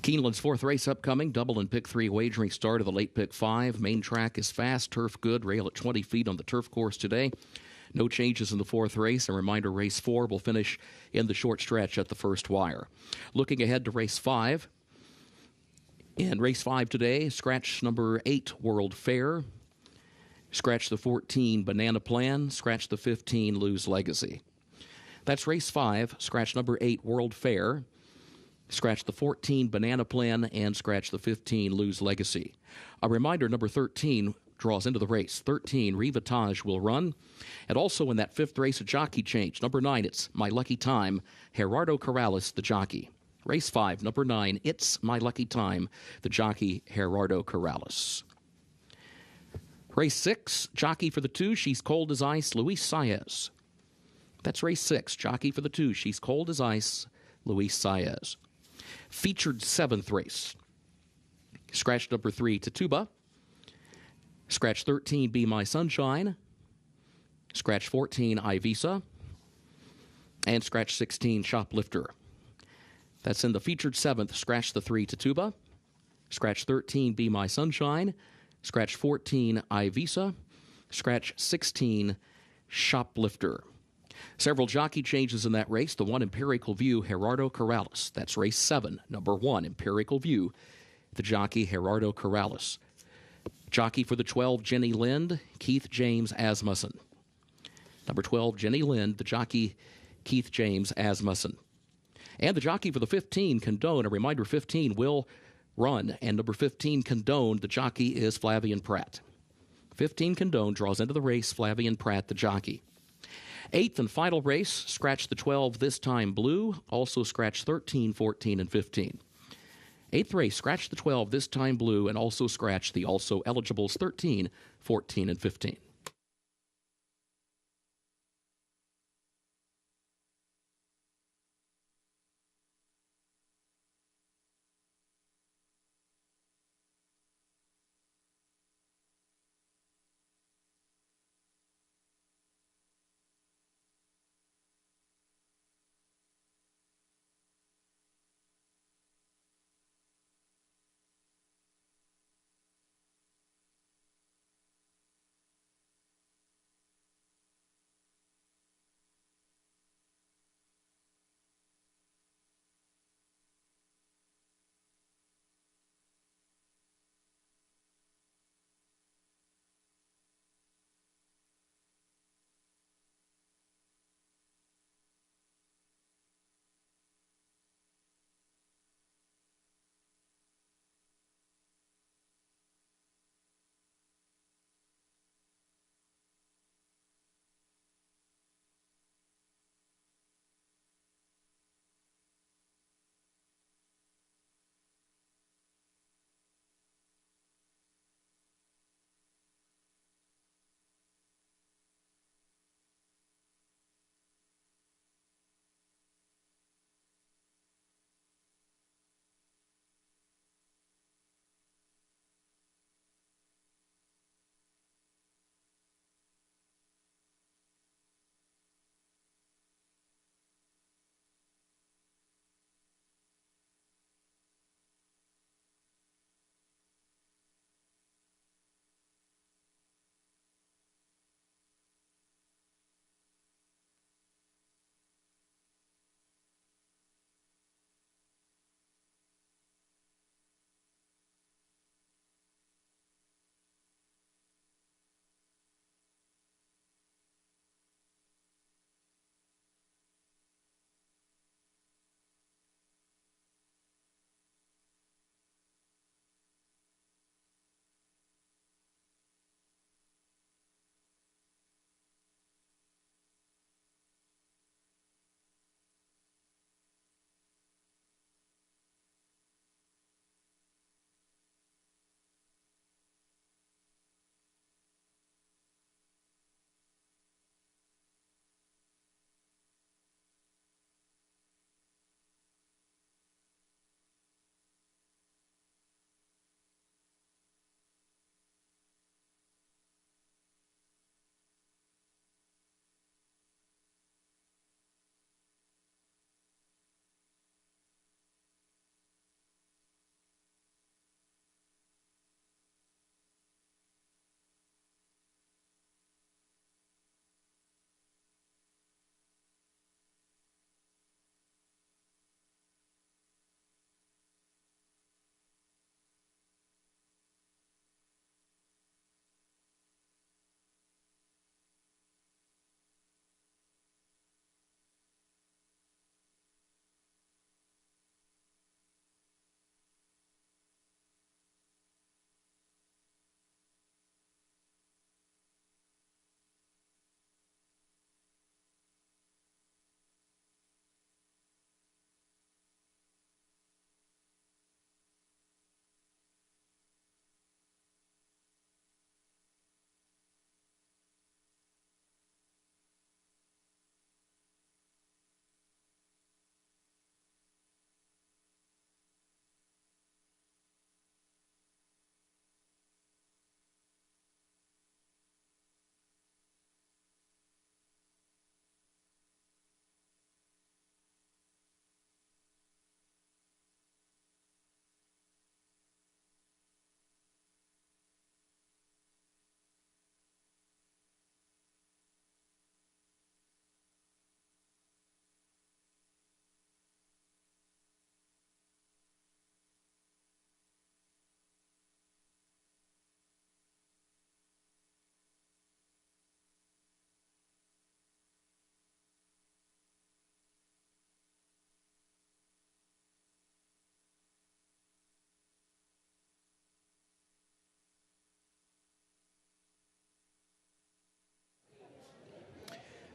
Keeneland's fourth race upcoming, double and pick 3 wagering start of the late pick 5. Main track is fast, turf good, rail at 20 feet on the turf course today. No changes in the fourth race. A reminder, race 4 will finish in the short stretch at the first wire. Looking ahead to race 5. In race 5 today, scratch number 8, World Fair. Scratch the 14, Banana Plan. Scratch the 15, Lose Legacy. That's race 5, scratch number 8, World Fair. Scratch the 14, Banana Plan, and scratch the 15, Lose Legacy. A reminder, number 13 draws into the race. 13, Rivatage will run. And also in that fifth race, a jockey change. Number 9, it's My Lucky Time, Gerardo Corrales, the jockey. Race 5, number 9, It's My Lucky Time, the jockey, Gerardo Corrales. Race 6, jockey for the 2, She's Cold as Ice, Luis Saez. That's race 6, jockey for the 2, She's Cold as Ice, Luis Saez. Featured 7th race. Scratch number 3, Tituba. Scratch 13, Be My Sunshine. Scratch 14, Ivisa. And scratch 16, Shoplifter. That's in the featured 7th. Scratch the 3, Tituba. Scratch 13, Be My Sunshine. Scratch 14, Ivisa. Scratch 16, Shoplifter. Several jockey changes in that race. The 1, Empirical View, Gerardo Corrales. That's race 7, number 1, Empirical View, the jockey, Gerardo Corrales. Jockey for the 12, Jenny Lind, Keith James Asmussen. Number 12, Jenny Lind, the jockey Keith James Asmussen. And the jockey for the 15, Condone, a reminder, 15 will run. And number 15, Condone, the jockey is Flavian Pratt. 15, Condone, draws into the race, Flavian Pratt, the jockey. 8th and final race, scratch the 12, this time blue. Also scratch 13, 14, and 15. 8th race, scratch the 12, this time blue, and also scratch the also eligibles 13, 14, and 15.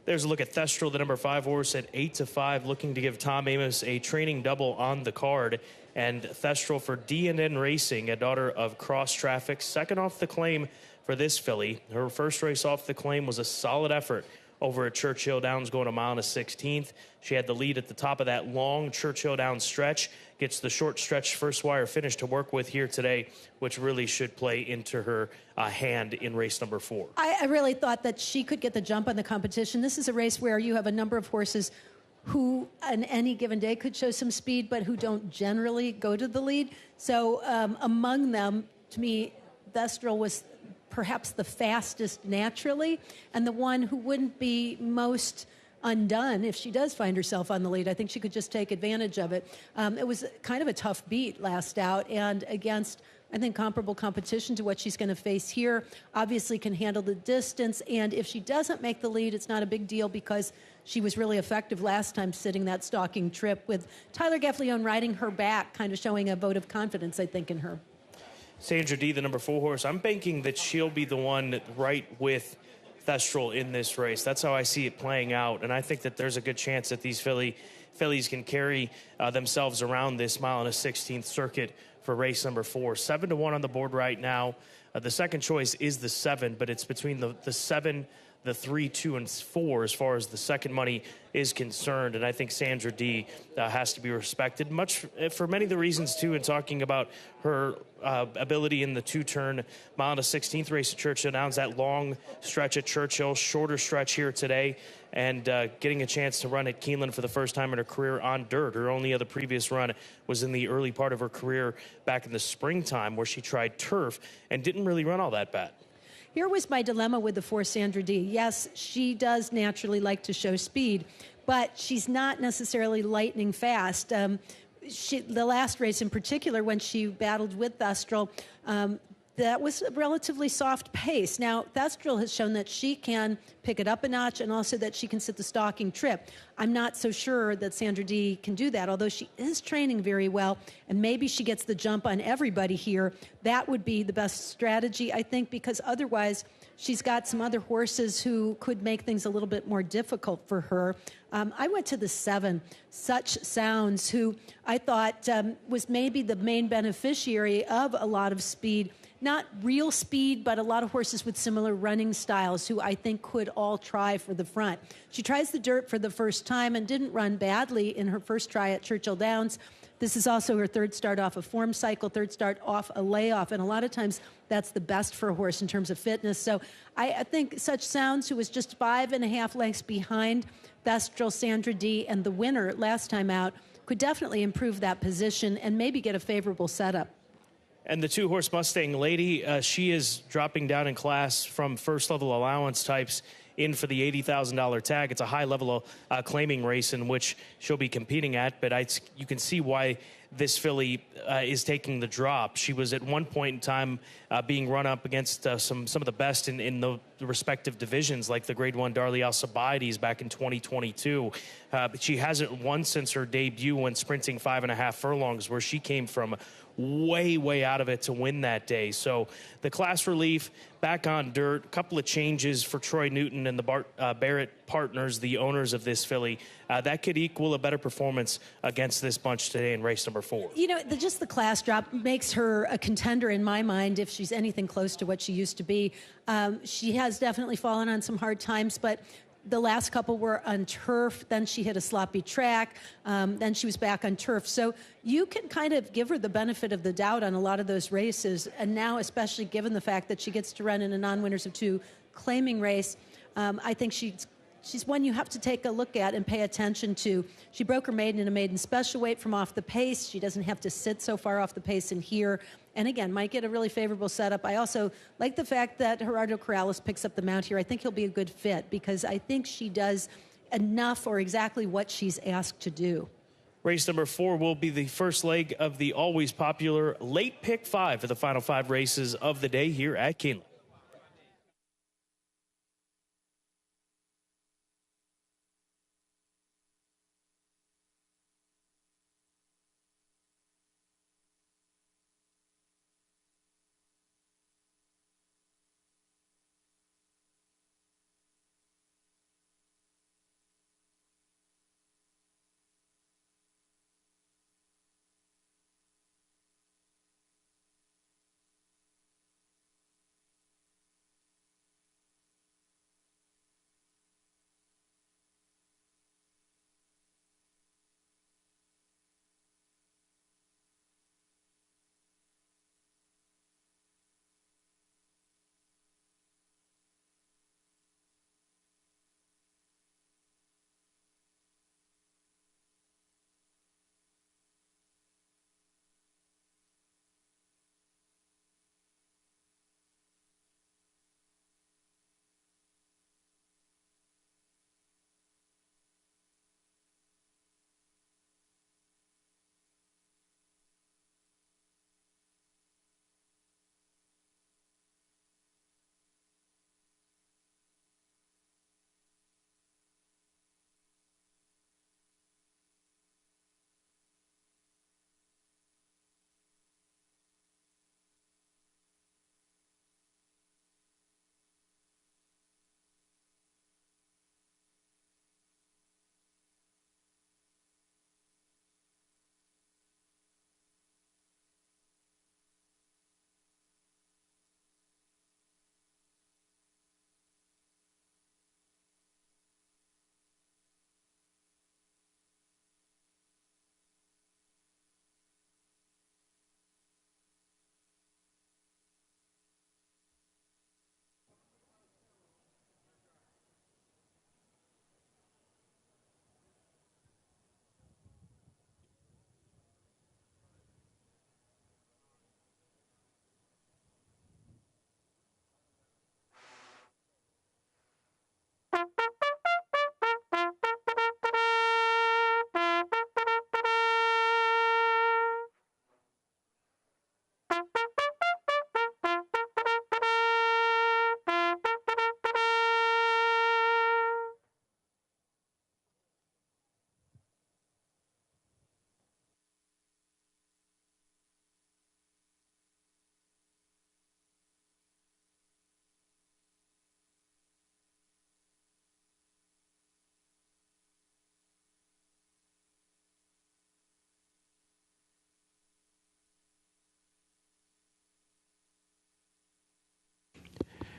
There's a look at Thestral, the number 5 horse, at 8-5, looking to give Tom Amos a training double on the card. And Thestral for D&N Racing, a daughter of Cross Traffic, second off the claim for this filly. Her first race off the claim was a solid effort over at Churchill Downs, going a mile and a 16th. She had the lead at the top of that long Churchill Downs stretch, gets the short stretch first wire finish to work with here today, which really should play into her hand in race number 4. I really thought that she could get the jump on the competition. This is a race where you have a number of horses who on any given day could show some speed, but who don't generally go to the lead. So among them, to me, Thestral was perhaps the fastest naturally, and the one who wouldn't be most undone if she does find herself on the lead. I think she could just take advantage of it. It was kind of a tough beat last out, and against, I think, comparable competition to what she's going to face here. Obviously can handle the distance, and if she doesn't make the lead, it's not a big deal because she was really effective last time sitting that stalking trip with Tyler Gaffleone riding her back, kind of showing a vote of confidence, I think, in her. Sandra D, the number 4 horse, I'm banking that she'll be the one right with Thestral in this race. That's how I see it playing out, and I think that there's a good chance that these fillies can carry themselves around this mile and a 16th circuit for race number 4. 7-1 on the board right now. The second choice is the 7, but it's between the 7, the 3, 2, and 4 as far as the second money is concerned, and I think Sandra D has to be respected, much for many of the reasons, too, in talking about her ability in the 2-turn mile and a 16th race at Churchill Downs, that long stretch at Churchill, shorter stretch here today, and getting a chance to run at Keeneland for the first time in her career on dirt. Her only other previous run was in the early part of her career back in the springtime, where she tried turf and didn't really run all that bad. Here was my dilemma with the 4 Sandra D. Yes, she does naturally like to show speed, but she's not necessarily lightning fast. The last race in particular, when she battled with Thestral, that was a relatively soft pace. Now, Thestral has shown that she can pick it up a notch and also that she can sit the stalking trip. I'm not so sure that Sandra D can do that, although she is training very well, and maybe she gets the jump on everybody here. That would be the best strategy, I think, because otherwise she's got some other horses who could make things a little bit more difficult for her. I went to the 7, Such Sounds, who I thought was maybe the main beneficiary of a lot of speed. Not real speed, but a lot of horses with similar running styles who I think could all try for the front. She tries the dirt for the first time and didn't run badly in her first try at Churchill Downs. This is also her third start off a form cycle, third start off a layoff, and a lot of times that's the best for a horse in terms of fitness. So I think Such Sounds, who was just 5.5 lengths behind Thestral, Sandra D, and the winner last time out, could definitely improve that position and maybe get a favorable setup. And the 2-horse Mustang Lady, she is dropping down in class from first-level allowance types in for the $80,000 tag. It's a high-level claiming race in which she'll be competing at, but you can see why this filly is taking the drop. She was at one point in time being run up against some of the best in the respective divisions, like the Grade 1 Darley Alcibiades back in 2022. But she hasn't won since her debut when sprinting 5.5 furlongs, where she came from way out of it to win that day. So the class relief, back on dirt, a couple of changes for Troy Newton and the Barrett partners, the owners of this filly. That could equal a better performance against this bunch today in race number 4. You know, just the class drop makes her a contender in my mind if she's anything close to what she used to be. She has definitely fallen on some hard times, but the last couple were on turf. Then she hit a sloppy track. Then she was back on turf. So you can kind of give her the benefit of the doubt on a lot of those races. And now, especially given the fact that she gets to run in a non-winners of 2 claiming race, I think she's one you have to take a look at and pay attention to. She broke her maiden in a maiden special weight from off the pace. She doesn't have to sit so far off the pace in here. And again, might get a really favorable setup. I also like the fact that Gerardo Corrales picks up the mount here. I think he'll be a good fit because I think she does enough or exactly what she's asked to do. Race number 4 will be the first leg of the always popular late pick 5 for the final 5 races of the day here at Keeneland.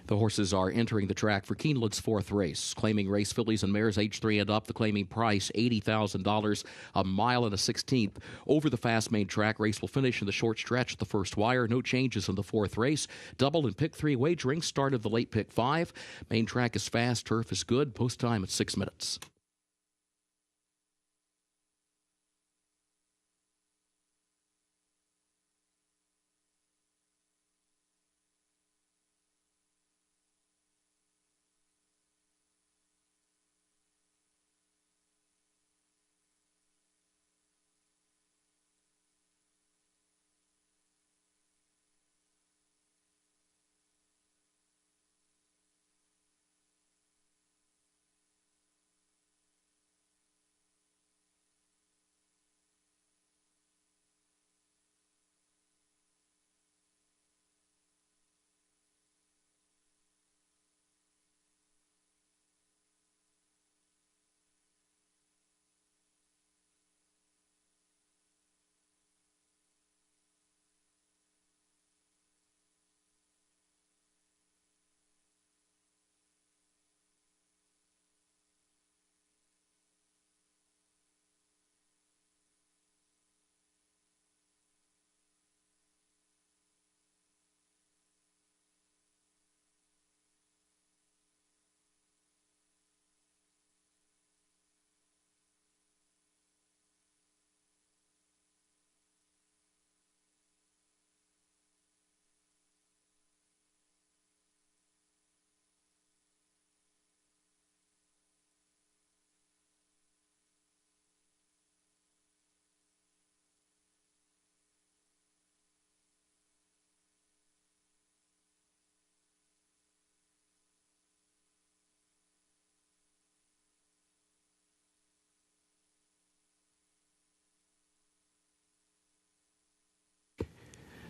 The horses are entering the track for Keeneland's fourth race. Claiming race fillies and mares age 3 and up. The claiming price, $80,000, a mile and a 16th. Over the fast main track, race will finish in the short stretch at the first wire. No changes in the fourth race. Double and pick 3 wagering started the late pick 5. Main track is fast, turf is good. Post time at 6 minutes.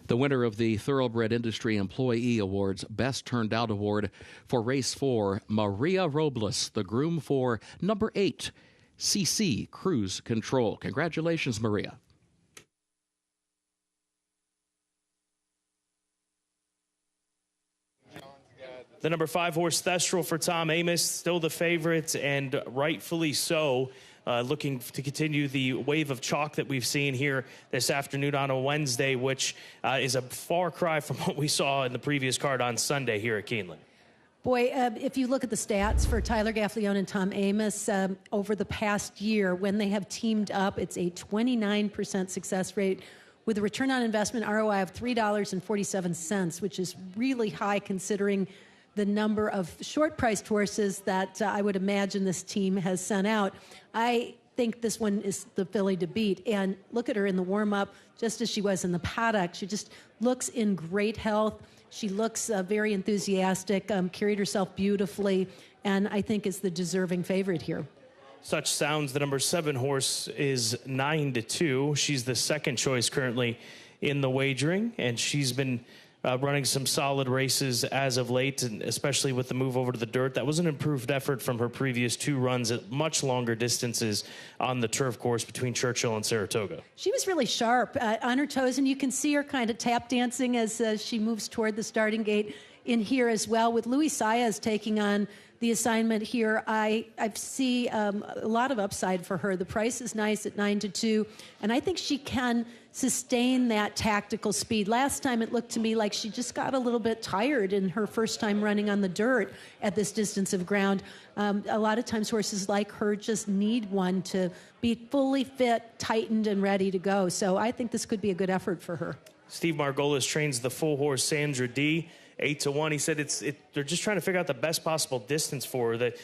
The winner of the Thoroughbred Industry Employee Awards Best Turned Out Award for Race 4, Maria Robles, the groom for number 8, CC Cruise Control. Congratulations, Maria. The number 5 horse, Thestral, for Tom Amos, still the favorite, and rightfully so. Looking to continue the wave of chalk that we've seen here this afternoon on a Wednesday, which is a far cry from what we saw in the previous card on Sunday here at Keeneland. Boy, if you look at the stats for Tyler Gaffalione and Tom Amos over the past year, when they have teamed up, it's a 29% success rate with a return on investment ROI of $3.47, which is really high considering the number of short-priced horses that I would imagine this team has sent out. I think this one is the filly to beat. And look at her in the warm-up, just as she was in the paddock. She just looks in great health. She looks very enthusiastic, carried herself beautifully, and I think is the deserving favorite here. Such sounds. The number 7 horse is 9-2. She's the second choice currently in the wagering, and she's been running some solid races as of late, and especially with the move over to the dirt. That was an improved effort from her previous 2 runs at much longer distances on the turf course between Churchill and Saratoga. She was really sharp on her toes, and you can see her kind of tap dancing as she moves toward the starting gate in here as well. With Luis Saez taking on the assignment here, I see a lot of upside for her. The price is nice at 9-2, and I think she can sustain that tactical speed. Last time it looked to me like she just got a little bit tired in her first time running on the dirt at this distance of ground. A lot of times horses like her just need one to be fully fit, tightened, and ready to go. So I think this could be a good effort for her. Steve Margolis trains the full horse Sandra D, 8-1. He said they're just trying to figure out the best possible distance for her. That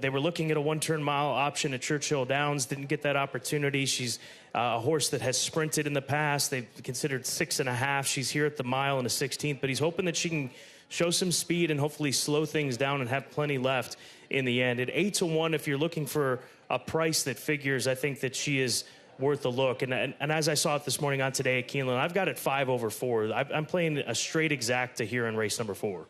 they were looking at a 1-turn mile option at Churchill Downs, didn't get that opportunity. She's a horse that has sprinted in the past. They've considered 6.5. She's here at the mile and a 16th, but he's hoping that she can show some speed and hopefully slow things down and have plenty left in the end. At 8-1, if you're looking for a price that figures, I think that she is worth a look. And as I saw it this morning on Today at Keeneland, I've got it 5/4. I'm playing a straight exacta here in race number 4.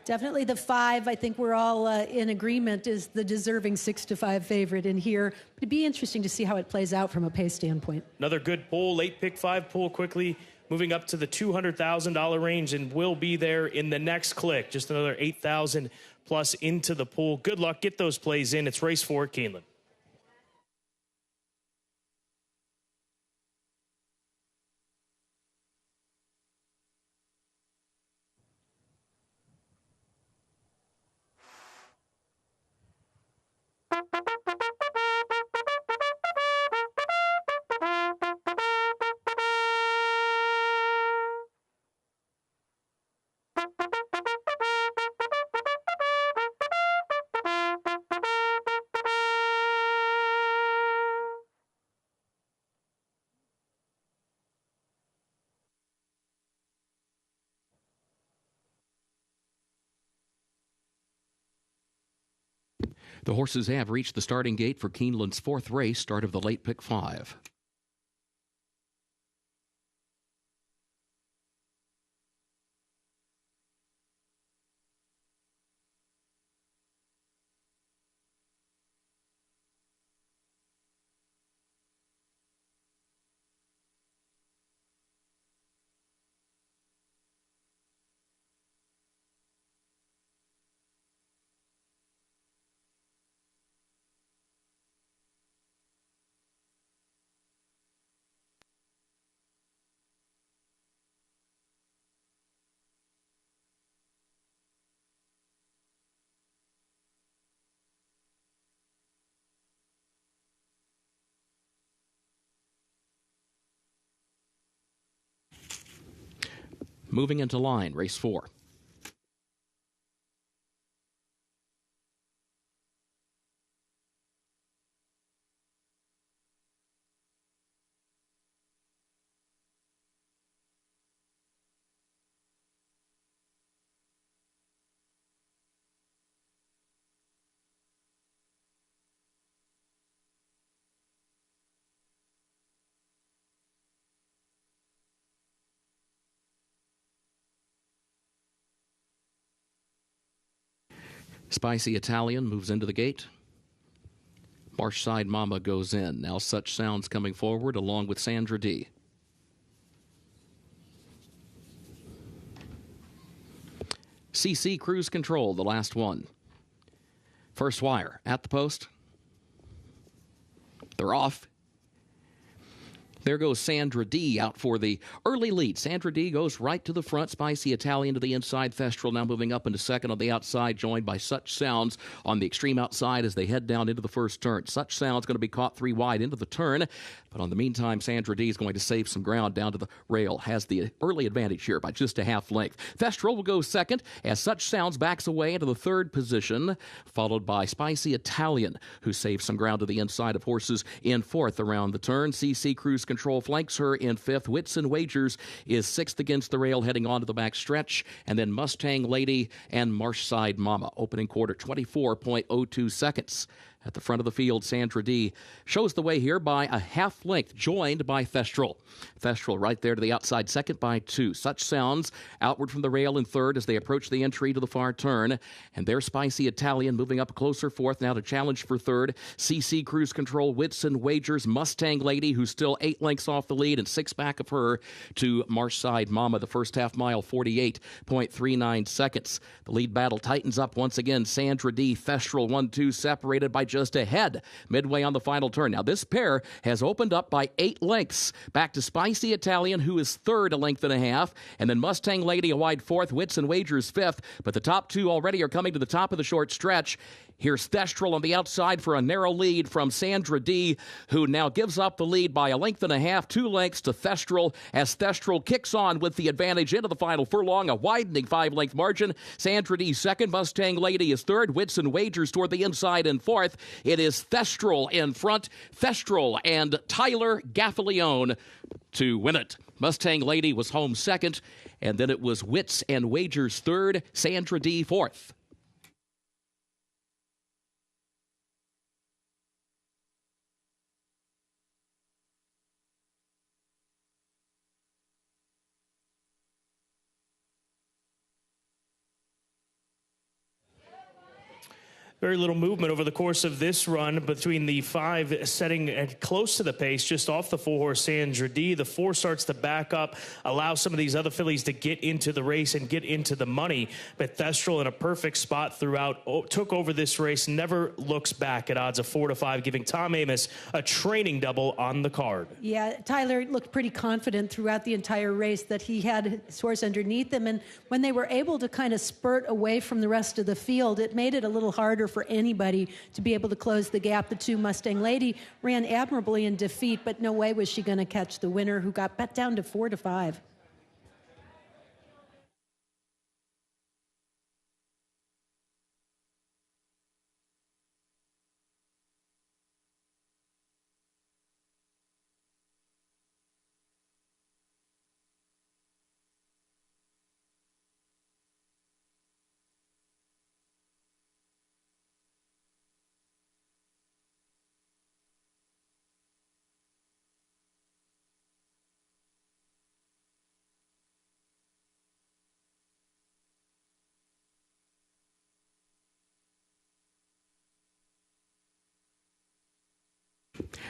Definitely the 5, I think we're all in agreement, is the deserving 6-5 favorite in here. It'd be interesting to see how it plays out from a pace standpoint. Another good pull, late pick 5 pull quickly moving up to the $200,000 range and will be there in the next click. Just another 8,000 plus into the pool. Good luck. Get those plays in. It's race 4 at Keeneland. The horses have reached the starting gate for Keeneland's 4th race, start of the late pick 5. Moving into line, race 4. Spicy Italian moves into the gate. Marshside Mama goes in. Now Such Sounds coming forward along with Sandra D. CC Cruise Control, the last one. First wire at the post. They're off. There goes Sandra D out for the early lead. Sandra D goes right to the front. Spicy Italian to the inside. Thestral now moving up into second on the outside, joined by Such Sounds on the extreme outside as they head down into the first turn. Such Sounds going to be caught 3 wide into the turn. But on the meantime, Sandra D is going to save some ground down to the rail. Has the early advantage here by just a half length. Thestral will go second as Such Sounds backs away into the third position, followed by Spicy Italian, who saves some ground to the inside of horses in fourth around the turn. CC Cruise Control flanks her in fifth. Wits and Wagers is sixth against the rail, heading on to the back stretch. And then Mustang Lady and Marshside Mama. Opening quarter, 24.02 seconds. At the front of the field, Sandra D shows the way here by a half length, joined by Thestral. Thestral right there to the outside, second by 2. Such Sounds outward from the rail in third as they approach the entry to the far turn. And there's Spicy Italian moving up closer fourth now to challenge for third. CC Cruise Control, Wits and Wagers, Mustang Lady, who's still 8 lengths off the lead, and 6 back of her to Marshside Mama. The first half mile, 48.39 seconds. The lead battle tightens up once again. Sandra D, Thestral, 1-2, separated by just ahead midway on the final turn. Now this pair has opened up by 8 lengths. Back to Spicy Italian, who is third, a length and a half, and then Mustang Lady a wide fourth, Wits and Wagers fifth, but the top 2 already are coming to the top of the short stretch. Here's Thestral on the outside for a narrow lead from Sandra D, who now gives up the lead by a length and a half, 2 lengths to Thestral, as Thestral kicks on with the advantage into the final furlong, a widening 5-length margin. Sandra D second, Mustang Lady is third, Wits and Wagers toward the inside in fourth. It is Thestral in front, Thestral and Tyler Gaffalione to win it. Mustang Lady was home second, and then it was Wits and Wagers third, Sandra D fourth. Very little movement over the course of this run between the 5 setting at close to the pace, just off the 4-horse Sandra D. The 4 starts to back up, allow some of these other fillies to get into the race and get into the money. But Thestral in a perfect spot throughout, took over this race, never looks back at odds of 4-5, giving Tom Amos a training double on the card. Yeah, Tyler looked pretty confident throughout the entire race that he had his horse underneath him. And when they were able to kind of spurt away from the rest of the field, it made it a little harder for anybody to be able to close the gap. The 2 Mustang Lady ran admirably in defeat, but no way was she going to catch the winner, who got bet down to 4-5.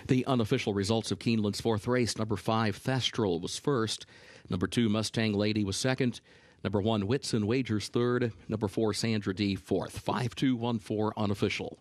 The unofficial results of Keeneland's 4th race: number 5, Thestral, was first. Number 2, Mustang Lady, was second. Number 1, Whitson Wagers, third. Number 4, Sandra D, fourth. 5-2-1-4 unofficial.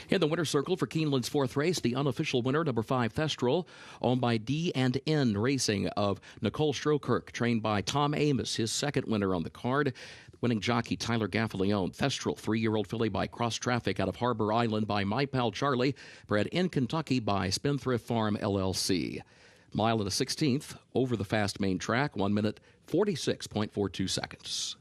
In the winner's circle for Keeneland's 4th race, the unofficial winner, number 5, Thestral, owned by D&N Racing of Nicole Strohkirk, trained by Tom Amos, his 2nd winner on the card. Winning jockey Tyler Gaffalione. Thestral, 3-year-old filly by Cross Traffic out of Harbor Island by My Pal Charlie, bred in Kentucky by Spendthrift Farm LLC. Mile and a 16th over the fast main track, 1 minute 46.42 seconds.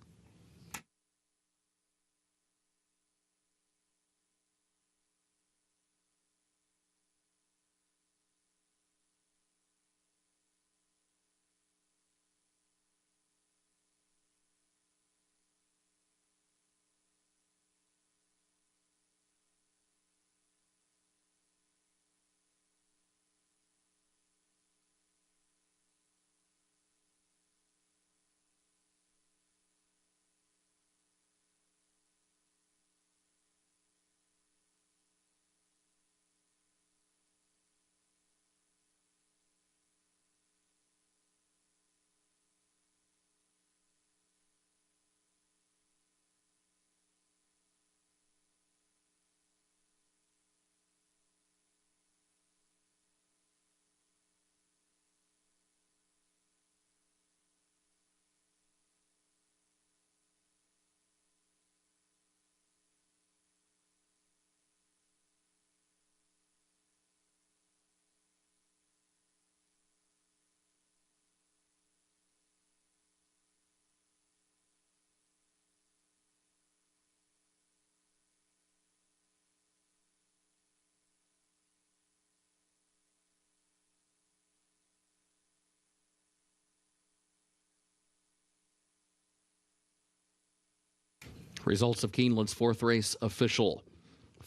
Results of Keeneland's 4th race official.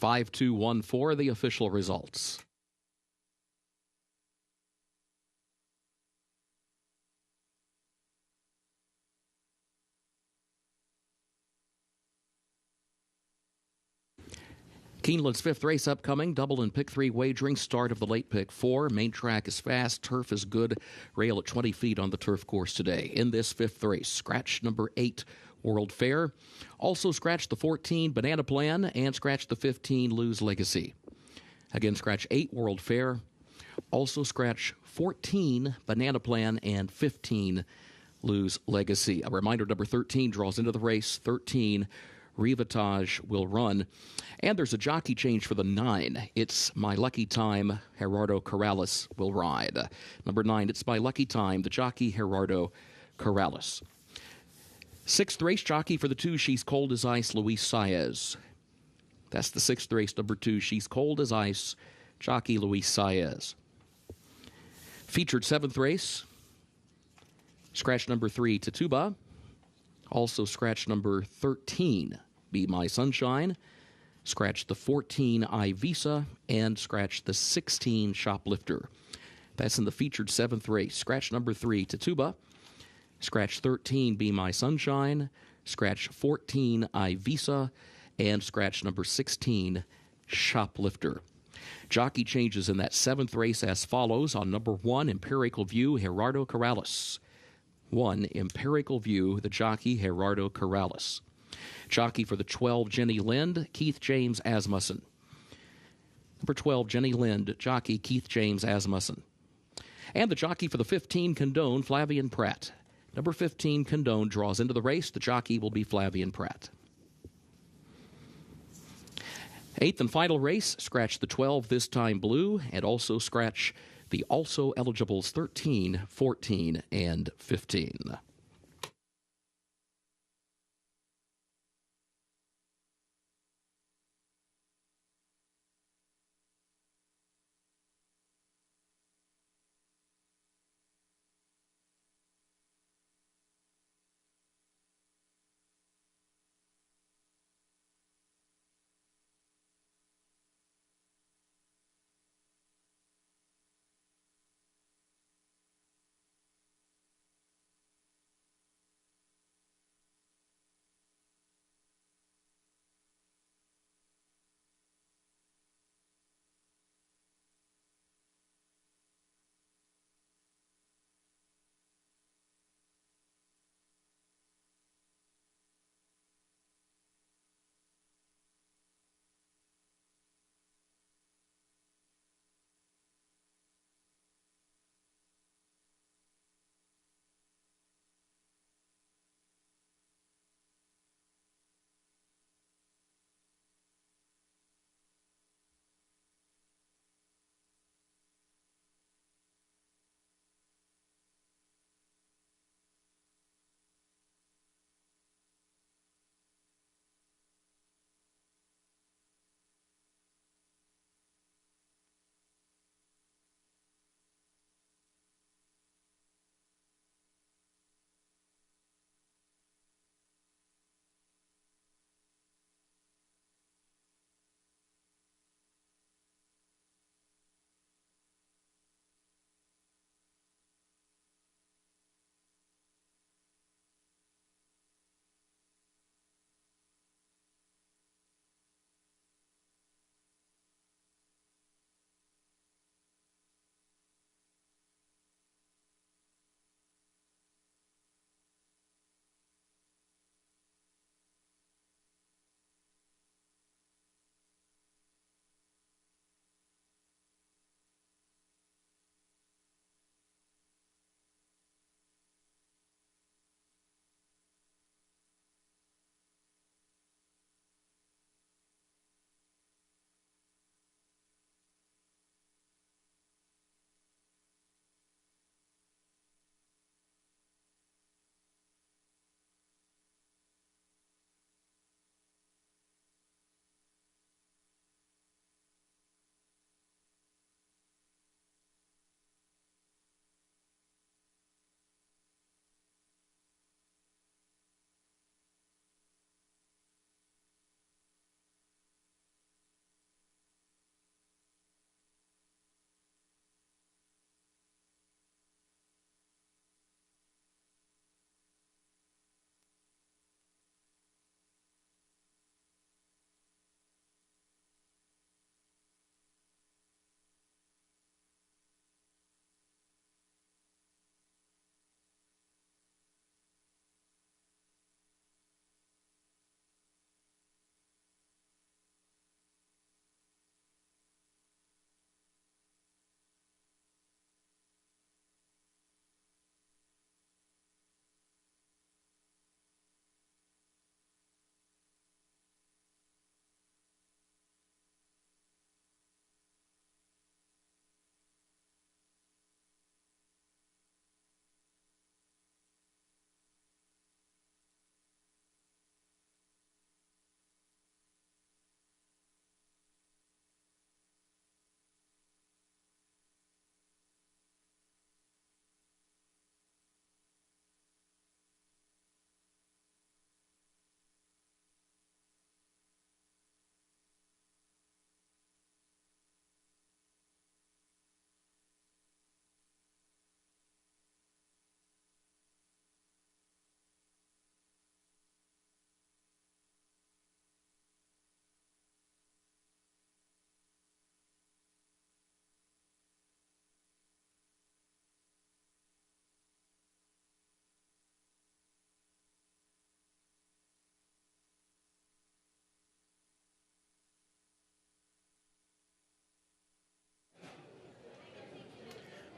5-2-1-4, the official results. Keeneland's 5th race upcoming. Double and pick 3 wagering. Start of the late pick 4. Main track is fast. Turf is good. Rail at 20 feet on the turf course today. In this 5th race, scratch number 8, World Fair. Also scratch the 14 Banana Plan and scratch the 15 Lose Legacy. Again, scratch 8 World Fair. Also scratch 14 Banana Plan and 15 Lose Legacy. A reminder, number 13 draws into the race. 13 Rivatage will run. And there's a jockey change for the 9. It's My Lucky Time. Gerardo Corrales will ride. Number 9, it's My Lucky Time. The jockey, Gerardo Corrales. 6th race jockey for the 2, She's Cold as Ice, Luis Saez. That's the 6th race, number 2, She's Cold as Ice, jockey Luis Saez. Featured 7th race, scratch number 3, Tituba. Also scratch number 13, Be My Sunshine. Scratch the 14, Ivisa, and scratch the 16, Shoplifter. That's in the featured 7th race. Scratch number 3, Tituba. Scratch 13, Be My Sunshine. Scratch 14, Ivisa. And scratch number 16, Shoplifter. Jockey changes in that 7th race as follows. On number 1, Empirical View, Gerardo Corrales. 1, Empirical View, the jockey, Gerardo Corrales. Jockey for the 12, Jenny Lind, Keith James Asmussen. Number 12, Jenny Lind, jockey, Keith James Asmussen. And the jockey for the 15, Condone, Flavian Pratt. Number 15, Condone, draws into the race. The jockey will be Flavian Pratt. 8th and final race, scratch the 12, this time blue, and also scratch the also eligibles 13, 14, and 15.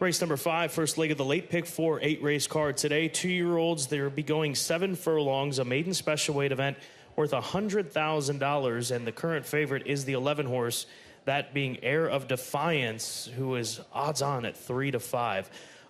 Race number 5, first leg of the late pick 4, 8-race card today. 2-year-olds, they'll be going 7 furlongs, a maiden special weight event worth $100,000, and the current favorite is the 11 horse, that being Heir of Defiance, who is odds-on at 3-5.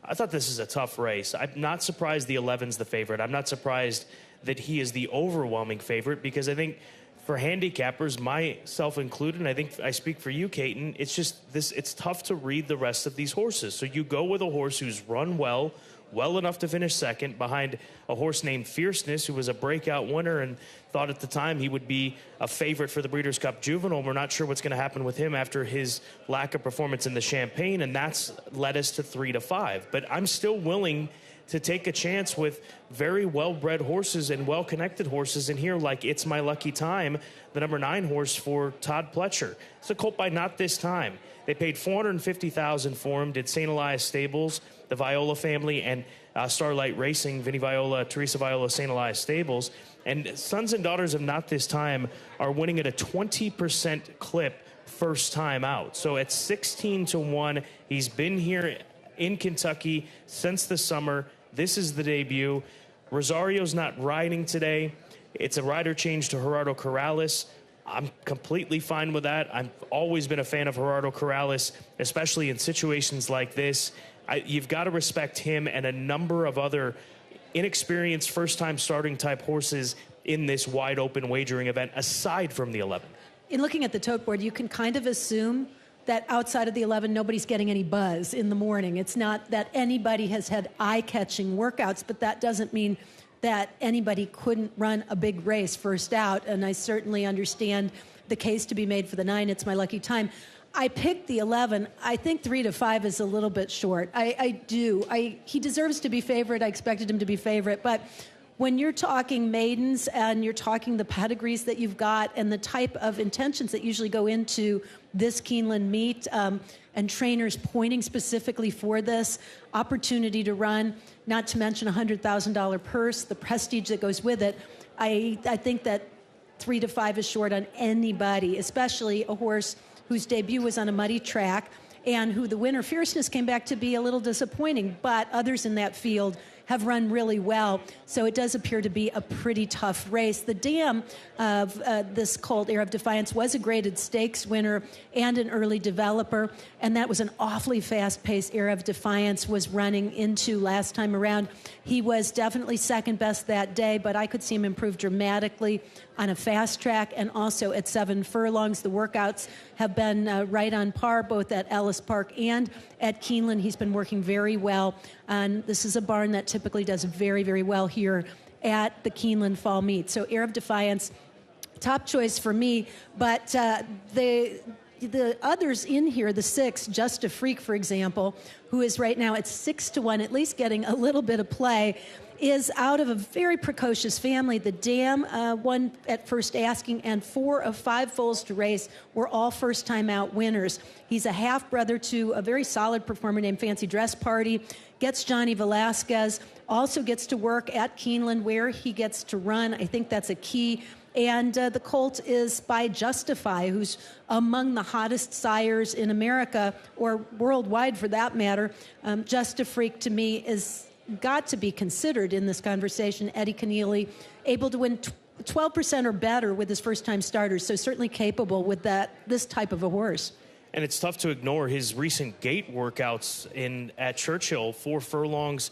I thought this is a tough race. I'm not surprised the 11's the favorite. I'm not surprised that he is the overwhelming favorite, because I think for handicappers, myself included, and I think I speak for you, Caton, it's just this, it's tough to read the rest of these horses. So you go with a horse who's run well enough to finish second behind a horse named Fierceness, who was a breakout winner and thought at the time he would be a favorite for the Breeders' Cup Juvenile. We're not sure what's going to happen with him after his lack of performance in the Champagne, and that's led us to 3-5. But I'm still willing to take a chance with very well-bred horses and well-connected horses in here, like It's My Lucky Time, the number 9 horse for Todd Pletcher. It's a colt by Not This Time. They paid $450,000 for him, did St. Elias Stables, the Viola family, and Starlight Racing, Vinnie Viola, Teresa Viola, St. Elias Stables. And Sons and Daughters of Not This Time are winning at a 20% clip first time out. So at 16-1, he's been here in Kentucky since the summer. This is the debut. Rosario's not riding today. It's a rider change to Gerardo Corrales. I'm completely fine with that. I've always been a fan of Gerardo Corrales, especially in situations like this. You've got to respect him and a number of other inexperienced first-time starting type horses in this wide-open wagering event, aside from the 11. In looking at the tote board, you can kind of assume that outside of the 11, nobody's getting any buzz in the morning. It's not that anybody has had eye-catching workouts, but that doesn't mean that anybody couldn't run a big race first out. And I certainly understand the case to be made for the 9, It's My Lucky Time. I picked the 11. I think 3-5 is a little bit short. I do. He deserves to be favorite. I expected him to be favorite. But when you're talking maidens and you're talking the pedigrees that you've got and the type of intentions that usually go into this Keeneland meet, and trainers pointing specifically for this opportunity to run, not to mention $100,000 purse, the prestige that goes with it, I think that 3-5 is short on anybody, especially a horse whose debut was on a muddy track and who the winner, Fierceness, came back to be a little disappointing, but others in that field have run really well. So it does appear to be a pretty tough race. The dam of this colt, Heir of Defiance, was a graded stakes winner and an early developer, and that was an awfully fast-paced Heir of Defiance was running into last time around. He was definitely second best that day, but I could see him improve dramatically on a fast track and also at 7 furlongs. The workouts have been right on par, both at Ellis Park and at Keeneland. He's been working very well, and this is a barn that typically does very, very well here at the Keeneland Fall Meet. So Heir of Defiance, top choice for me, but the others in here, the 6, Just a Freak, for example, who is right now at 6-1, at least getting a little bit of play, is out of a very precocious family. The dam won at first asking, and 4 of 5 foals to race were all first-time out winners. He's a half-brother to a very solid performer named Fancy Dress Party, gets Johnny Velasquez, also gets to work at Keeneland where he gets to run. I think that's a key. And the colt is by Justify, who's among the hottest sires in America, or worldwide for that matter. Just a Freak, to me, is got to be considered in this conversation. Eddie Keneally, able to win 12% or better with his first-time starters, so certainly capable with this type of a horse. And it's tough to ignore his recent gate workouts at Churchill, 4 furlongs.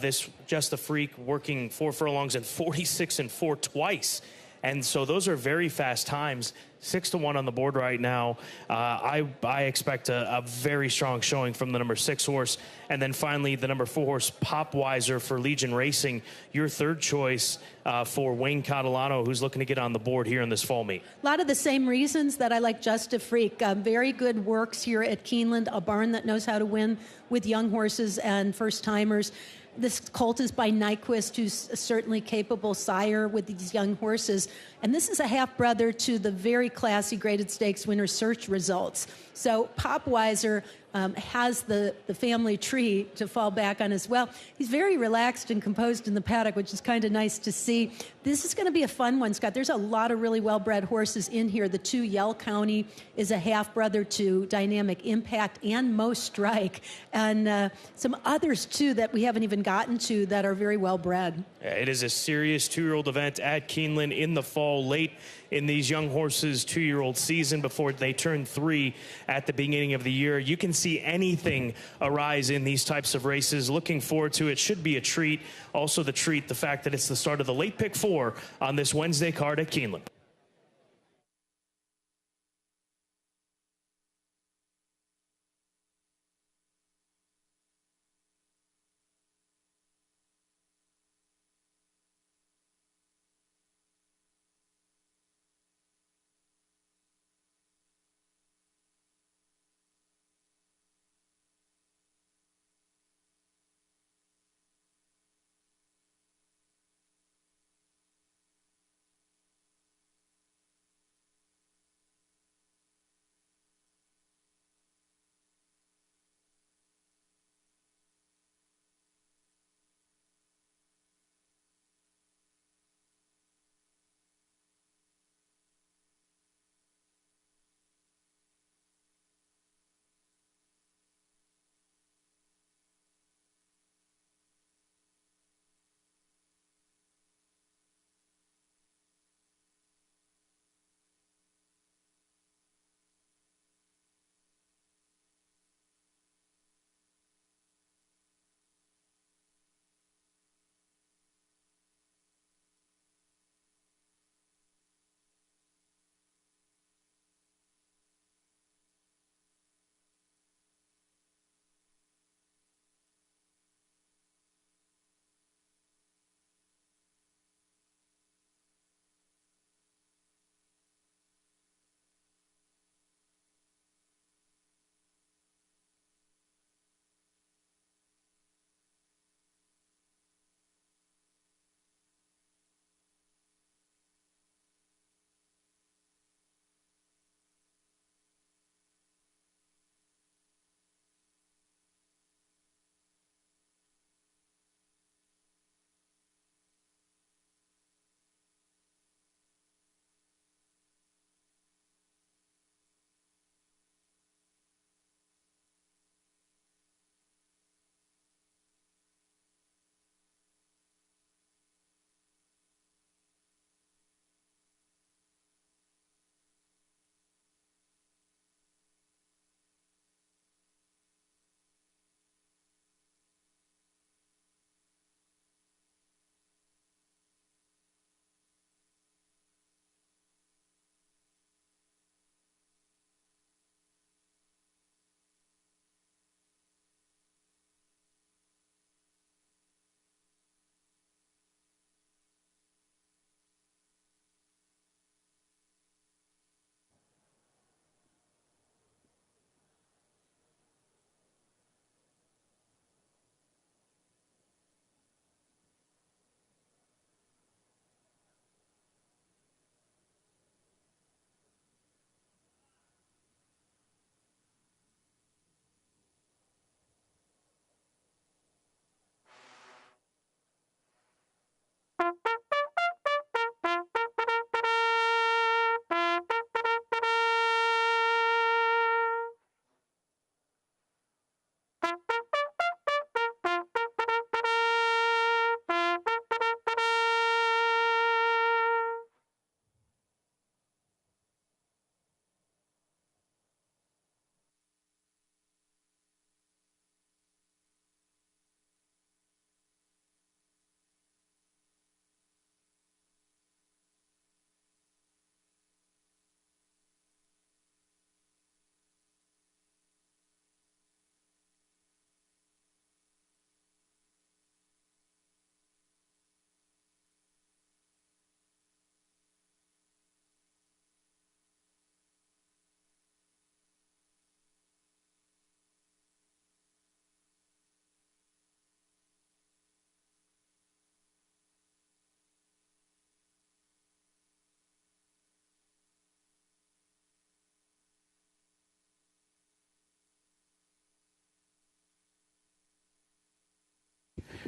This Just a Freak working 4 furlongs and 46-4 twice. And so those are very fast times. 6-1 on the board right now. I expect a very strong showing from the number 6 horse. And then finally, the number 4 horse, Popweiser for Legion Racing. Your third choice for Wayne Catalano, who's looking to get on the board here in this fall meet. A lot of the same reasons that I like Just a Freak. Very good works here at Keeneland, a barn that knows how to win with young horses and first-timers. This colt is by Nyquist, who's a certainly capable sire with these young horses. And this is a half-brother to the very classy graded stakes winner Search Results. So Popweiser, has the family tree to fall back on as well. He's very relaxed and composed in the paddock, which is kind of nice to see. This is going to be a fun one, Scott. There's a lot of really well-bred horses in here. The 2 Yell County is a half-brother to Dynamic Impact and Mo Strike, and some others, too, that we haven't even gotten to that are very well-bred. It is a serious 2-year-old event at Keeneland in the fall, late in these young horses' 2-year-old season before they turn 3 at the beginning of the year. You can see anything arise in these types of races. Looking forward to it. Should be a treat. Also the treat, the fact that it's the start of the late pick 4 on this Wednesday card at Keeneland.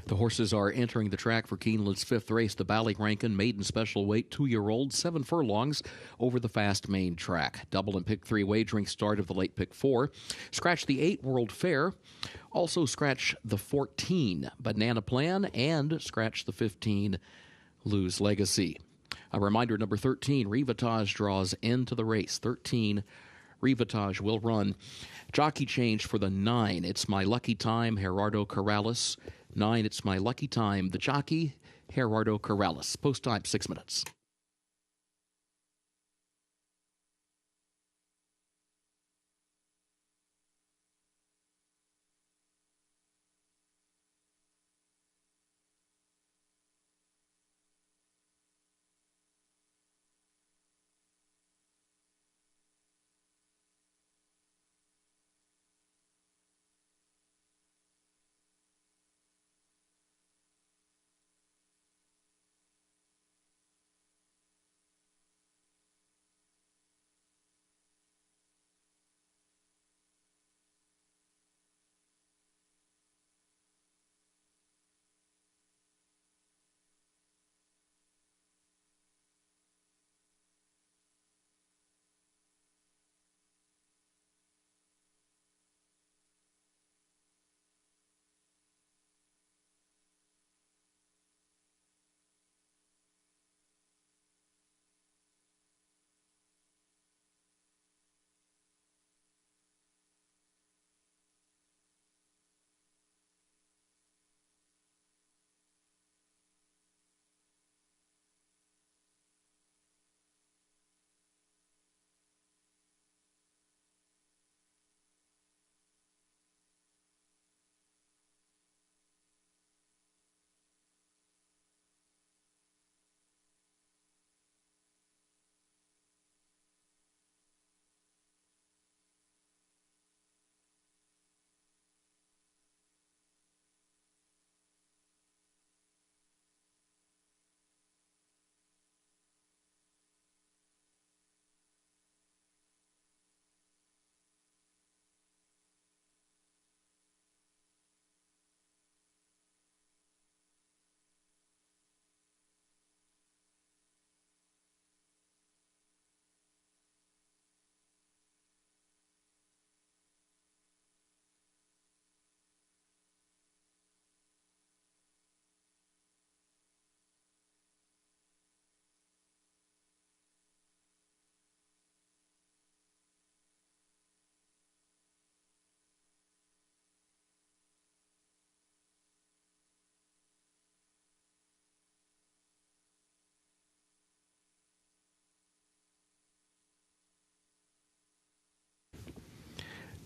The horses are entering the track for Keeneland's 5th race, the Ballyrankin Maiden Special Weight 2-year-old, 7 furlongs over the fast main track. Double and pick 3 wagering start of the late pick 4. Scratch the 8 World Fair. Also scratch the 14 Banana Plan and scratch the 15 Lose Legacy. A reminder, number 13, Rivatage draws into the race. 13, Rivatage will run. Jockey change for the 9. It's My Lucky Time, Gerardo Corrales. 9, It's My Lucky Time, the jockey, Gerardo Corrales. Post time, 6 minutes.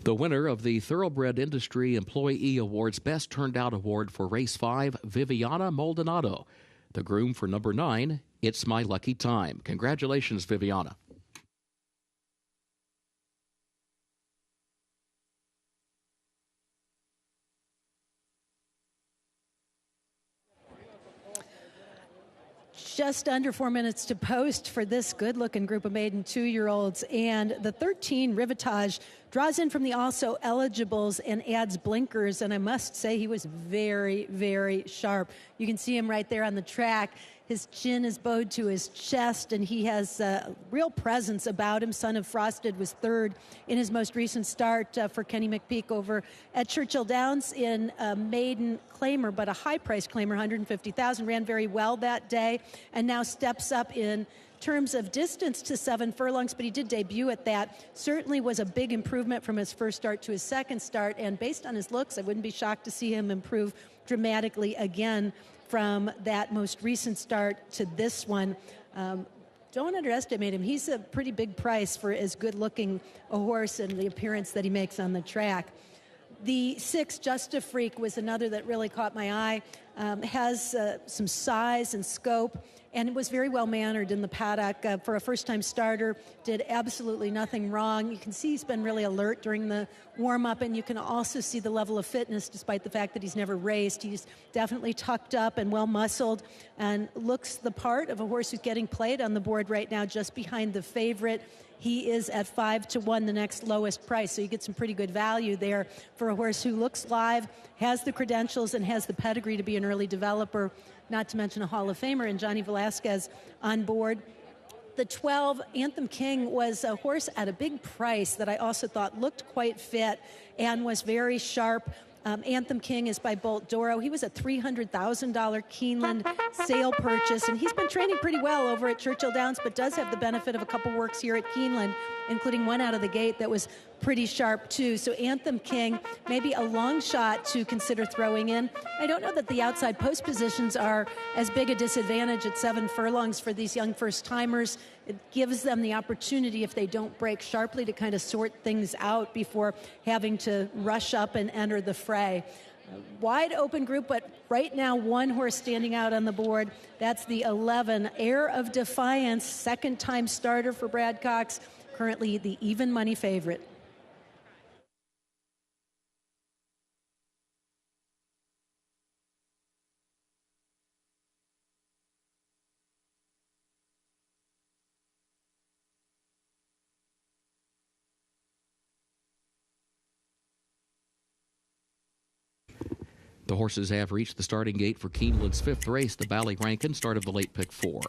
The winner of the Thoroughbred Industry Employee Awards Best Turned Out Award for Race 5, Viviana Maldonado. The groom for number 9, It's My Lucky Time. Congratulations, Viviana. Just under 4 minutes to post for this good-looking group of maiden 2-year-olds. And the 13, Rivatage, draws in from the also eligibles and adds blinkers. And I must say he was very, very sharp. You can see him right there on the track. His chin is bowed to his chest, and he has real presence about him. Son of Frosted was 3rd in his most recent start for Kenny McPeak over at Churchill Downs in a maiden claimer, but a high-price claimer, $150,000. Ran very well that day, and now steps up in terms of distance to 7 furlongs, but he did debut at that. Certainly was a big improvement from his first start to his second start, and based on his looks, I wouldn't be shocked to see him improve dramatically again from that most recent start to this one. Don't underestimate him. He's a pretty big price for as good-looking a horse and the appearance that he makes on the track. The 6, Just a Freak, was another that really caught my eye. Has some size and scope, and was very well-mannered in the paddock. For a first-time starter, did absolutely nothing wrong. You can see he's been really alert during the warm-up, and you can also see the level of fitness despite the fact that he's never raced. He's definitely tucked up and well-muscled and looks the part of a horse who's getting played on the board right now just behind the favorite He is at 5-1, the next lowest price. So you get some pretty good value there for a horse who looks live, has the credentials, and has the pedigree to be an early developer, not to mention a Hall of Famer, and Johnny Velasquez on board. The 12, Anthem King, was a horse at a big price that I also thought looked quite fit and was very sharp. Anthem King is by Bolt Doro. He was a $300,000 Keeneland sale purchase, and he's been training pretty well over at Churchill Downs, but does have the benefit of a couple works here at Keeneland, including one out of the gate that was pretty sharp too. So Anthem King, maybe a long shot to consider throwing in. I don't know that the outside post positions are as big a disadvantage at 7 furlongs for these young first-timers. It gives them the opportunity, if they don't break sharply, to kind of sort things out before having to rush up and enter the fray. Wide open group, but right now one horse standing out on the board. That's the 11, Air of Defiance, second-time starter for Brad Cox, currently the even money favorite. The horses have reached the starting gate for Keeneland's 5th race, the Ballyrankin, start of the late pick 4.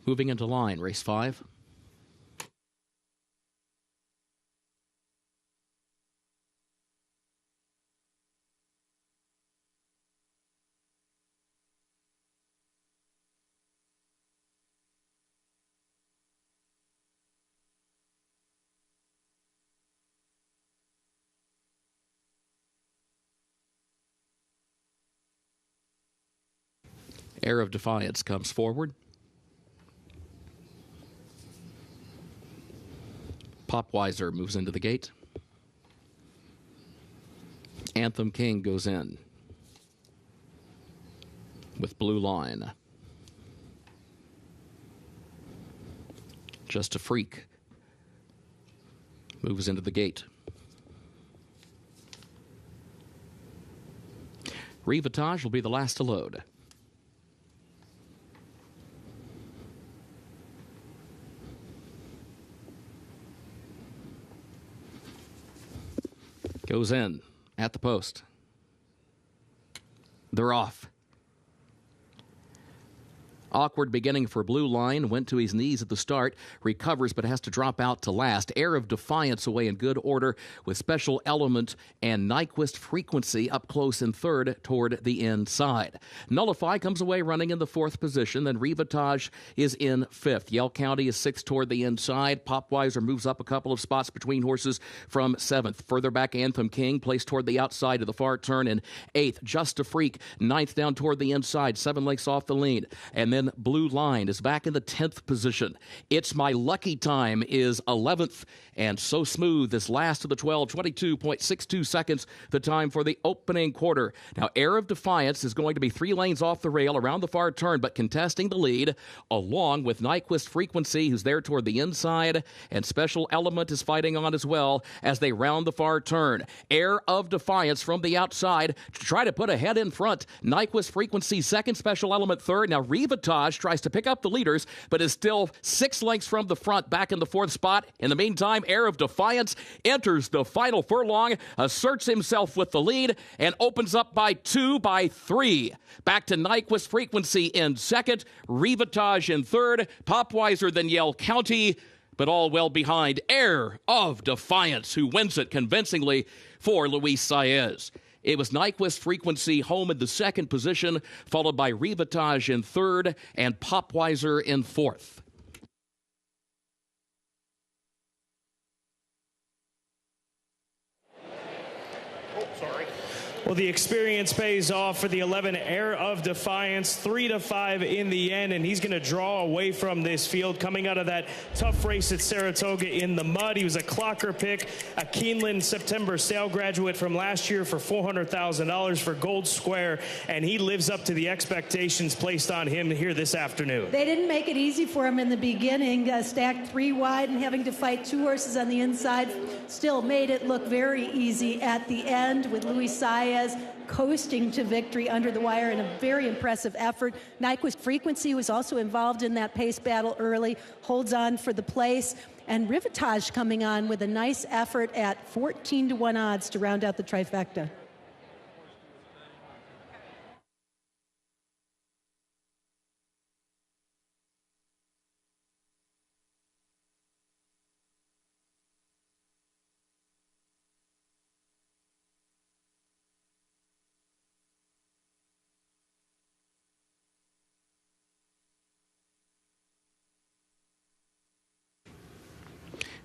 Moving into line, race 5. Air of Defiance comes forward. Popweiser moves into the gate. Anthem King goes in with Blue Line. Just a Freak moves into the gate. Rivatage will be the last to load. Goes in at the post. They're off. Awkward beginning for Blue Line. Went to his knees at the start. Recovers but has to drop out to last. Air of Defiance away in good order with Special Element and Nyquist Frequency up close in third toward the inside. Nullify comes away running in the 4th position. Then Rivatage is in 5th. Yell County is 6th toward the inside. Popweiser moves up a couple of spots between horses from 7th. Further back, Anthem King placed toward the outside of the far turn in 8th. Just a Freak, 9th down toward the inside. 7 lengths off the lead. And then Blue Line is back in the 10th position. It's My Lucky Time is 11th, and So Smooth this last of the 12, 22.62 seconds, the time for the opening quarter. Now, Air of Defiance is going to be 3 lanes off the rail around the far turn, but contesting the lead, along with Nyquist Frequency, who's there toward the inside, and Special Element is fighting on as well as they round the far turn. Air of Defiance from the outside to try to put a head in front. Nyquist Frequency second, Special Element third. Now, Rivatage Rivatage tries to pick up the leaders, but is still 6 lengths from the front, back in the 4th spot. In the meantime, Air of Defiance enters the final furlong, asserts himself with the lead, and opens up by 2 by 3. Back to Nyquist Frequency in 2nd, Rivatage in 3rd, Popweiser then Yell County, but all well behind Air of Defiance, who wins it convincingly for Luis Saez. It was Nyquist Frequency home in the 2nd position, followed by Rivatage in 3rd and Popweiser in 4th. Well, the experience pays off for the 11 Air of Defiance, 3-5 in the end, and he's going to draw away from this field coming out of that tough race at Saratoga in the mud. He was a clocker pick, a Keeneland September sale graduate from last year for $400,000 for Gold Square, and he lives up to the expectations placed on him here this afternoon. They didn't make it easy for him in the beginning, stacked 3 wide and having to fight 2 horses on the inside. Still made it look very easy at the end with Luis Saez coasting to victory under the wire in a very impressive effort. Nyquist Frequency was also involved in that pace battle early, holds on for the place, and Rivatage coming on with a nice effort at 14-1 odds to round out the trifecta.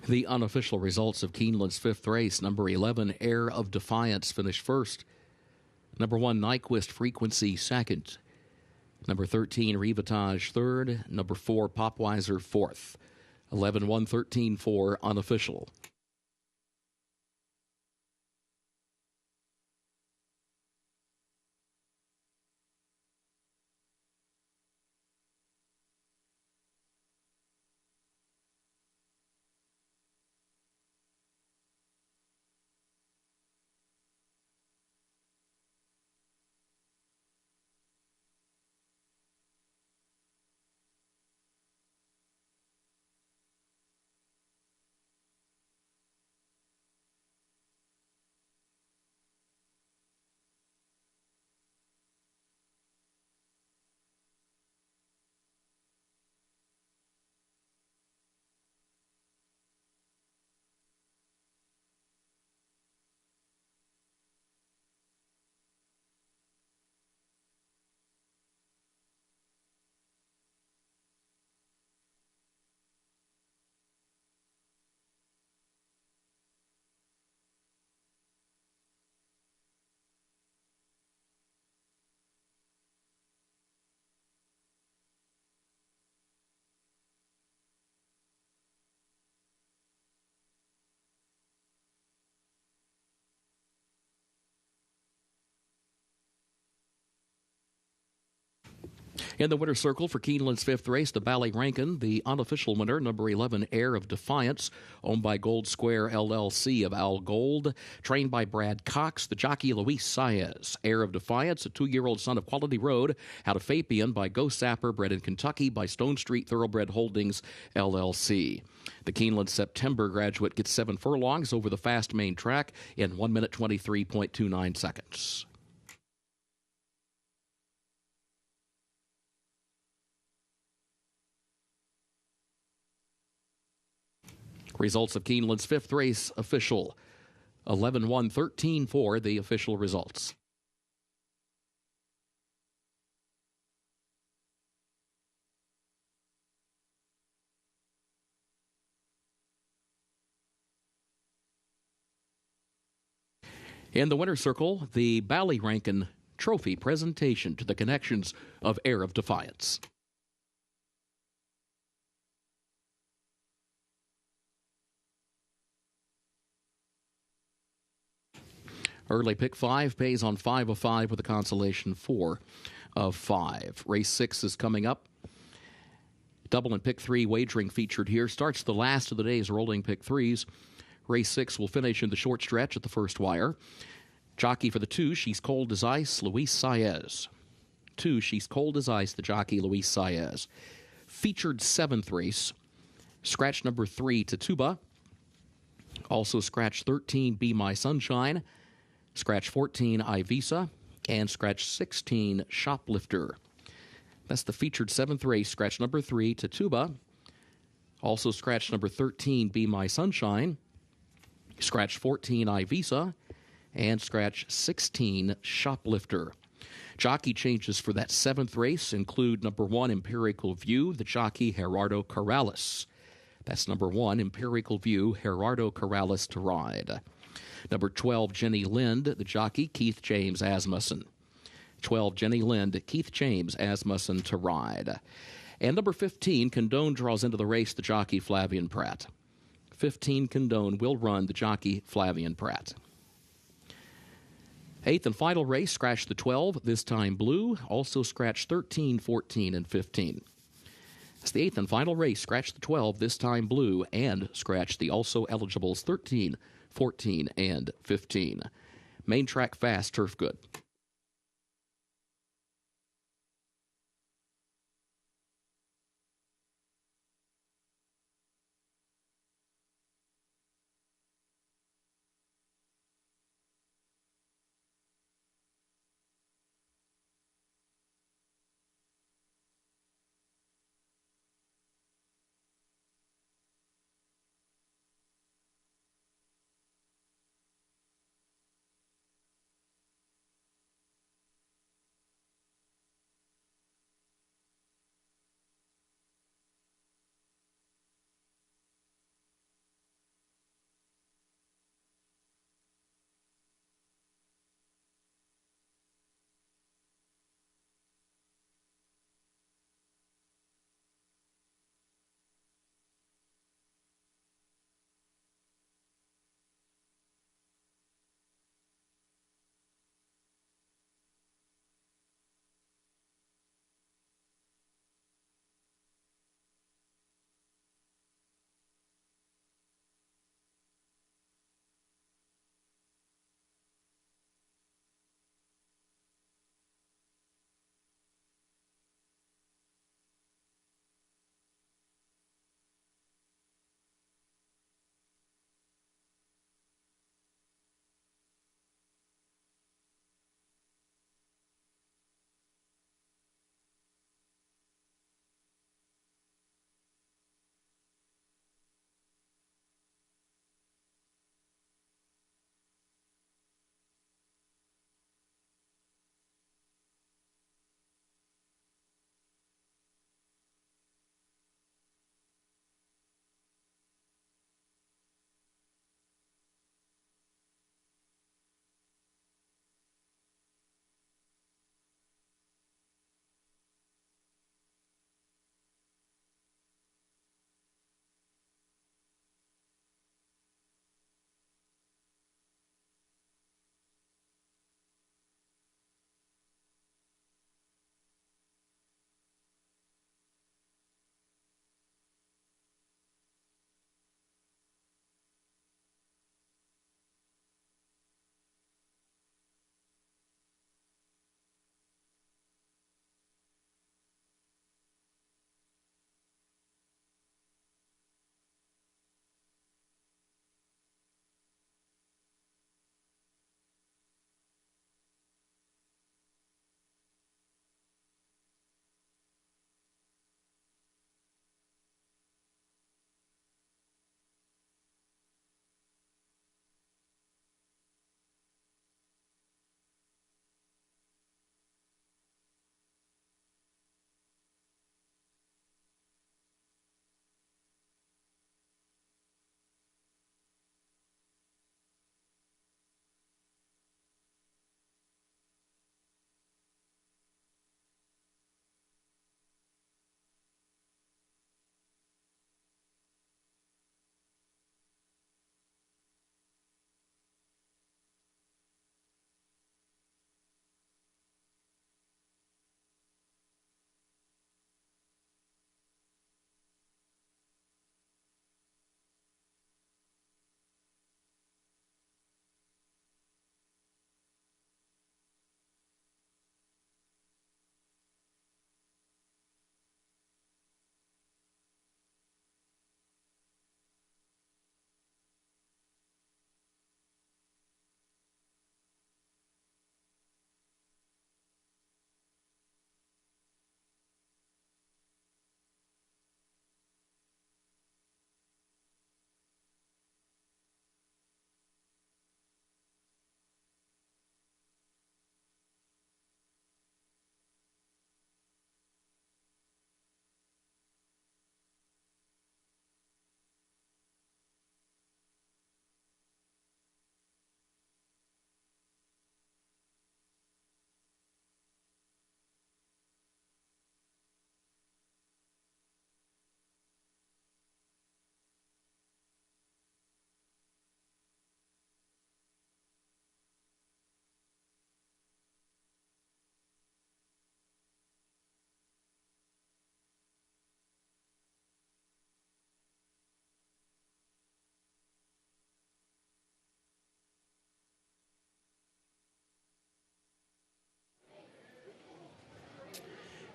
The unofficial results of Keeneland's 5th race. Number 11, Air of Defiance, finished 1st. Number 1, Nyquist Frequency, 2nd. Number 13, Rivatage, 3rd. Number 4, Popweiser, 4th. 11-1-13-4, unofficial. In the winner's circle for Keeneland's 5th race, the Ballyrankin, the unofficial winner, number 11, Air of Defiance, owned by Gold Square LLC of Al Gold, trained by Brad Cox, the jockey Luis Saez. Air of Defiance, a 2-year-old son of Quality Road, out of Fabian by Go Sapper, bred in Kentucky by Stone Street Thoroughbred Holdings LLC. The Keeneland September graduate gets 7 furlongs over the fast main track in 1 minute 23.29 seconds. Results of Keeneland's 5th race official. 11-1-13-4, the official results. In the winner's circle, the Ballyrankin Trophy presentation to the connections of Air of Defiance. Early pick 5 pays on 5 of 5 with a consolation 4 of 5. Race 6 is coming up. Double and pick 3 wagering featured here. Starts the last of the day's rolling pick 3s. Race 6 will finish in the short stretch at the first wire. Jockey for the 2, she's cold as ice, Luis Saez. 2, She's Cold as Ice, the jockey Luis Saez. Featured 7th race, scratch number 3, Tituba. Also scratch 13, Be My Sunshine. Scratch 14, Ivisa. And scratch 16, Shoplifter. That's the featured 7th race, scratch number 3, Tituba. Also scratch number 13, Be My Sunshine. Scratch 14, Ivisa. And scratch 16, Shoplifter. Jockey changes for that 7th race include number 1, Empirical View, the jockey Gerardo Corrales. That's number 1, Empirical View, Gerardo Corrales to ride. Number 12, Jenny Lind, the jockey Keith James Asmussen. 12, Jenny Lind, Keith James Asmussen to ride. And number 15, Condone draws into the race, the jockey Flavian Pratt. 15, Condone will run the jockey Flavian Pratt. 8th and final race, scratch the 12, this time blue. Also scratch 13, 14, and 15. It's the 8th and final race, scratch the 12, this time blue, and scratch the also eligibles 13, 14, and 15. Main track fast, turf good.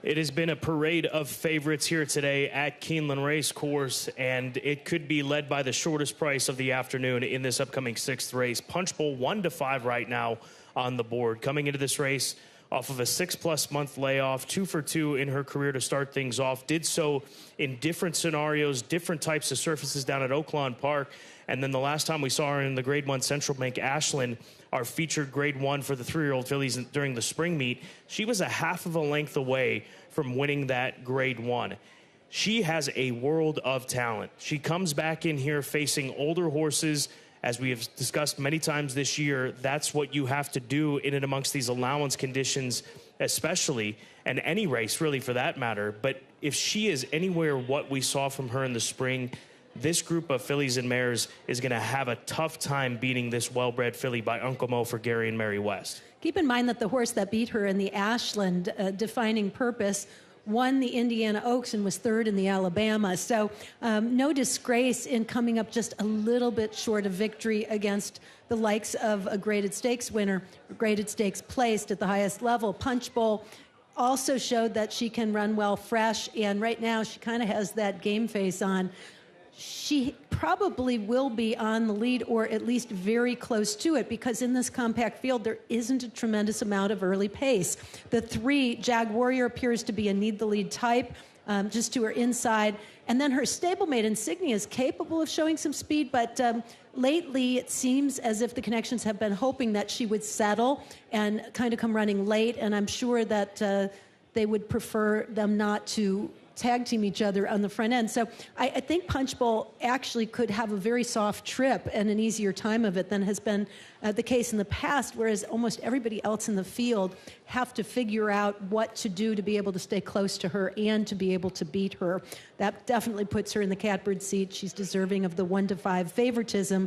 It has been a parade of favorites here today at Keeneland Racecourse, and it could be led by the shortest price of the afternoon in this upcoming 6th race. Punch Bowl 1-5 right now on the board. Coming into this race off of a 6+ month layoff, 2 for 2 in her career to start things off. Did so in different scenarios, different types of surfaces down at Oaklawn Park. And then the last time we saw her in the Grade 1 Central Bank Ashland, our featured Grade 1 for the 3-year-old fillies during the spring meet, she was a half of a length away from winning that Grade 1. She has a world of talent. She comes back in here facing older horses. As we have discussed many times this year, that's what you have to do in and amongst these allowance conditions, especially, and any race really for that matter. But if she is anywhere what we saw from her in the spring, this group of fillies and mares is going to have a tough time beating this well-bred filly by Uncle Mo for Gary and Mary West. Keep in mind that the horse that beat her in the Ashland Defining Purpose won the Indiana Oaks and was 3rd in the Alabama. So no disgrace in coming up just a little bit short of victory against the likes of a graded stakes winner, graded stakes placed at the highest level. Punch Bowl also showed that she can run well fresh, and right now she kind of has that game face on. She probably will be on the lead, or at least very close to it, because in this compact field, there isn't a tremendous amount of early pace. The 3, Jag Warrior, appears to be a need-the-lead type, just to her inside. And then her stablemate, Insignia, is capable of showing some speed, but lately it seems as if the connections have been hoping that she would settle and kind of come running late, and I'm sure that they would prefer them not to tag team each other on the front end. So I think Punch Bowl actually could have a very soft trip and an easier time of it than has been the case in the past, whereas almost everybody else in the field have to figure out what to do to be able to stay close to her and to be able to beat her. That definitely puts her in the catbird seat. She's deserving of the 1-5 favoritism.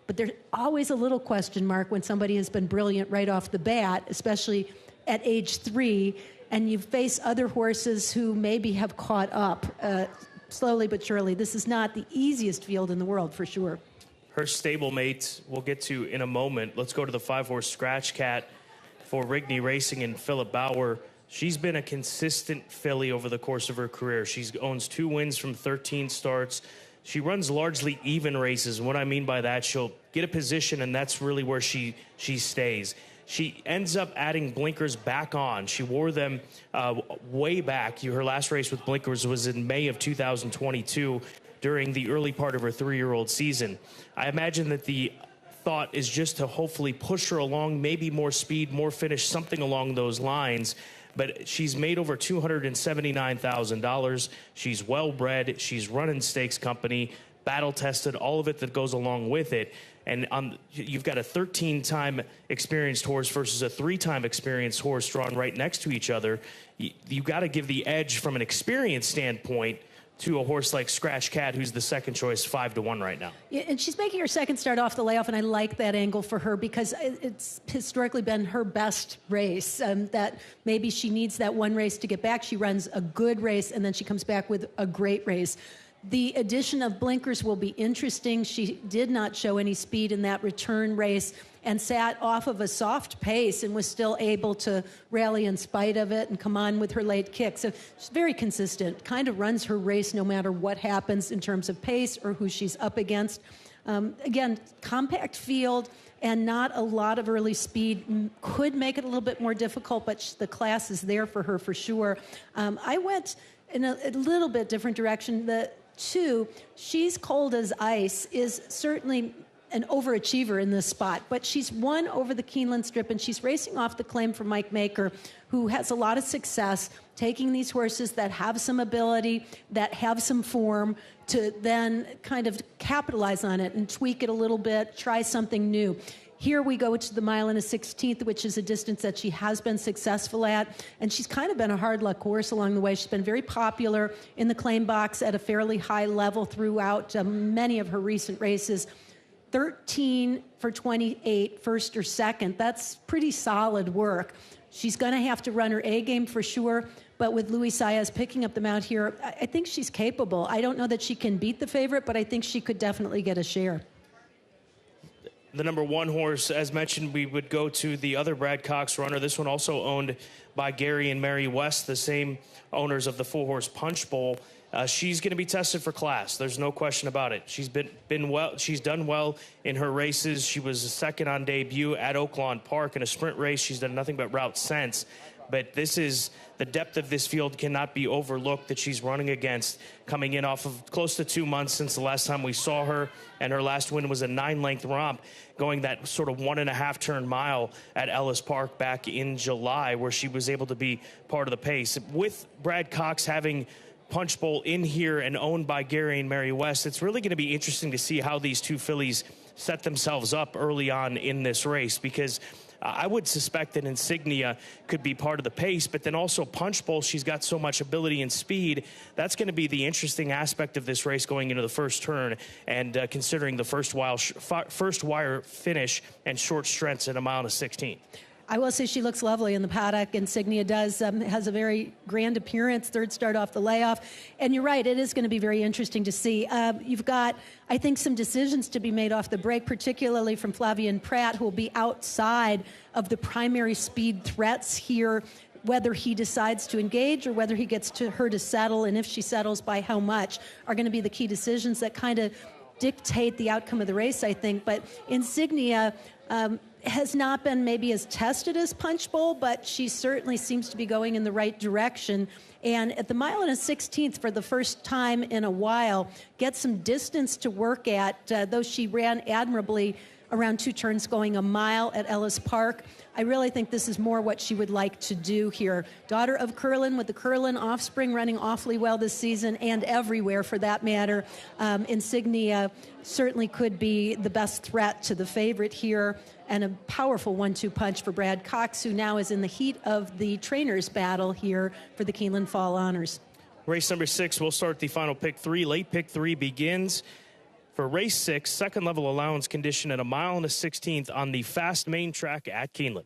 But there's always a little question mark when somebody has been brilliant right off the bat, especially at age 3, and you face other horses who maybe have caught up slowly but surely. This is not the easiest field in the world, for sure. Her stablemate we'll get to in a moment. Let's go to the 5-horse Scratch Cat for Rigney Racing and Philip Bauer. She's been a consistent filly over the course of her career. She owns 2 wins from 13 starts. She runs largely even races. And what I mean by that, she'll get a position, and that's really where she stays. She ends up adding blinkers back on. She wore them way back. Her last race with blinkers was in May of 2022 during the early part of her 3-year-old season. I imagine that the thought is just to hopefully push her along, maybe more speed, more finish, something along those lines. But she's made over $279,000. She's well-bred. She's running stakes company, battle-tested, all of it that goes along with it. And you've got a 13-time experienced horse versus a 3-time experienced horse drawn right next to each other. You've got to give the edge from an experience standpoint to a horse like Scratch Cat, who's the second choice, 5-1 right now. Yeah, and she's making her second start off the layoff, and I like that angle for her because it's historically been her best race. That maybe she needs that one race to get back. She runs a good race, and then she comes back with a great race. The addition of blinkers will be interesting. She did not show any speed in that return race and sat off of a soft pace and was still able to rally in spite of it and come on with her late kick. So she's very consistent, kind of runs her race no matter what happens in terms of pace or who she's up against. Again, compact field and not a lot of early speed could make it a little bit more difficult, but the class is there for her for sure. I went in a little bit different direction. The 2, She's Cold as Ice, is certainly an overachiever in this spot, but she's won over the Keeneland Strip, and she's racing off the claim from Mike Maker, who has a lot of success taking these horses that have some ability, that have some form, to then kind of capitalize on it and tweak it a little bit, try something new. Here we go to the 1 1/16, which is a distance that she has been successful at, and she's kind of been a hard luck horse along the way. She's been very popular in the claim box at a fairly high level throughout many of her recent races. 13 for 28, first or second. That's pretty solid work. She's going to have to run her A game for sure, but with Luis Saez picking up the mount here, I think she's capable. I don't know that she can beat the favorite, but I think she could definitely get a share. The number 1 horse, as mentioned, we would go to the other Brad Cox runner. This one also owned by Gary and Mary West, the same owners of the 4-horse Punch Bowl. She's going to be tested for class. There's no question about it. She's been well. She's done well in her races. She was second on debut at Oaklawn Park in a sprint race. She's done nothing but route since. But this is the depth of this field cannot be overlooked that she's running against, coming in off of close to 2 months since the last time we saw her, and her last win was a 9-length romp, going that sort of 1.5 turn mile at Ellis Park back in July, where she was able to be part of the pace. With Brad Cox having Punch Bowl in here and owned by Gary and Mary West, it's really going to be interesting to see how these two fillies set themselves up early on in this race, because I would suspect that Insignia could be part of the pace, but then also Punch Bowl, she's got so much ability and speed. That's going to be the interesting aspect of this race going into the first turn, and considering the first wire finish and short stretch at 1:16. I will say she looks lovely in the paddock. Insignia does, has a very grand appearance, third start off the layoff. And you're right, it is going to be very interesting to see. You've got, I think, some decisions to be made off the break, particularly from Flavian Pratt, who will be outside of the primary speed threats here, whether he decides to engage or whether he gets her to settle, and if she settles, by how much, are going to be the key decisions that kind of dictate the outcome of the race, I think. But Insignia has not been maybe as tested as Punch Bowl, but she certainly seems to be going in the right direction. And at the 1:16 for the first time in a while, get some distance to work at, though she ran admirably around 2 turns going a mile at Ellis Park. I really think this is more what she would like to do here. Daughter of Curlin, with the Curlin offspring running awfully well this season and everywhere for that matter. Insignia certainly could be the best threat to the favorite here, and a powerful 1-2 punch for Brad Cox, who now is in the heat of the trainers' battle here for the Keeneland Fall Honors. Race number 6, we'll start the final pick 3. Late pick 3 begins. For race 6, second level allowance condition at 1:16 on the fast main track at Keeneland.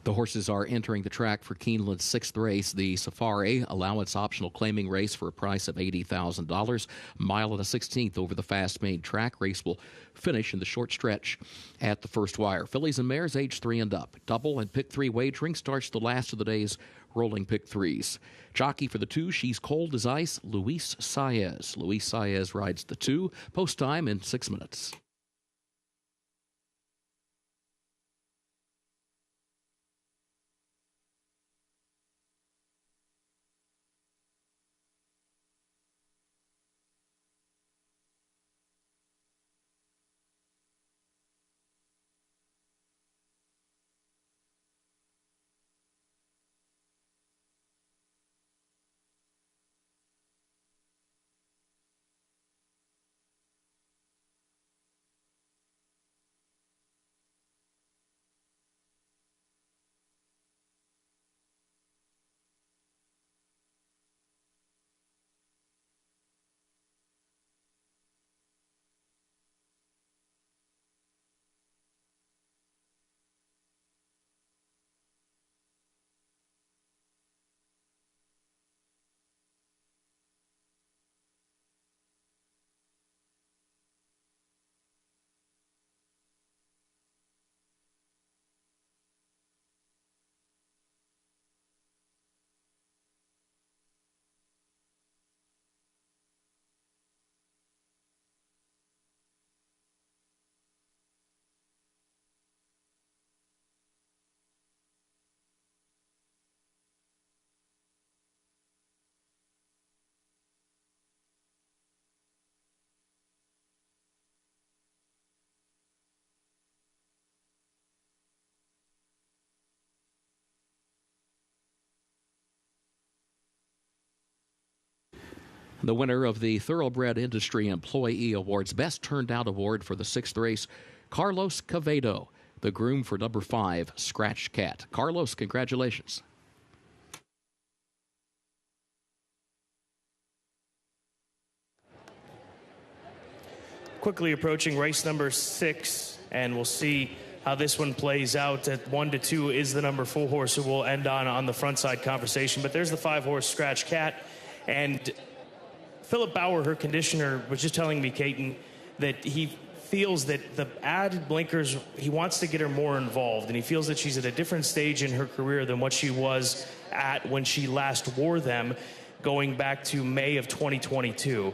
The horses are entering the track for Keeneland's 6th race, the Safari allowance optional claiming race for a price of $80,000. Mile and a 16th over the fast main track. Race will finish in the short stretch at the first wire. Fillies and mares age 3 and up. Double and pick 3 wagering starts the last of the day's rolling pick 3s. Jockey for the 2, she's cold as ice, Luis Saez. Luis Saez rides the 2. Post time in 6 minutes. The winner of the Thoroughbred Industry Employee Awards Best Turned Out Award for the 6th race, Carlos Quevedo, the groom for number 5, Scratch Cat. Carlos, congratulations. Quickly approaching race number 6, and we'll see how this one plays out. At 1-2 is the number 4 horse who will end on the front side conversation. But there's the 5 horse Scratch Cat, and Philip Bauer, her conditioner, was just telling me, Caton, that he feels that the added blinkers, he wants to get her more involved, and he feels that she's at a different stage in her career than what she was at when she last wore them, going back to May of 2022.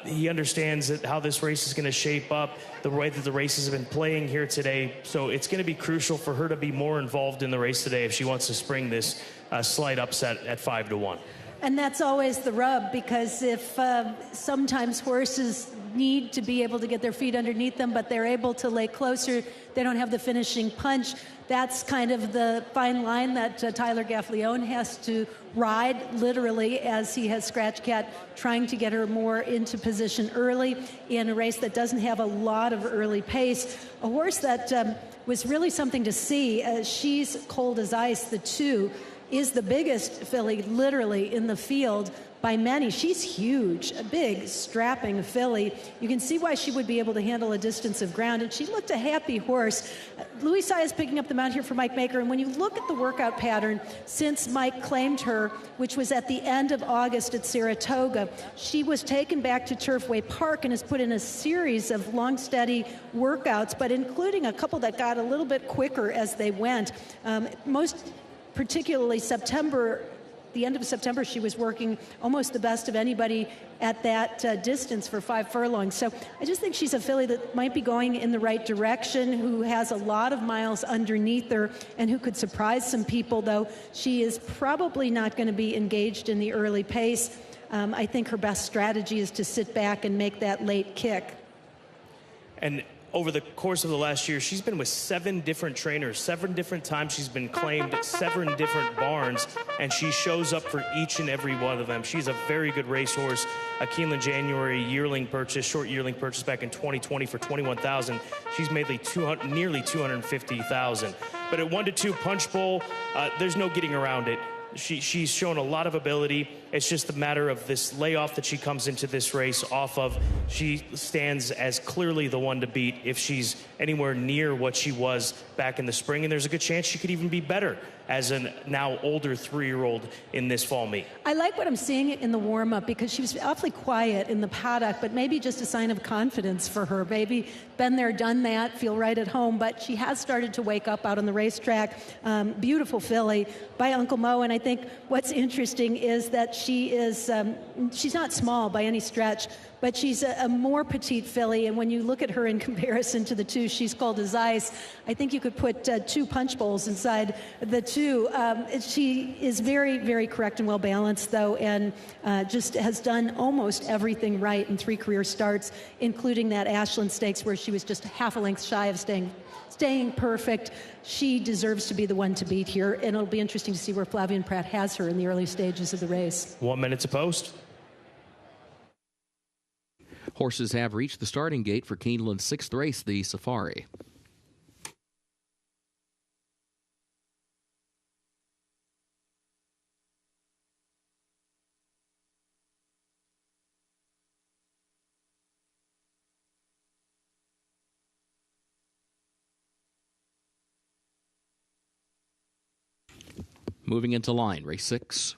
He understands that how this race is going to shape up, the way that the races have been playing here today, so it's going to be crucial for her to be more involved in the race today if she wants to spring this slight upset at 5-1. And that's always the rub, because if sometimes horses need to be able to get their feet underneath them, but they're able to lay closer, they don't have the finishing punch. That's kind of the fine line that Tyler Gaffleone has to ride, literally, as he has Scratch Cat trying to get her more into position early in a race that doesn't have a lot of early pace. A horse that was really something to see. She's cold as ice, the 2. Is the biggest filly literally in the field by many. She's huge, a big strapping filly. You can see why she would be able to handle a distance of ground, and she looked a happy horse. Luis Saez is picking up the mount here for Mike Maker, and when you look at the workout pattern since Mike claimed her, which was at the end of August at Saratoga, she was taken back to Turfway Park and has put in a series of long, steady workouts, but including a couple that got a little bit quicker as they went. Most particularly September, the end of September, she was working almost the best of anybody at that distance for 5 furlongs. So I just think she's a filly that might be going in the right direction, who has a lot of miles underneath her and who could surprise some people, though she is probably not going to be engaged in the early pace. I think her best strategy is to sit back and make that late kick. And over the course of the last year, she's been with 7 different trainers. 7 different times she's been claimed, 7 different barns, and she shows up for each and every one of them. She's a very good racehorse. A Keeneland January yearling purchase, short yearling purchase back in 2020 for $21,000. She's made nearly $250,000. But at 1-2 Punch Bowl, there's no getting around it. She's shown a lot of ability. It's just a matter of this layoff that she comes into this race off of. She stands as clearly the one to beat if she's anywhere near what she was back in the spring, and there's a good chance she could even be better as a now older 3-year-old in this fall meet. I like what I'm seeing in the warm-up because she was awfully quiet in the paddock, but maybe just a sign of confidence for her. Maybe been there, done that, feel right at home, but she has started to wake up out on the racetrack. Beautiful filly by Uncle Mo, and I think what's interesting is that she is, she's not small by any stretch, but she's a more petite filly, and when you look at her in comparison to the two she's cold as ice, I think you could put 2 punch bowls inside the two. She is very, very correct and well balanced, though, and just has done almost everything right in 3 career starts, including that Ashland Stakes where she was just half a length shy of staying perfect. She deserves to be the one to beat here, and it'll be interesting to see where Flavien Prat has her in the early stages of the race. 1 minute to post. Horses have reached the starting gate for Keeneland's 6th race, the Safari. Moving into line, race 6.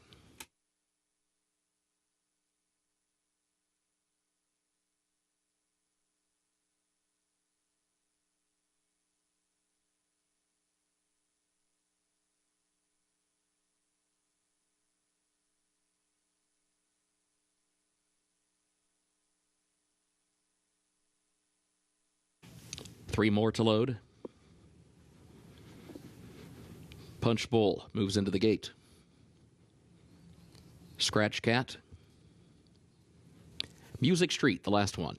Three more to load. Punch Bowl moves into the gate. Scratch Cat. Music Street, the last one.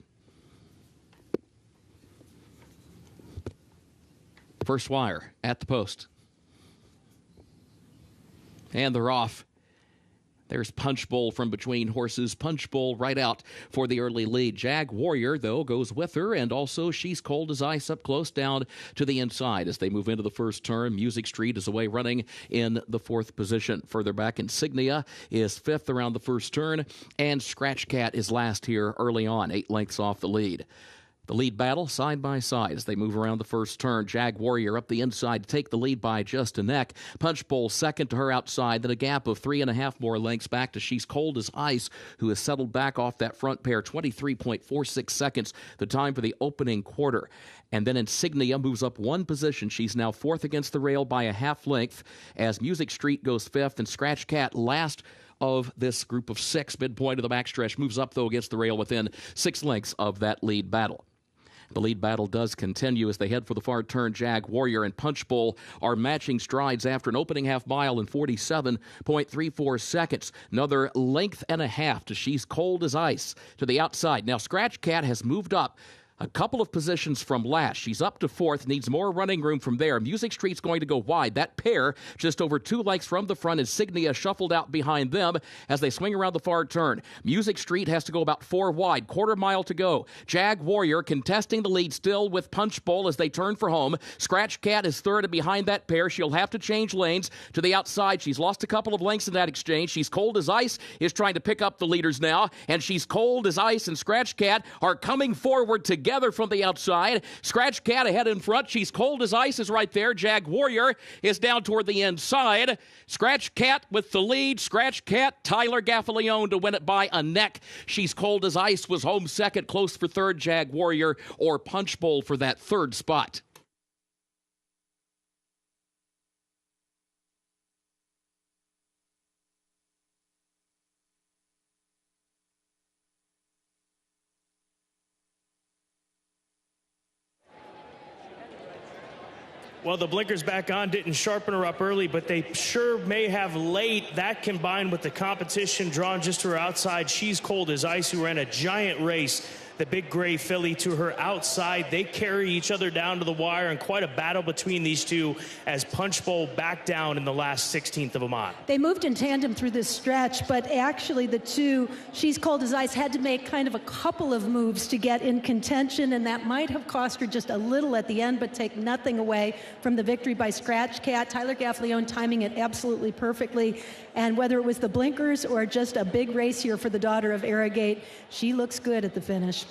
First wire at the post. And they're off. There's Punch Bowl from between horses. Punch Bowl right out for the early lead. Jag Warrior, though, goes with her, and also She's Cold as Ice up close down to the inside as they move into the first turn. Music Street is away running in the 4th position. Further back, Insignia is 5th around the first turn, and Scratch Cat is last here early on, 8 lengths off the lead. The lead battle side by side as they move around the first turn. Jag Warrior up the inside to take the lead by just a neck. Punch Bowl second to her outside, then a gap of 3.5 more lengths back to She's Cold as Ice, who has settled back off that front pair. 23.46 seconds, the time for the opening quarter. And then Insignia moves up 1 position. She's now 4th against the rail by a half length as Music Street goes 5th and Scratch Cat last of this group of 6. Midpoint of the backstretch moves up, though, against the rail within 6 lengths of that lead battle. The lead battle does continue as they head for the far turn. Jag Warrior and Punch Bowl are matching strides after an opening half mile in 47.34 seconds. Another length and a half to She's Cold as Ice to the outside. Now Scratch Cat has moved up a couple of positions from last. She's up to 4th, needs more running room from there. Music Street's going to go wide. That pair just over 2 lengths from the front. Insignia shuffled out behind them as they swing around the far turn. Music Street has to go about 4 wide. Quarter mile to go. Jag Warrior contesting the lead still with Punch Bowl as they turn for home. Scratch Cat is 3rd and behind that pair. She'll have to change lanes to the outside. She's lost a couple of lengths in that exchange. She's Cold as Ice is trying to pick up the leaders now, and She's Cold as Ice and Scratch Cat are coming forward together from the outside. Scratch Cat ahead in front. She's Cold as Ice is right there. Jag Warrior is down toward the inside. Scratch Cat with the lead. Scratch Cat, Tyler Gaffalione to win it by a neck. She's Cold as Ice was home second, close for 3rd. Jag Warrior or Punch Bowl for that 3rd spot. Well, the blinkers back on didn't sharpen her up early, but they sure may have late. That combined with the competition drawn just to her outside, She's Cold as Ice, who ran a giant race the big gray filly to her outside. They carry each other down to the wire, and quite a battle between these two as Punchbowl backed down in the last 16th of a mile. They moved in tandem through this stretch, but actually the two, She's Cold as Ice, had to make kind of a couple of moves to get in contention, and that might have cost her just a little at the end, but take nothing away from the victory by Scratch Cat. Tyler Gaffalione timing it absolutely perfectly, and whether it was the blinkers or just a big race here for the daughter of Arrogate, she looks good at the finish.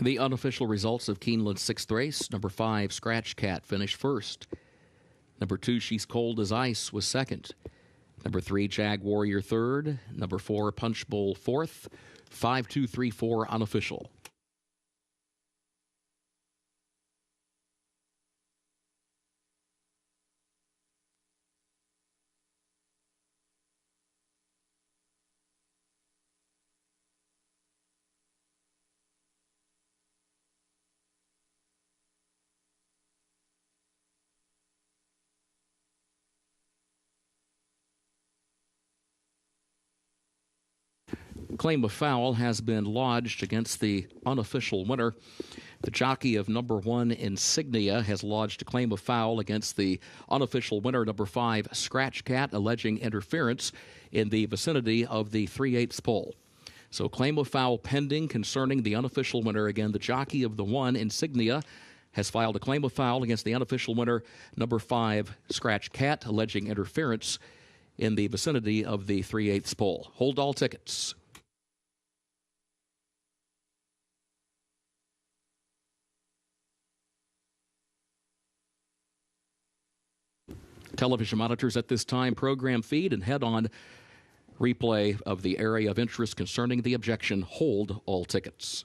The unofficial results of Keeneland's sixth race: number 5, Scratch Cat, finished first. Number 2, She's Cold as Ice, was second. Number 3, Jag Warrior, third. Number 4, Punch Bowl, fourth. 5, 2, 3, 4, unofficial. Claim of foul has been lodged against the unofficial winner. The jockey of number 1, Insignia, has lodged a claim of foul against the unofficial winner, number 5, Scratch Cat, alleging interference in the vicinity of the 3/8 pole. So claim of foul pending concerning the unofficial winner. Again, the jockey of the 1, Insignia, has filed a claim of foul against the unofficial winner, number 5, Scratch Cat, alleging interference in the vicinity of the 3/8 pole. Hold all tickets. Television monitors at this time program feed and head on replay of the area of interest concerning the objection. Hold all tickets.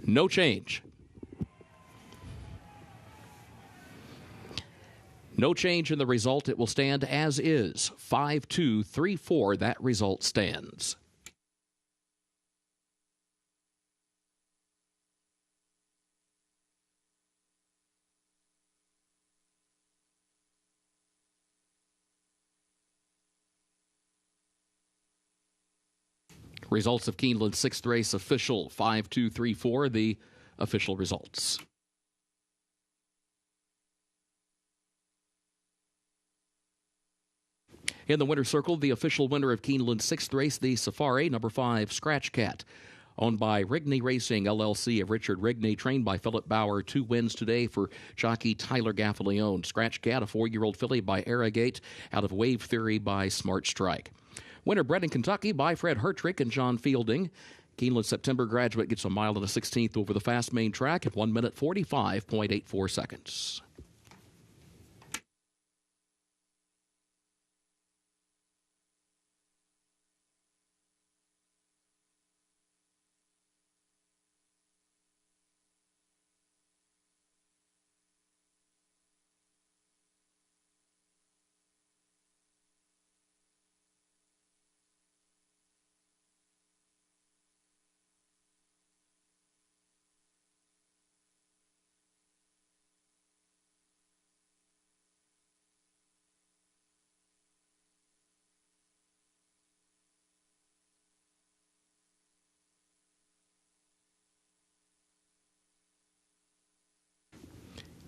No change. No change in the result. It will stand as is. 5-2-3-4. That result stands. Results of Keeneland's sixth race official. 5-2-3-4. The official results. In the winner's circle, the official winner of Keeneland's sixth race, the Safari, number 5, Scratch Cat. Owned by Rigney Racing, LLC of Richard Rigney, trained by Philip Bauer. 2 wins today for jockey Tyler Gaffalione. Scratch Cat, a 4-year-old filly by Arrogate, out of Wave Theory by Smart Strike. Winner bred in Kentucky by Fred Hertrick and John Fielding. Keeneland September graduate gets a mile and a 16th over the fast main track at 1 minute 45.84 seconds.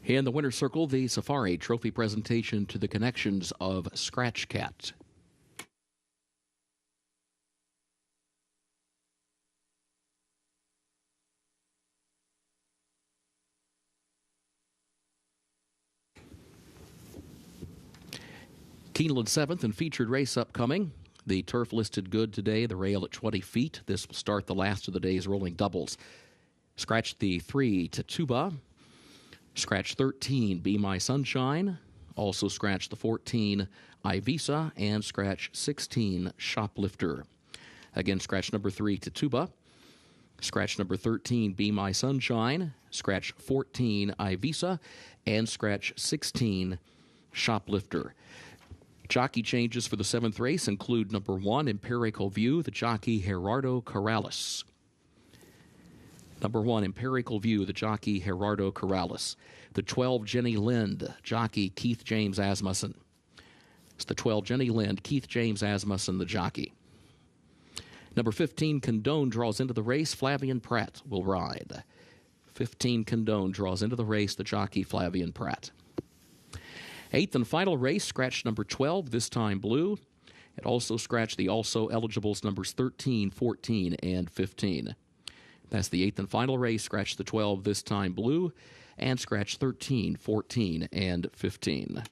In the winner's circle, the Safari Trophy presentation to the connections of Scratch Cat. Keeneland 7th and featured race upcoming. The turf listed good today, the rail at 20 feet. This will start the last of the day's rolling doubles. Scratch the 3 Tituba. Scratch 13, Be My Sunshine. Also scratch the 14, Ivisa, and scratch 16, Shoplifter. Again, scratch number 3, Tituba. Scratch number 13, Be My Sunshine. Scratch 14, Ivisa, and scratch 16, Shoplifter. Jockey changes for the 7th race include number 1, Empirical View, the jockey Gerardo Corrales. Number 1, Empirical View, the jockey Gerardo Corrales. The 12, Jenny Lind, jockey Keith James Asmussen. It's the 12, Jenny Lind, Keith James Asmussen, the jockey. Number 15, Condone, draws into the race. Flavian Pratt will ride. 15, Condone, draws into the race. The jockey, Flavian Pratt. 8th and final race, scratch number 12, this time blue. It also scratched the also eligibles numbers 13, 14, and 15. That's the 8th and final race. Scratch the 12, this time blue, and scratch 13, 14, and 15.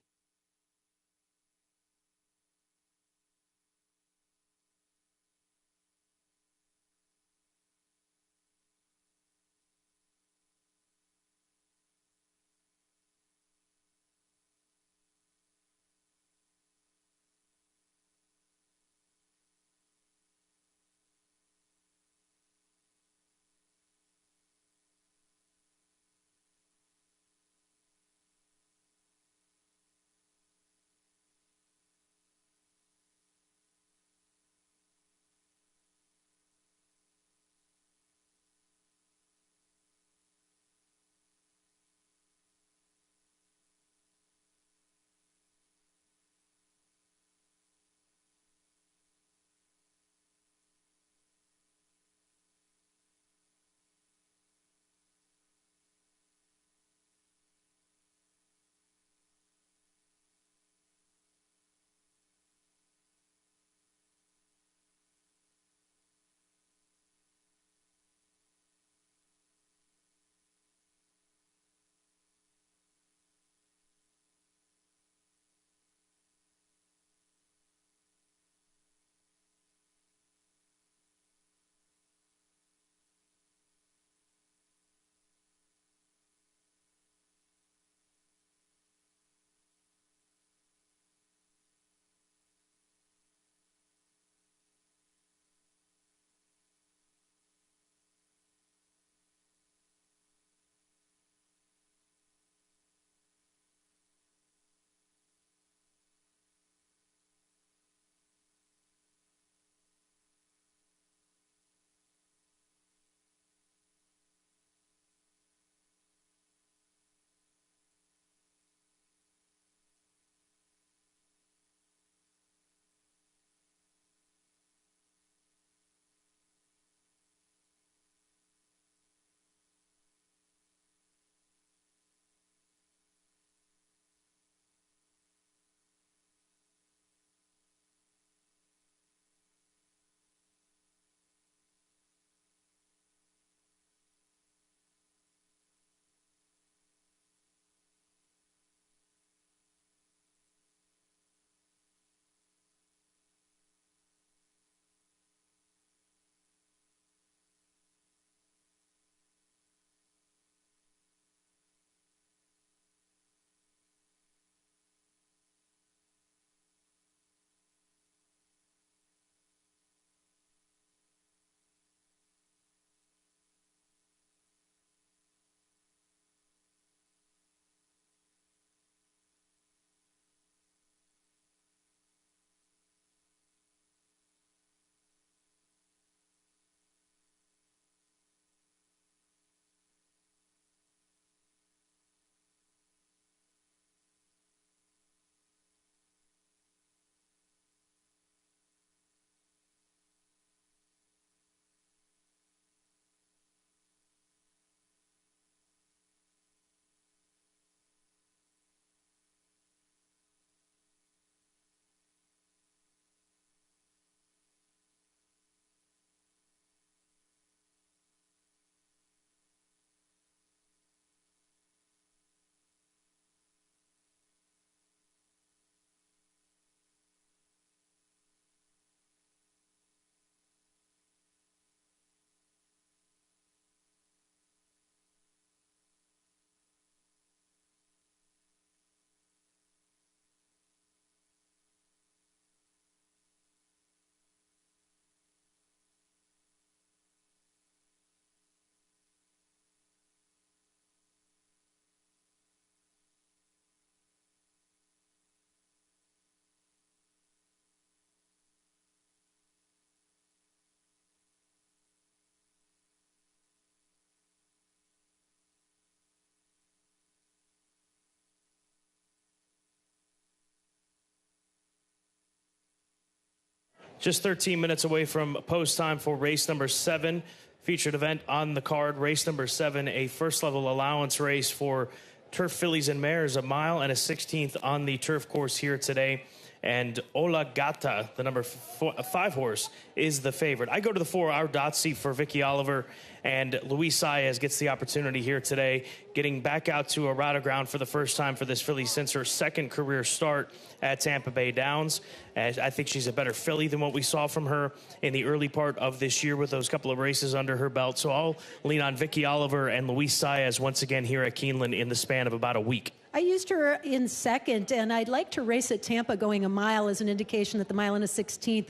Just 13 minutes away from post time for race number 7. Featured event on the card, race number 7, a first level allowance race for turf fillies and mares, a mile and a 16th on the turf course here today. And Ola Gata, the number 5 horse, is the favorite. I go to the 4, Ardazzi for Vicky Oliver, and Luis Saez gets the opportunity here today, getting back out to Arata ground for the first time for this filly since her second career start at Tampa Bay Downs. And I think she's a better filly than what we saw from her in the early part of this year with those couple of races under her belt. So I'll lean on Vicky Oliver and Luis Saez once again here at Keeneland in the span of about a week. I used her in second, and I'd like to race at Tampa going a mile as an indication that the mile and a 16th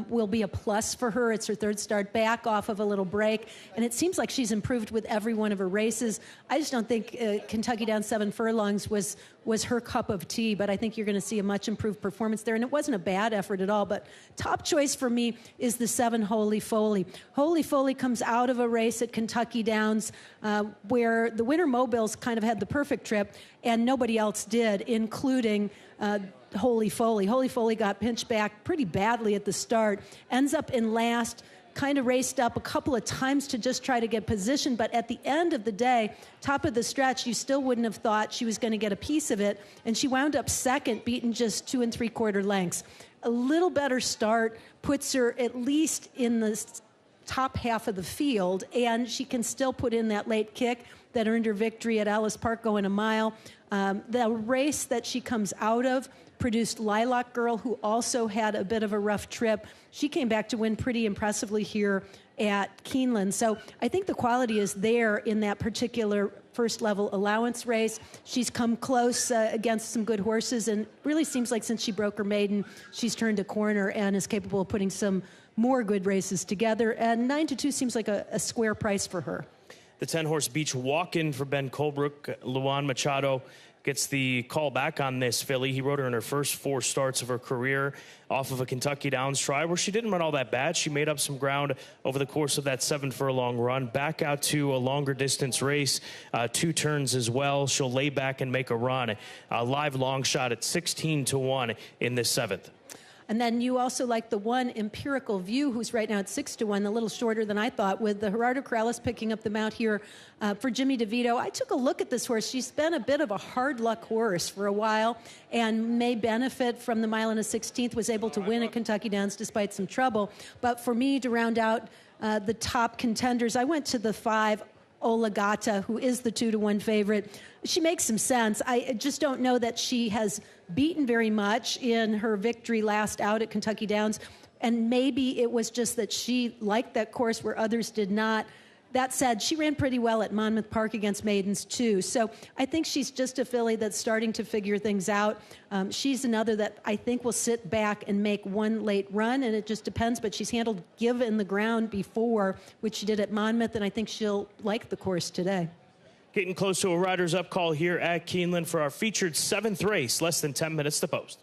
will be a plus for her. It's her third start back off of a little break, and it seems like she's improved with every one of her races. I just don't think Kentucky Downs 7 furlongs was her cup of tea, but I think you're going to see a much improved performance there, and it wasn't a bad effort at all. But top choice for me is the 7 Holy Foley. Holy Foley comes out of a race at Kentucky Downs where the winner Mobiles kind of had the perfect trip, and nobody else did, including Holy Foley. Holy Foley got pinched back pretty badly at the start, ends up in last, kind of raced up a couple of times to just try to get position, but at the end of the day, top of the stretch, you still wouldn't have thought she was going to get a piece of it, and she wound up second, beaten just 2 3/4 lengths. A little better start puts her at least in the top half of the field, and she can still put in that late kick that earned her victory at Ellis Park going a mile. The race that she comes out of produced Lilac Girl, who also had a bit of a rough trip. She came back to win pretty impressively here at Keeneland. So I think the quality is there in that particular first level allowance race. She's come close against some good horses, and really seems like since she broke her maiden, she's turned a corner and is capable of putting some more good races together. And 9-2 seems like a square price for her. The 10-horse Beach Walk-In for Ben Colebrook. Luan Machado gets the call back on this filly. He rode her in her first 4 starts of her career off of a Kentucky Downs try where she didn't run all that bad. She made up some ground over the course of that 7 furlong run. Back out to a longer distance race, 2 turns as well. She'll lay back and make a run. A live long shot at 16-1 in this 7th. And then you also like the 1 Empirical View, who's right now at 6-1, a little shorter than I thought, with the Gerardo Corrales picking up the mount here for Jimmy DeVito. I took a look at this horse. She's been a bit of a hard luck horse for a while and may benefit from the mile and a 16th, was able to win at Kentucky Downs despite some trouble. But for me, to round out the top contenders, I went to the 5 Ola Gata, who is the 2-1 favorite. She makes some sense. I just don't know that she has beaten very much in her victory last out at Kentucky Downs, and maybe it was just that she liked that course where others did not. That said, she ran pretty well at Monmouth Park against maidens too, so I think she's just a filly that's starting to figure things out. She's another that I think will sit back and make one late run, and it just depends, but she's handled give in the ground before, which she did at Monmouth, and I think she'll like the course today. Getting close to a Riders Up call here at Keeneland for our featured 7th race, less than 10 minutes to post.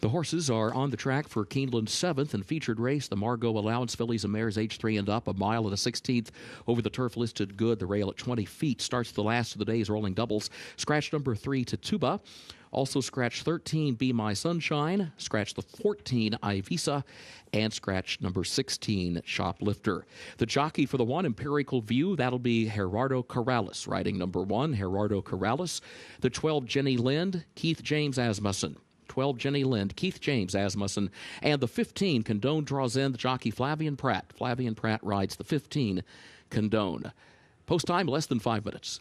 The horses are on the track for Keeneland's 7th and featured race, the Margot Allowance Fillies and Mares age 3 and up, a mile and a 16th over the turf listed good. The rail at 20 feet starts the last of the day's rolling doubles. Scratch number 3 to Tuba. Also scratch 13, Be My Sunshine, scratch the 14, Ivisa, and scratch number 16, Shoplifter. The jockey for the 1, Empirical View, that'll be Gerardo Corrales, riding number 1, Gerardo Corrales. The 12, Jenny Lind, Keith James Asmussen. 12, Jenny Lind, Keith James Asmussen, and the 15, Condone draws in the jockey Flavian Pratt. Flavian Pratt rides the 15, Condone. Post time, less than 5 minutes.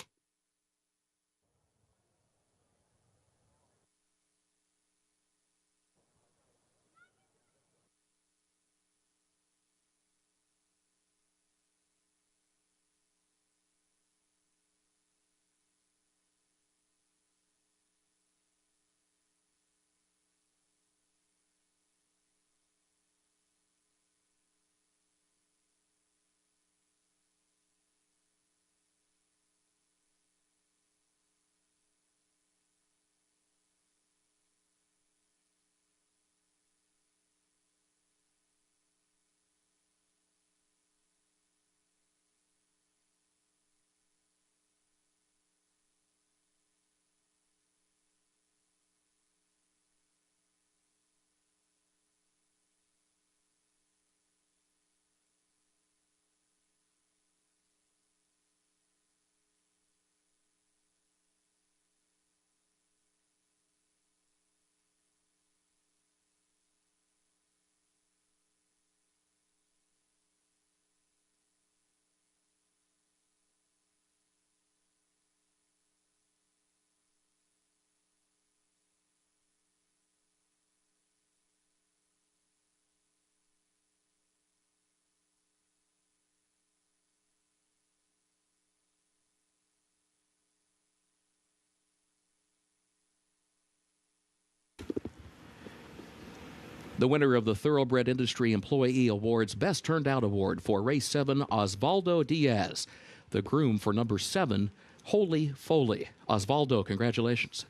The winner of the Thoroughbred Industry Employee Awards Best Turned Out Award for Race 7, Osvaldo Diaz. The groom for number 7, Holy Foley. Osvaldo, congratulations.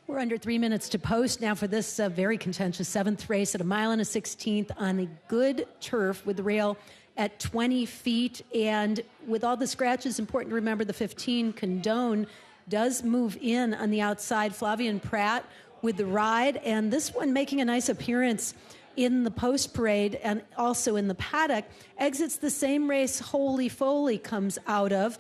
We're under 3 minutes to post now for this very contentious 7th race at a mile and a 16th on a good turf with the rail at 20 feet. And with all the scratches, important to remember the 15, Condone, does move in on the outside. Flavian Pratt with the ride, and this one making a nice appearance in the post parade and also in the paddock, exits the same race Holy Foley comes out of.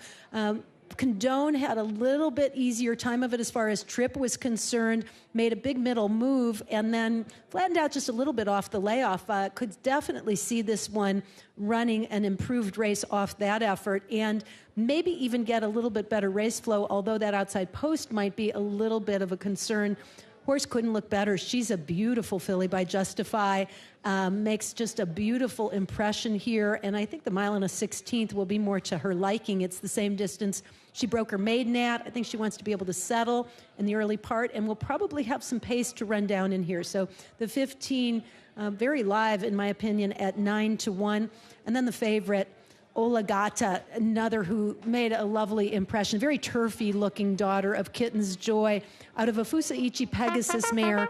Condone had a little bit easier time of it as far as trip was concerned, made a big middle move, and then flattened out just a little bit off the layoff. Could definitely see this one running an improved race off that effort and maybe even get a little bit better race flow, although that outside post might be a little bit of a concern. Horse couldn't look better. She's a beautiful filly by Justify. Makes just a beautiful impression here, and I think the mile and a 16th will be more to her liking. It's the same distance she broke her maiden at. I think she wants to be able to settle in the early part, and will probably have some pace to run down in here. So the 15, very live, in my opinion, at 9-1. And then the favorite, Olagata, another who made a lovely impression. Very turfy-looking daughter of Kitten's Joy out of a Fusaichi Pegasus mare.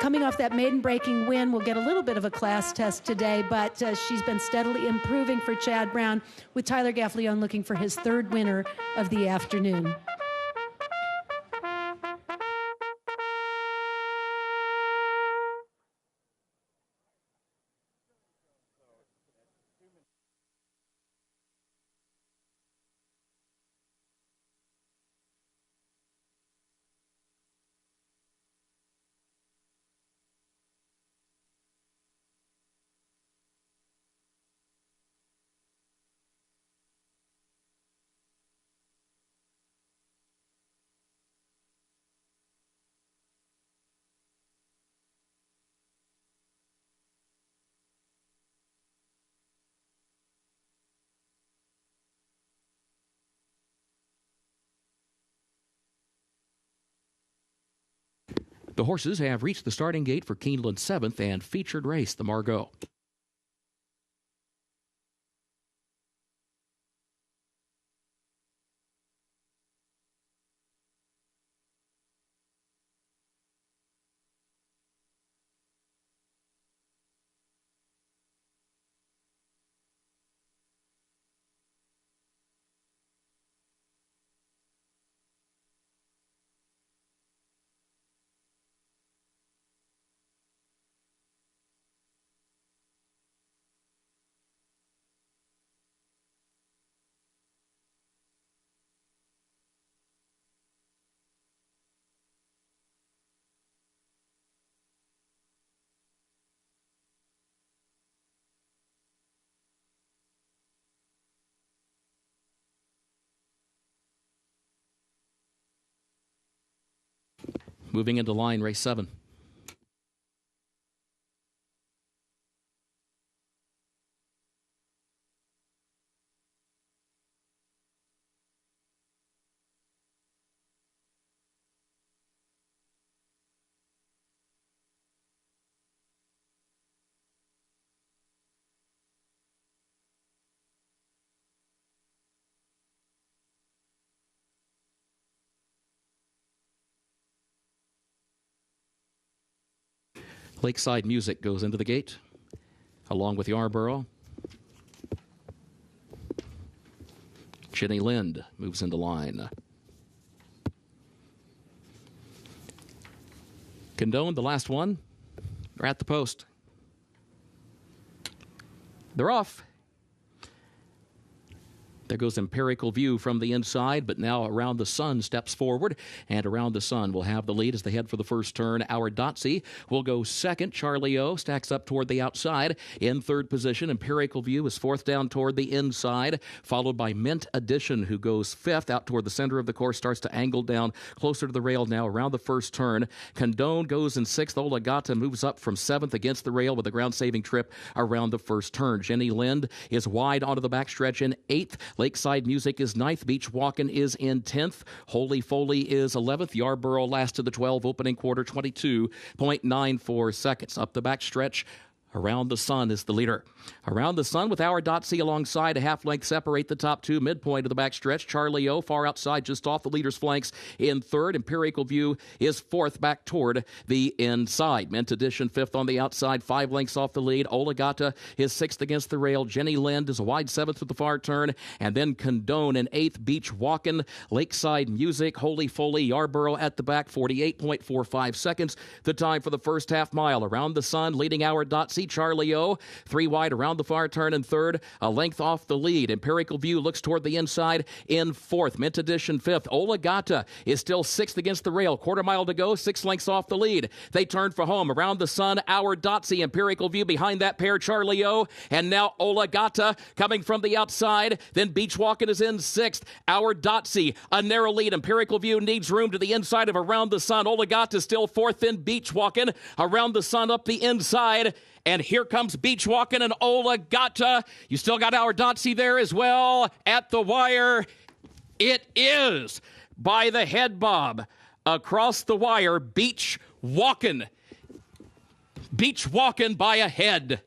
Coming off that maiden-breaking win, will get a little bit of a class test today, but she's been steadily improving for Chad Brown, with Tyler Gaffleon looking for his 3rd winner of the afternoon. The horses have reached the starting gate for Keeneland's 7th and featured race, the Margot. Moving into line, race 7. Lakeside Music goes into the gate, along with Yarborough. Jenny Lind moves into line. Condone, the last one. They're at the post. They're off. There goes Empirical View from the inside, but now Around the Sun steps forward, and Around the Sun will have the lead as they head for the first turn. Our Dotsy will go second. Charlie O stacks up toward the outside. In third position, Empirical View is fourth down toward the inside, followed by Mint Edition, who goes fifth out toward the center of the course, starts to angle down closer to the rail now around the first turn. Condone goes in sixth. Oligata moves up from seventh against the rail with a ground-saving trip around the first turn. Jenny Lind is wide onto the backstretch in eighth. Lakeside Music is ninth. Beach Walkin' is in 10th. Holy Foley is 11th. Yarborough last to the 12, opening quarter, 22.94 seconds. Up the backstretch, Around the Sun is the leader. Around the Sun with Our Dotsy alongside, a half length separate the top two. Midpoint of the backstretch, Charlie O far outside, just off the leader's flanks in third. Empirical View is fourth, back toward the inside. Mint Edition fifth on the outside, 5 lengths off the lead. Oligata is sixth against the rail. Jenny Lind is a wide seventh with the far turn. And then Condone in eighth. Beach Walkin', Lakeside Music, Holy Foley, Yarborough at the back, 48.45 seconds. The time for the first half mile. Around the Sun leading Our Dotsy. Charlie O 3 wide around the far turn in third, a length off the lead. Empirical View looks toward the inside in fourth. Mint Edition fifth. Oligata is still sixth against the rail. Quarter mile to go, 6 lengths off the lead. They turn for home. Around the Sun, Our Dotsy, Empirical View behind that pair, Charlie O, and now Oligata coming from the outside. Then Beach Walkin' is in sixth. Our Dotsy, a narrow lead. Empirical View needs room to the inside of Around the Sun. Oligata still fourth, then Beach Walkin'. Around the Sun up the inside. And here comes Beach Walkin' and Oligata. You still got Our Dotsy there as well at the wire. It is by the head bob across the wire. Beach Walkin'. Beach Walkin' by a head.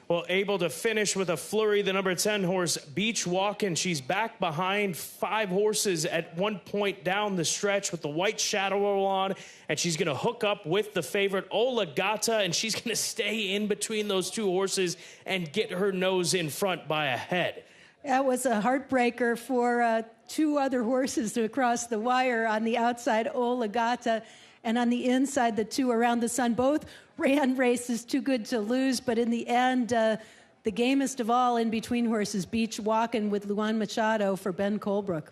Well, able to finish with a flurry, the number 10 horse, Beach Walkin'. She's back behind 5 horses at one point down the stretch with the white shadow roll on, and she's going to hook up with the favorite, Oligata, and she's going to stay in between those 2 horses and get her nose in front by a head. That was a heartbreaker for 2 other horses to cross the wire. On the outside, Oligata, and on the inside, the 2 Around the Sun. Both ran races too good to lose, but in the end, the gamest of all in between horses, Beach Walkin' with Luan Machado for Ben Colebrook.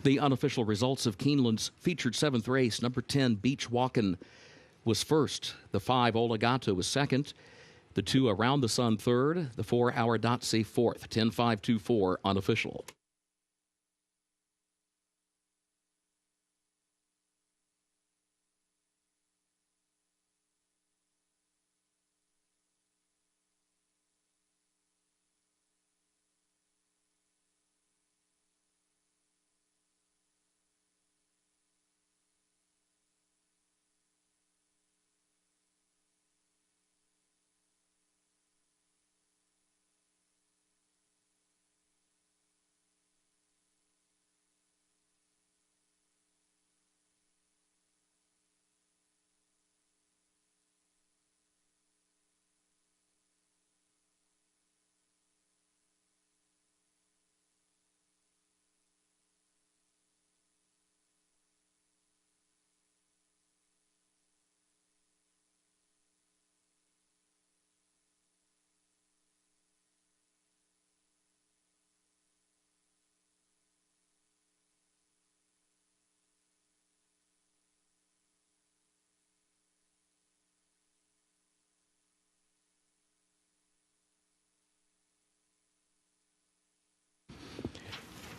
The unofficial results of Keeneland's featured 7th race, number 10, Beach Walkin' was first. The 5, Olegato, was second. The 2, Around the Sun, third. The 4, Our Dotsie, fourth. 10-5-2-4, unofficial.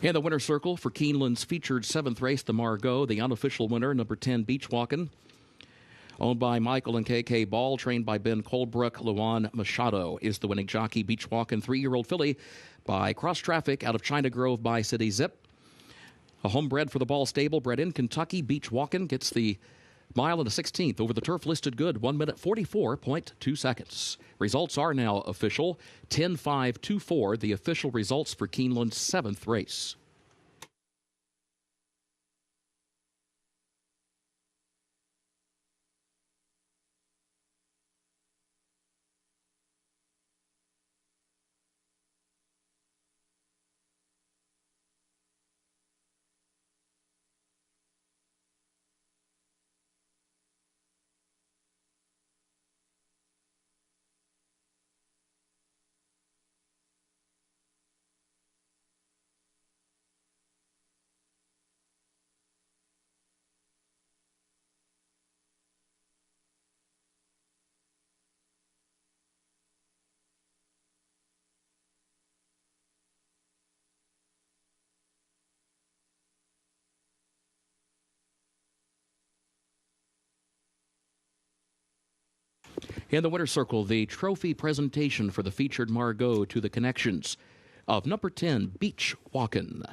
In the winner's circle for Keeneland's featured 7th race, the Margot, the unofficial winner, number 10, Beach Walkin', owned by Michael and KK Ball, trained by Ben Colebrook. Luan Machado is the winning jockey. Beach Walkin', 3-year-old filly by Cross Traffic out of China Grove by City Zip. A homebred for the Ball stable, bred in Kentucky. Beach Walkin' gets the mile and a 16th over the turf, listed good, 1 minute 44.2 seconds. Results are now official. 10-5-2-4, the official results for Keeneland's 7th race. In the winner's circle, the trophy presentation for the featured Margot to the connections of number 10, Beach Walkin'.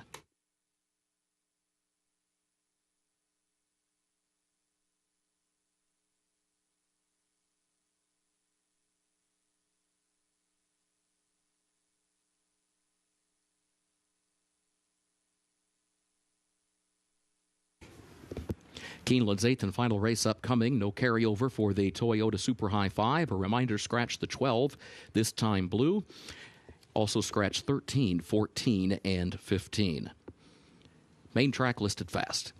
Keeneland's 8th and final race upcoming. No carryover for the Toyota Super High 5. A reminder, scratch the 12, this time blue. Also scratch 13, 14, and 15. Main track listed fast.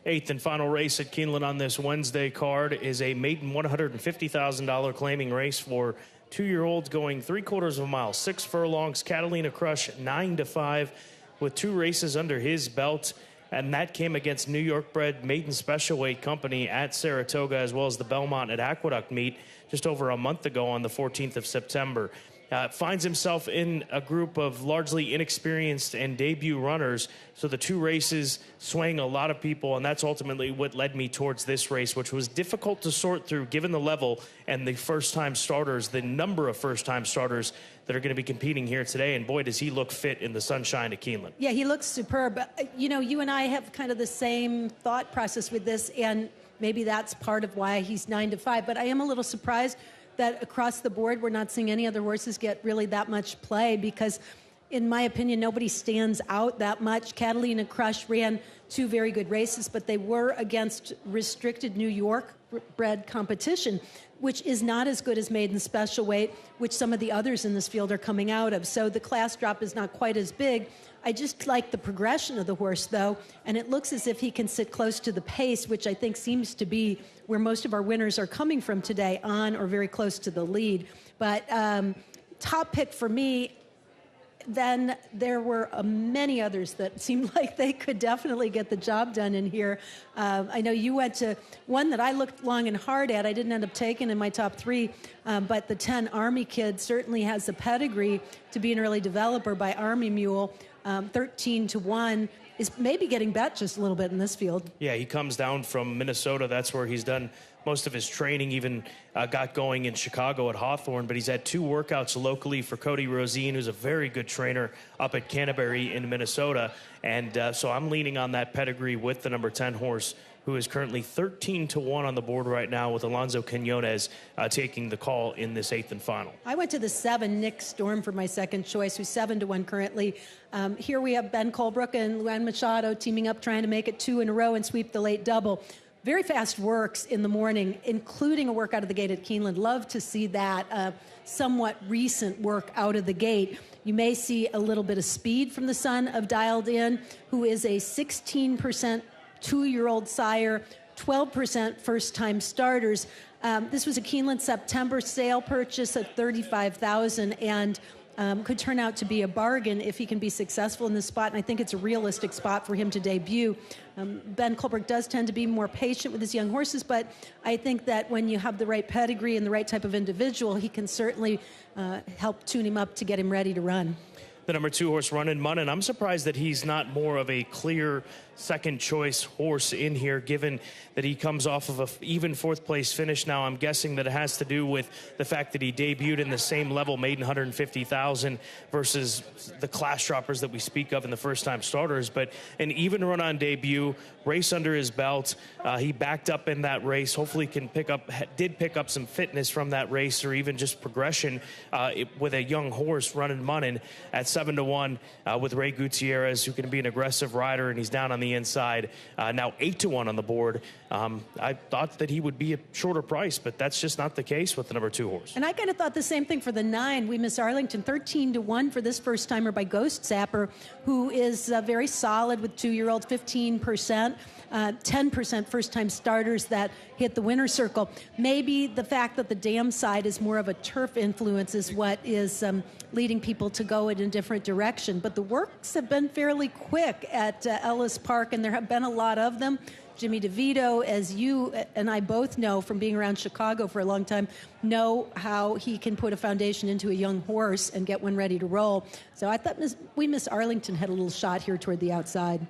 Eighth and final race at Keeneland on this Wednesday card is a maiden $150,000 claiming race for 2-year-olds going 3/4 of a mile, 6 furlongs. Catalina Crush 9-5 with 2 races under his belt. And that came against New York-bred maiden special weight company at Saratoga, as well as the Belmont at Aqueduct meet just over a month ago on the 14th of September. Finds himself in a group of largely inexperienced and debut runners, so the 2 races swaying a lot of people, and that's ultimately what led me towards this race, which was difficult to sort through given the level and the first-time starters, the number of first-time starters that are going to be competing here today, and boy, does he look fit in the sunshine at Keeneland. Yeah, he looks superb. You know, you and I have kind of the same thought process with this, and maybe that's part of why he's 9-5, but I am a little surprised that across the board we're not seeing any other horses get really that much play, because in my opinion nobody stands out that much. Catalina Crush ran 2 very good races, but they were against restricted New York bred competition, which is not as good as maiden special weight, which some of the others in this field are coming out of. So the class drop is not quite as big. I just like the progression of the horse, though, and it looks as if he can sit close to the pace, which I think seems to be where most of our winners are coming from today, on or very close to the lead. But top pick for me. Then there were many others that seemed like they could definitely get the job done in here. I know you went to one that I looked long and hard at. I didn't end up taking in my top 3, but the 10 Army Kid certainly has the pedigree to be an early developer by Army Mule. 13-1 is maybe getting bet just a little bit in this field. Yeah, he comes down from Minnesota. That's where he's done most of his training, even got going in Chicago at Hawthorne, but he's had 2 workouts locally for Cody Rosine, who's a very good trainer up at Canterbury in Minnesota. And so I'm leaning on that pedigree with the number 10 horse, who is currently 13-1 on the board right now, with Alonso Quinones taking the call in this 8th and final. I went to the 7, Nick Storm, for my second choice, who's 7-1 currently. Here we have Ben Colebrook and Luan Machado teaming up, trying to make it 2 in a row and sweep the late double. Very fast works in the morning, including a work out of the gate at Keeneland. Love to see that somewhat recent work out of the gate. You may see a little bit of speed from the son of Dialed In, who is a 16% 2-year-old sire, 12% first-time starters. This was a Keeneland September sale purchase at $35,000, and could turn out to be a bargain if he can be successful in this spot, and I think it's a realistic spot for him to debut. Ben Colebrook does tend to be more patient with his young horses, but I think that when you have the right pedigree and the right type of individual, he can certainly help tune him up to get him ready to run. The number 2 horse, Runnin' Munnin'. I'm surprised that he's not more of a clear second choice horse in here, given that he comes off of an even 4th place finish. Now I'm guessing that it has to do with the fact that he debuted in the same level, maiden 150,000, versus the class droppers that we speak of in the first time starters. But an even run on debut, race under his belt. He backed up in that race. Hopefully did pick up some fitness from that race, or even just progression with a young horse, Runnin' Munnin', at 7-1 with Ray Gutierrez, who can be an aggressive rider, and he's down on the inside. Now 8-1 on the board. I thought that he would be a shorter price, but that's just not the case with the number 2 horse. And I kind of thought the same thing for the 9. We Miss Arlington, 13-1 for this first timer by Ghost Zapper, who is very solid with 2-year-olds, 15%. 10% first-time starters that hit the winner's circle. Maybe the fact that the dam side is more of a turf influence is what is leading people to go in a different direction. But the works have been fairly quick at Ellis Park, and there have been a lot of them. Jimmy DeVito, as you and I both know from being around Chicago for a long time, know how he can put a foundation into a young horse and get one ready to roll. So I thought we Miss Arlington had a little shot here toward the outside.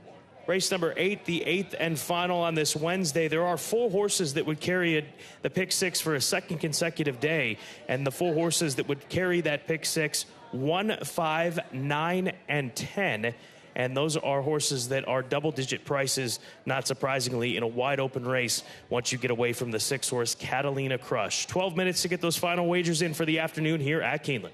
Race number 8, the 8th and final on this Wednesday. There are 4 horses that would carry the pick 6 for a second consecutive day. And the 4 horses that would carry that pick 6, 1, 5, 9, and 10. And those are horses that are double-digit prices, not surprisingly, in a wide-open race once you get away from the 6-horse Catalina Crush. 12 minutes to get those final wagers in for the afternoon here at Keeneland.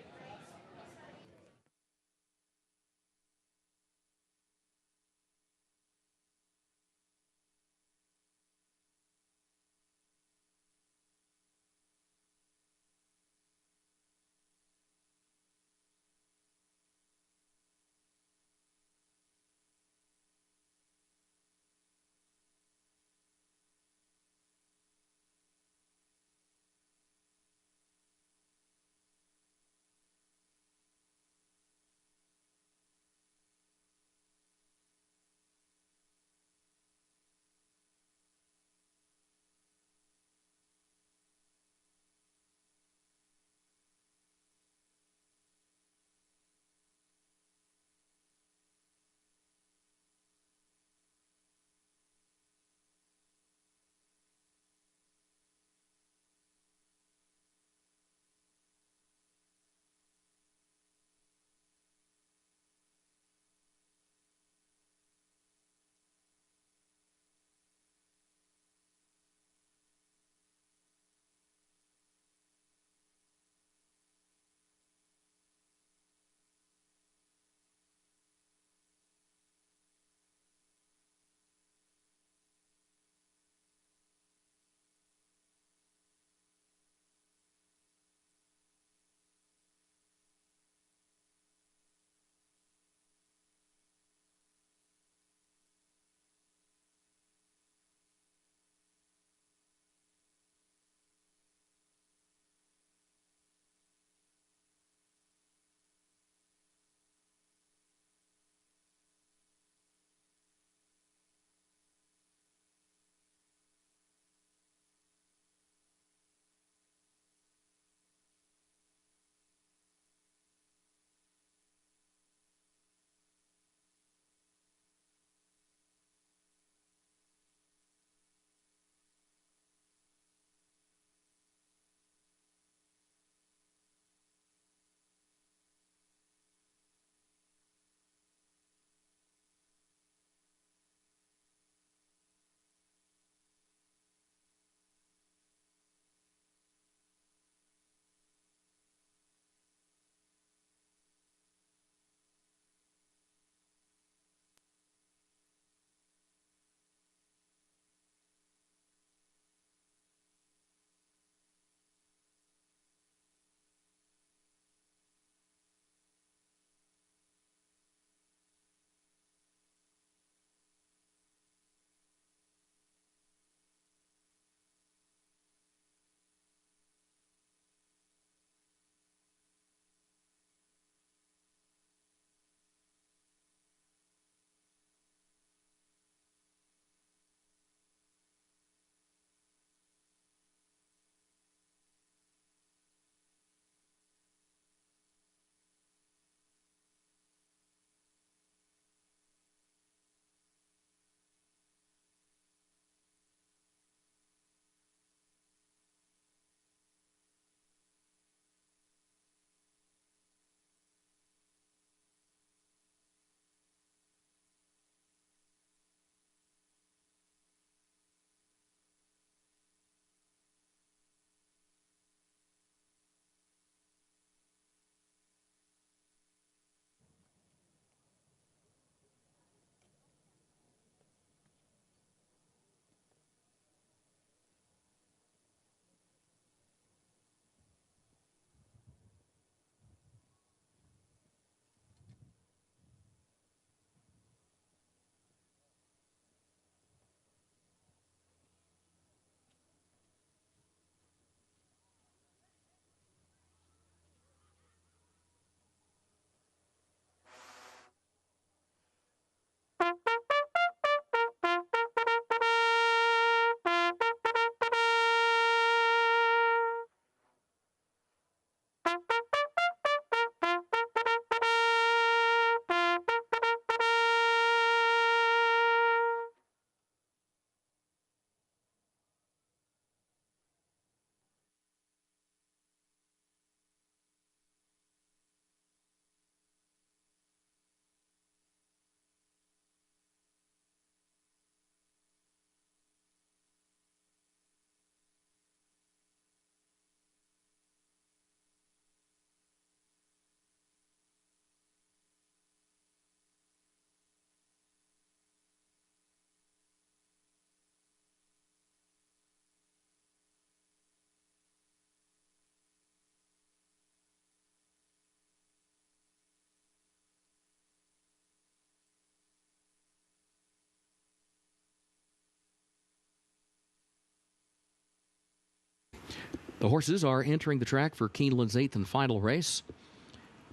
The horses are entering the track for Keeneland's 8th and final race.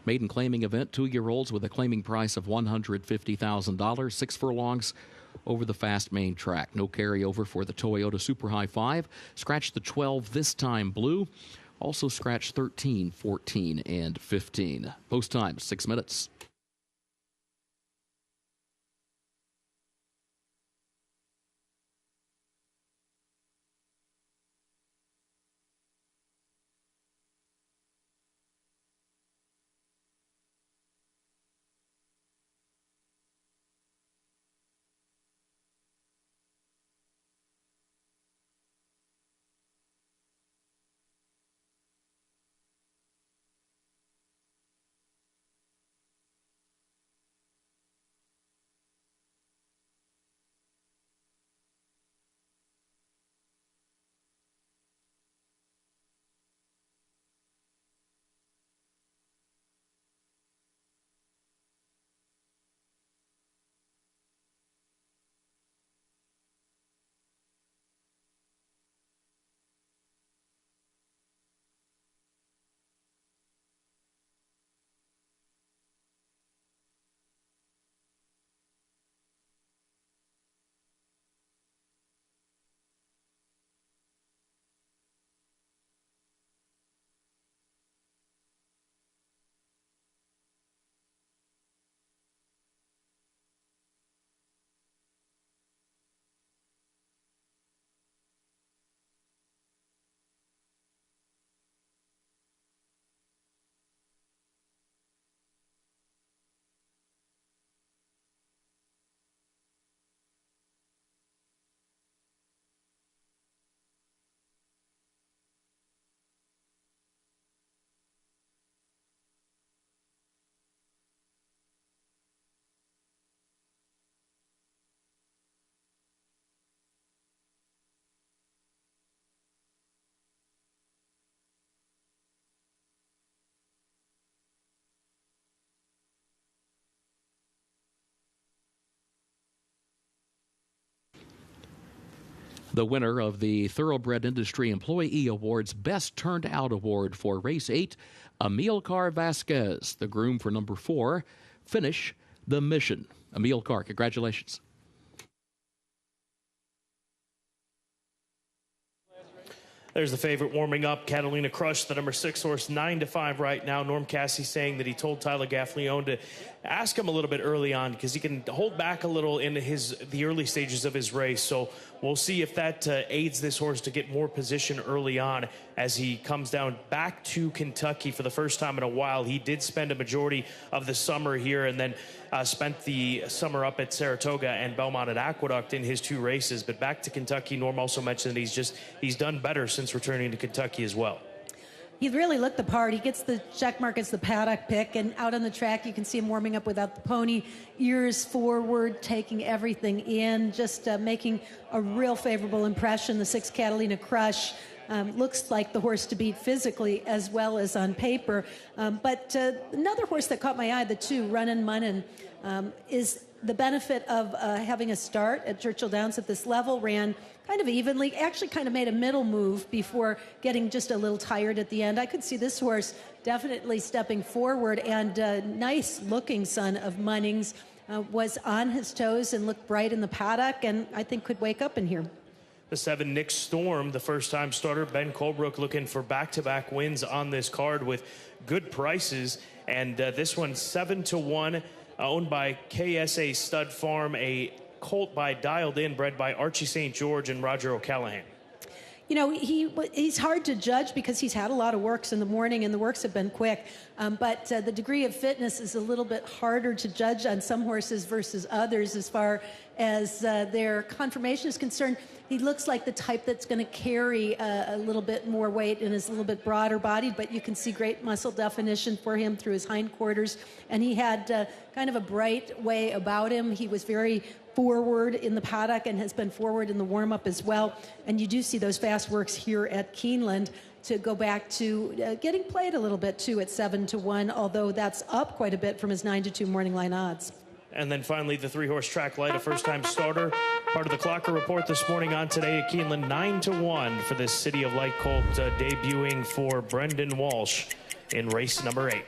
Maiden claiming event, 2-year-olds with a claiming price of $150,000, 6 furlongs over the fast main track. No carryover for the Toyota Super High 5. Scratch the 12 this time blue. Also scratch 13, 14, and 15. Post time, 6 minutes. The winner of the Thoroughbred Industry Employee Awards Best Turned Out Award for Race 8, Amilcar Vasquez, the groom for number 4, Finish the Mission. Amilcar, congratulations. There's the favorite warming up, Catalina Crush, the number 6 horse, 9-5 right now. Norm Cassie saying that he told Tyler Gaffleone to ask him a little bit early on because he can hold back a little in the early stages of his race. So we'll see if that aids this horse to get more position early on as he comes down back to Kentucky for the first time in a while. He did spend a majority of the summer here and then spent the summer up at Saratoga and Belmont at Aqueduct in his 2 races. But back to Kentucky, Norm also mentioned that he's done better since returning to Kentucky as well. He really looked the part. He gets the check mark as the paddock pick, and out on the track you can see him warming up without the pony, ears forward, taking everything in, just making a real favorable impression. The 6 Catalina Crush looks like the horse to beat physically as well as on paper. But another horse that caught my eye, the 2, Runnin' Munnin', is the benefit of having a start at Churchill Downs at this level, ran kind of evenly, actually kind of made a middle move before getting just a little tired at the end. I could see this horse definitely stepping forward, and nice looking son of Munnings was on his toes and looked bright in the paddock, and I think could wake up in here. The 7, Nick Storm, the first-time starter. Ben Colebrook looking for back-to-back wins on this card with good prices. And this one, 7-1, owned by KSA Stud Farm, a colt by Dialed In, bred by Archie St. George and Roger O'Callahan. You know, he's hard to judge because he's had a lot of works in the morning, and the works have been quick. But the degree of fitness is a little bit harder to judge on some horses versus others as far as their conformation is concerned. He looks like the type that's going to carry a little bit more weight and is a little bit broader bodied, but you can see great muscle definition for him through his hindquarters. And he had kind of a bright way about him. He was very forward in the paddock and has been forward in the warm-up as well. And you do see those fast works here at Keeneland to go back to getting played a little bit too at 7-1, although that's up quite a bit from his 9-2 morning line odds. And then finally, the 3-horse Track Light, a first-time starter. Part of the Clocker Report this morning on Today at Keeneland, 9-1 for this City of Light colt, debuting for Brendan Walsh in race number 8.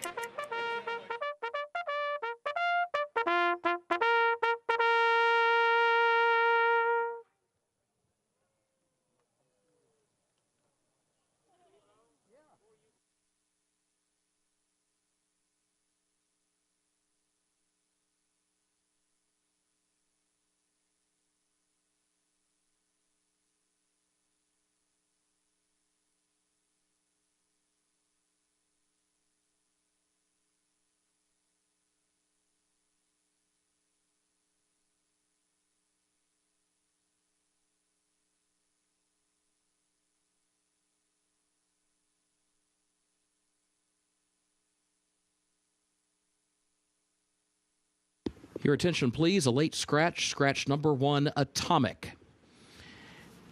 Your attention, please. A late scratch. Scratch number 1, Atomic.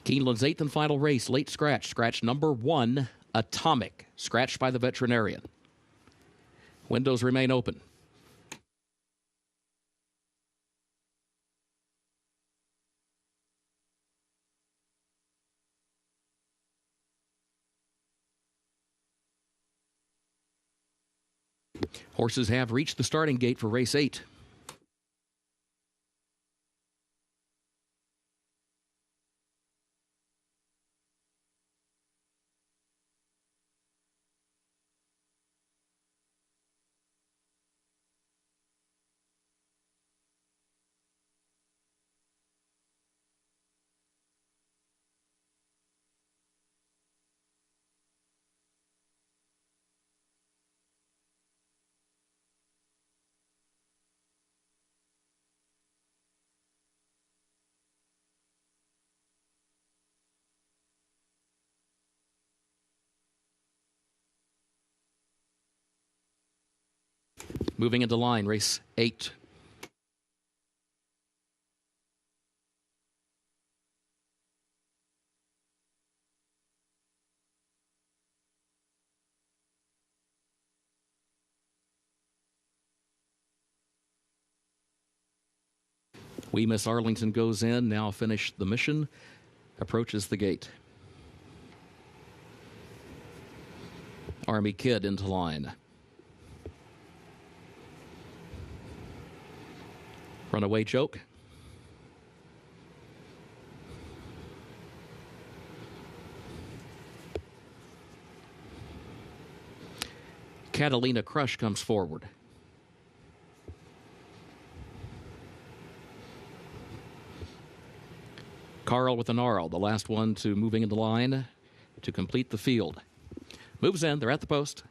Keeneland's 8th and final race. Late scratch. Scratch number 1, Atomic. Scratched by the veterinarian. Windows remain open. Horses have reached the starting gate for race 8. Moving into line, race 8. We Miss Arlington goes in, now finished the mission, approaches the gate. Army Kid into line. Runaway Joke. Catalina Crush comes forward. Carl with an Arl, the last one to moving into line to complete the field. Moves in, they're at the post.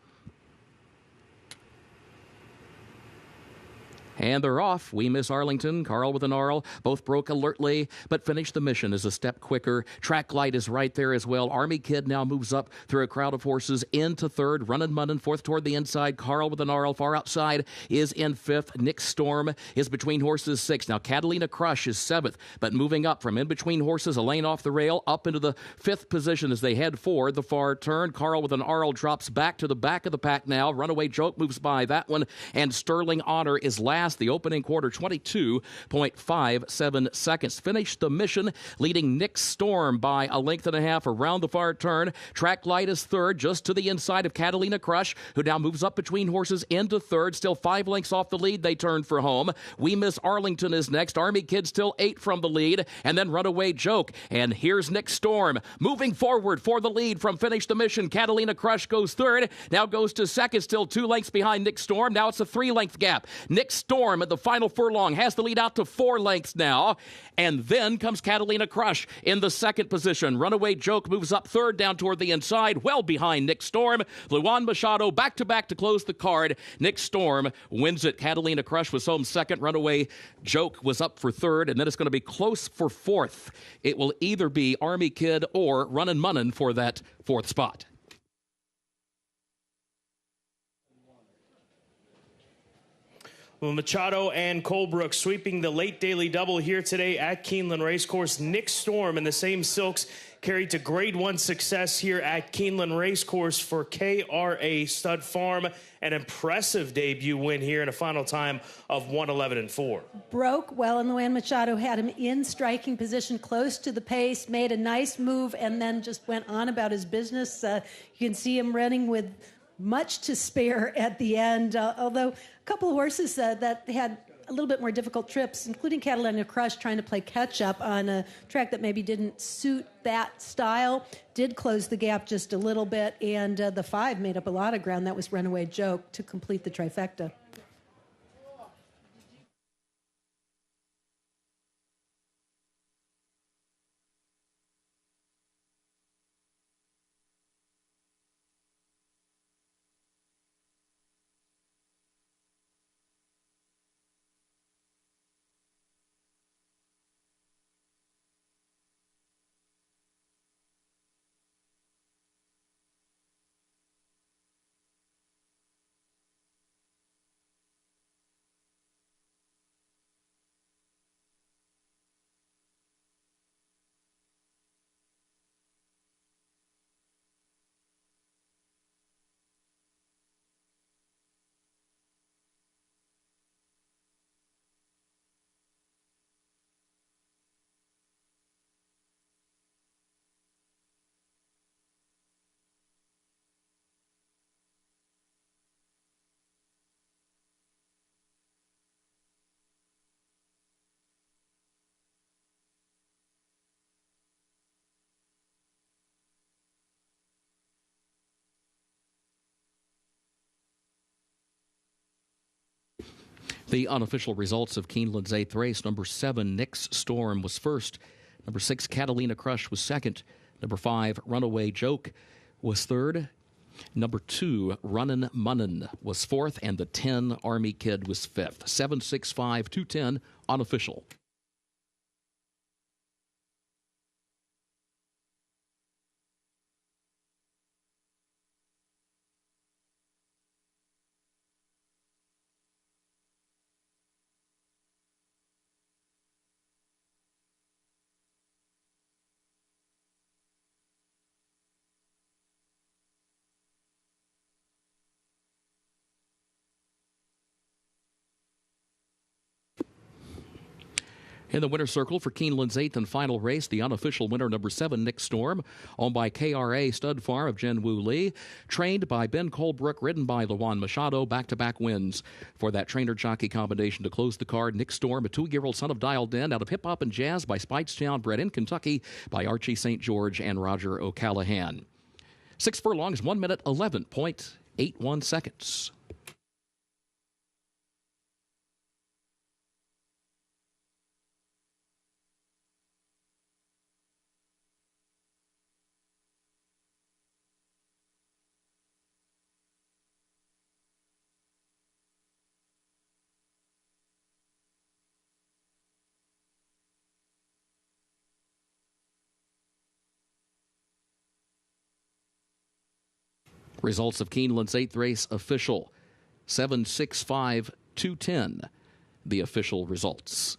And they're off. We Miss Arlington, Carl with an Arl, both broke alertly, but finished the mission as a step quicker. Track Light is right there as well. Army Kid now moves up through a crowd of horses into third. Runnin' Munnin fourth toward the inside. Carl with an Arl far outside is in fifth. Nick Storm is between horses sixth. Now Catalina Crush is seventh, but moving up from in between horses, a lane off the rail, up into the fifth position as they head for the far turn. Carl with an Arl drops back to the back of the pack now. Runaway Joke moves by that one, and Sterling Honor is last. The opening quarter, 22.57 seconds. Finished the mission, leading Nick Storm by a length and a half around the far turn. Track Light is third, just to the inside of Catalina Crush, who now moves up between horses into third. Still 5 lengths off the lead. They turn for home. We Miss Arlington is next. Army Kid still 8 from the lead, and then Runaway Joke. And here's Nick Storm moving forward for the lead from Finish the Mission. Catalina Crush goes third, now goes to second, still 2 lengths behind Nick Storm. Now it's a 3-length gap. Nick Storm at the final furlong has the lead out to 4 lengths now. And then comes Catalina Crush in the second position. Runaway Joke moves up third down toward the inside, well behind Nick Storm. Luan Machado back-to-back to close the card. Nick Storm wins it. Catalina Crush was home second. Runaway Joke was up for third, and then it's going to be close for fourth. It will either be Army Kid or Runnin' Munnin for that fourth spot. Well, Machado and Colebrook sweeping the late daily double here today at Keeneland Racecourse. Nick Storm and the same Silks carried to Grade 1 success here at Keeneland Racecourse for KRA Stud Farm. An impressive debut win here in a final time of 1:11.4. Broke well in the way, and Machado had him in striking position close to the pace, made a nice move, and then just went on about his business. You can see him running with much to spare at the end, although a couple of horses that had a little bit more difficult trips, including Catalina Crush, trying to play catch-up on a track that maybe didn't suit that style, did close the gap just a little bit, and the 5 made up a lot of ground. That was Runaway Joke to complete the trifecta. The unofficial results of Keeneland's 8th race: number 7, Nick's Storm, was first. Number 6, Catalina Crush, was second. Number 5, Runaway Joke, was third. Number 2, Runnin' Munnin, was fourth. And the 10, Army Kid, was fifth. 7, 6, 5, 2, 10, unofficial. In the winner's circle for Keeneland's 8th and final race, the unofficial winner, number 7, Nick Storm, owned by KRA Stud Farm of Jen Woo Lee, trained by Ben Colebrook, ridden by Lawan Machado, back-to-back wins for that trainer-jockey combination to close the card. Nick Storm, a 2-year-old son of Dial Den, out of Hip Hop and Jazz by Speightstown, bred in Kentucky by Archie St. George and Roger O'Callahan. 6 furlongs, 1 minute, 11.81 seconds. Results of Keeneland's 8th race official: 7, 6, 5, 2, 10. The official results.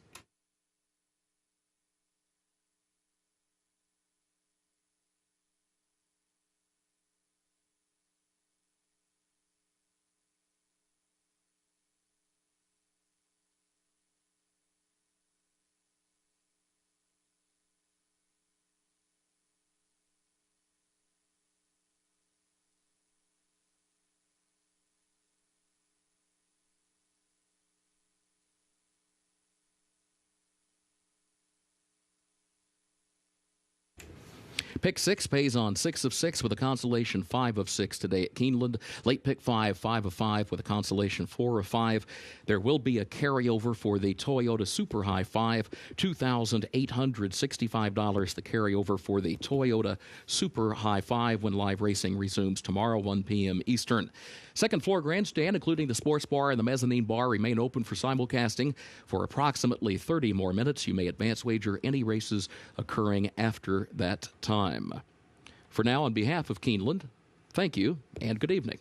Pick 6 pays on 6 of 6 with a consolation 5 of 6 today at Keeneland. Late pick 5, 5 of 5 with a consolation 4 of 5. There will be a carryover for the Toyota Super High 5, $2,865. The carryover for the Toyota Super High 5 when live racing resumes tomorrow, 1 p.m. Eastern. Second floor grandstand, including the sports bar and the mezzanine bar, remain open for simulcasting for approximately 30 more minutes. You may advance wager any races occurring after that time. For now, on behalf of Keeneland, thank you and good evening.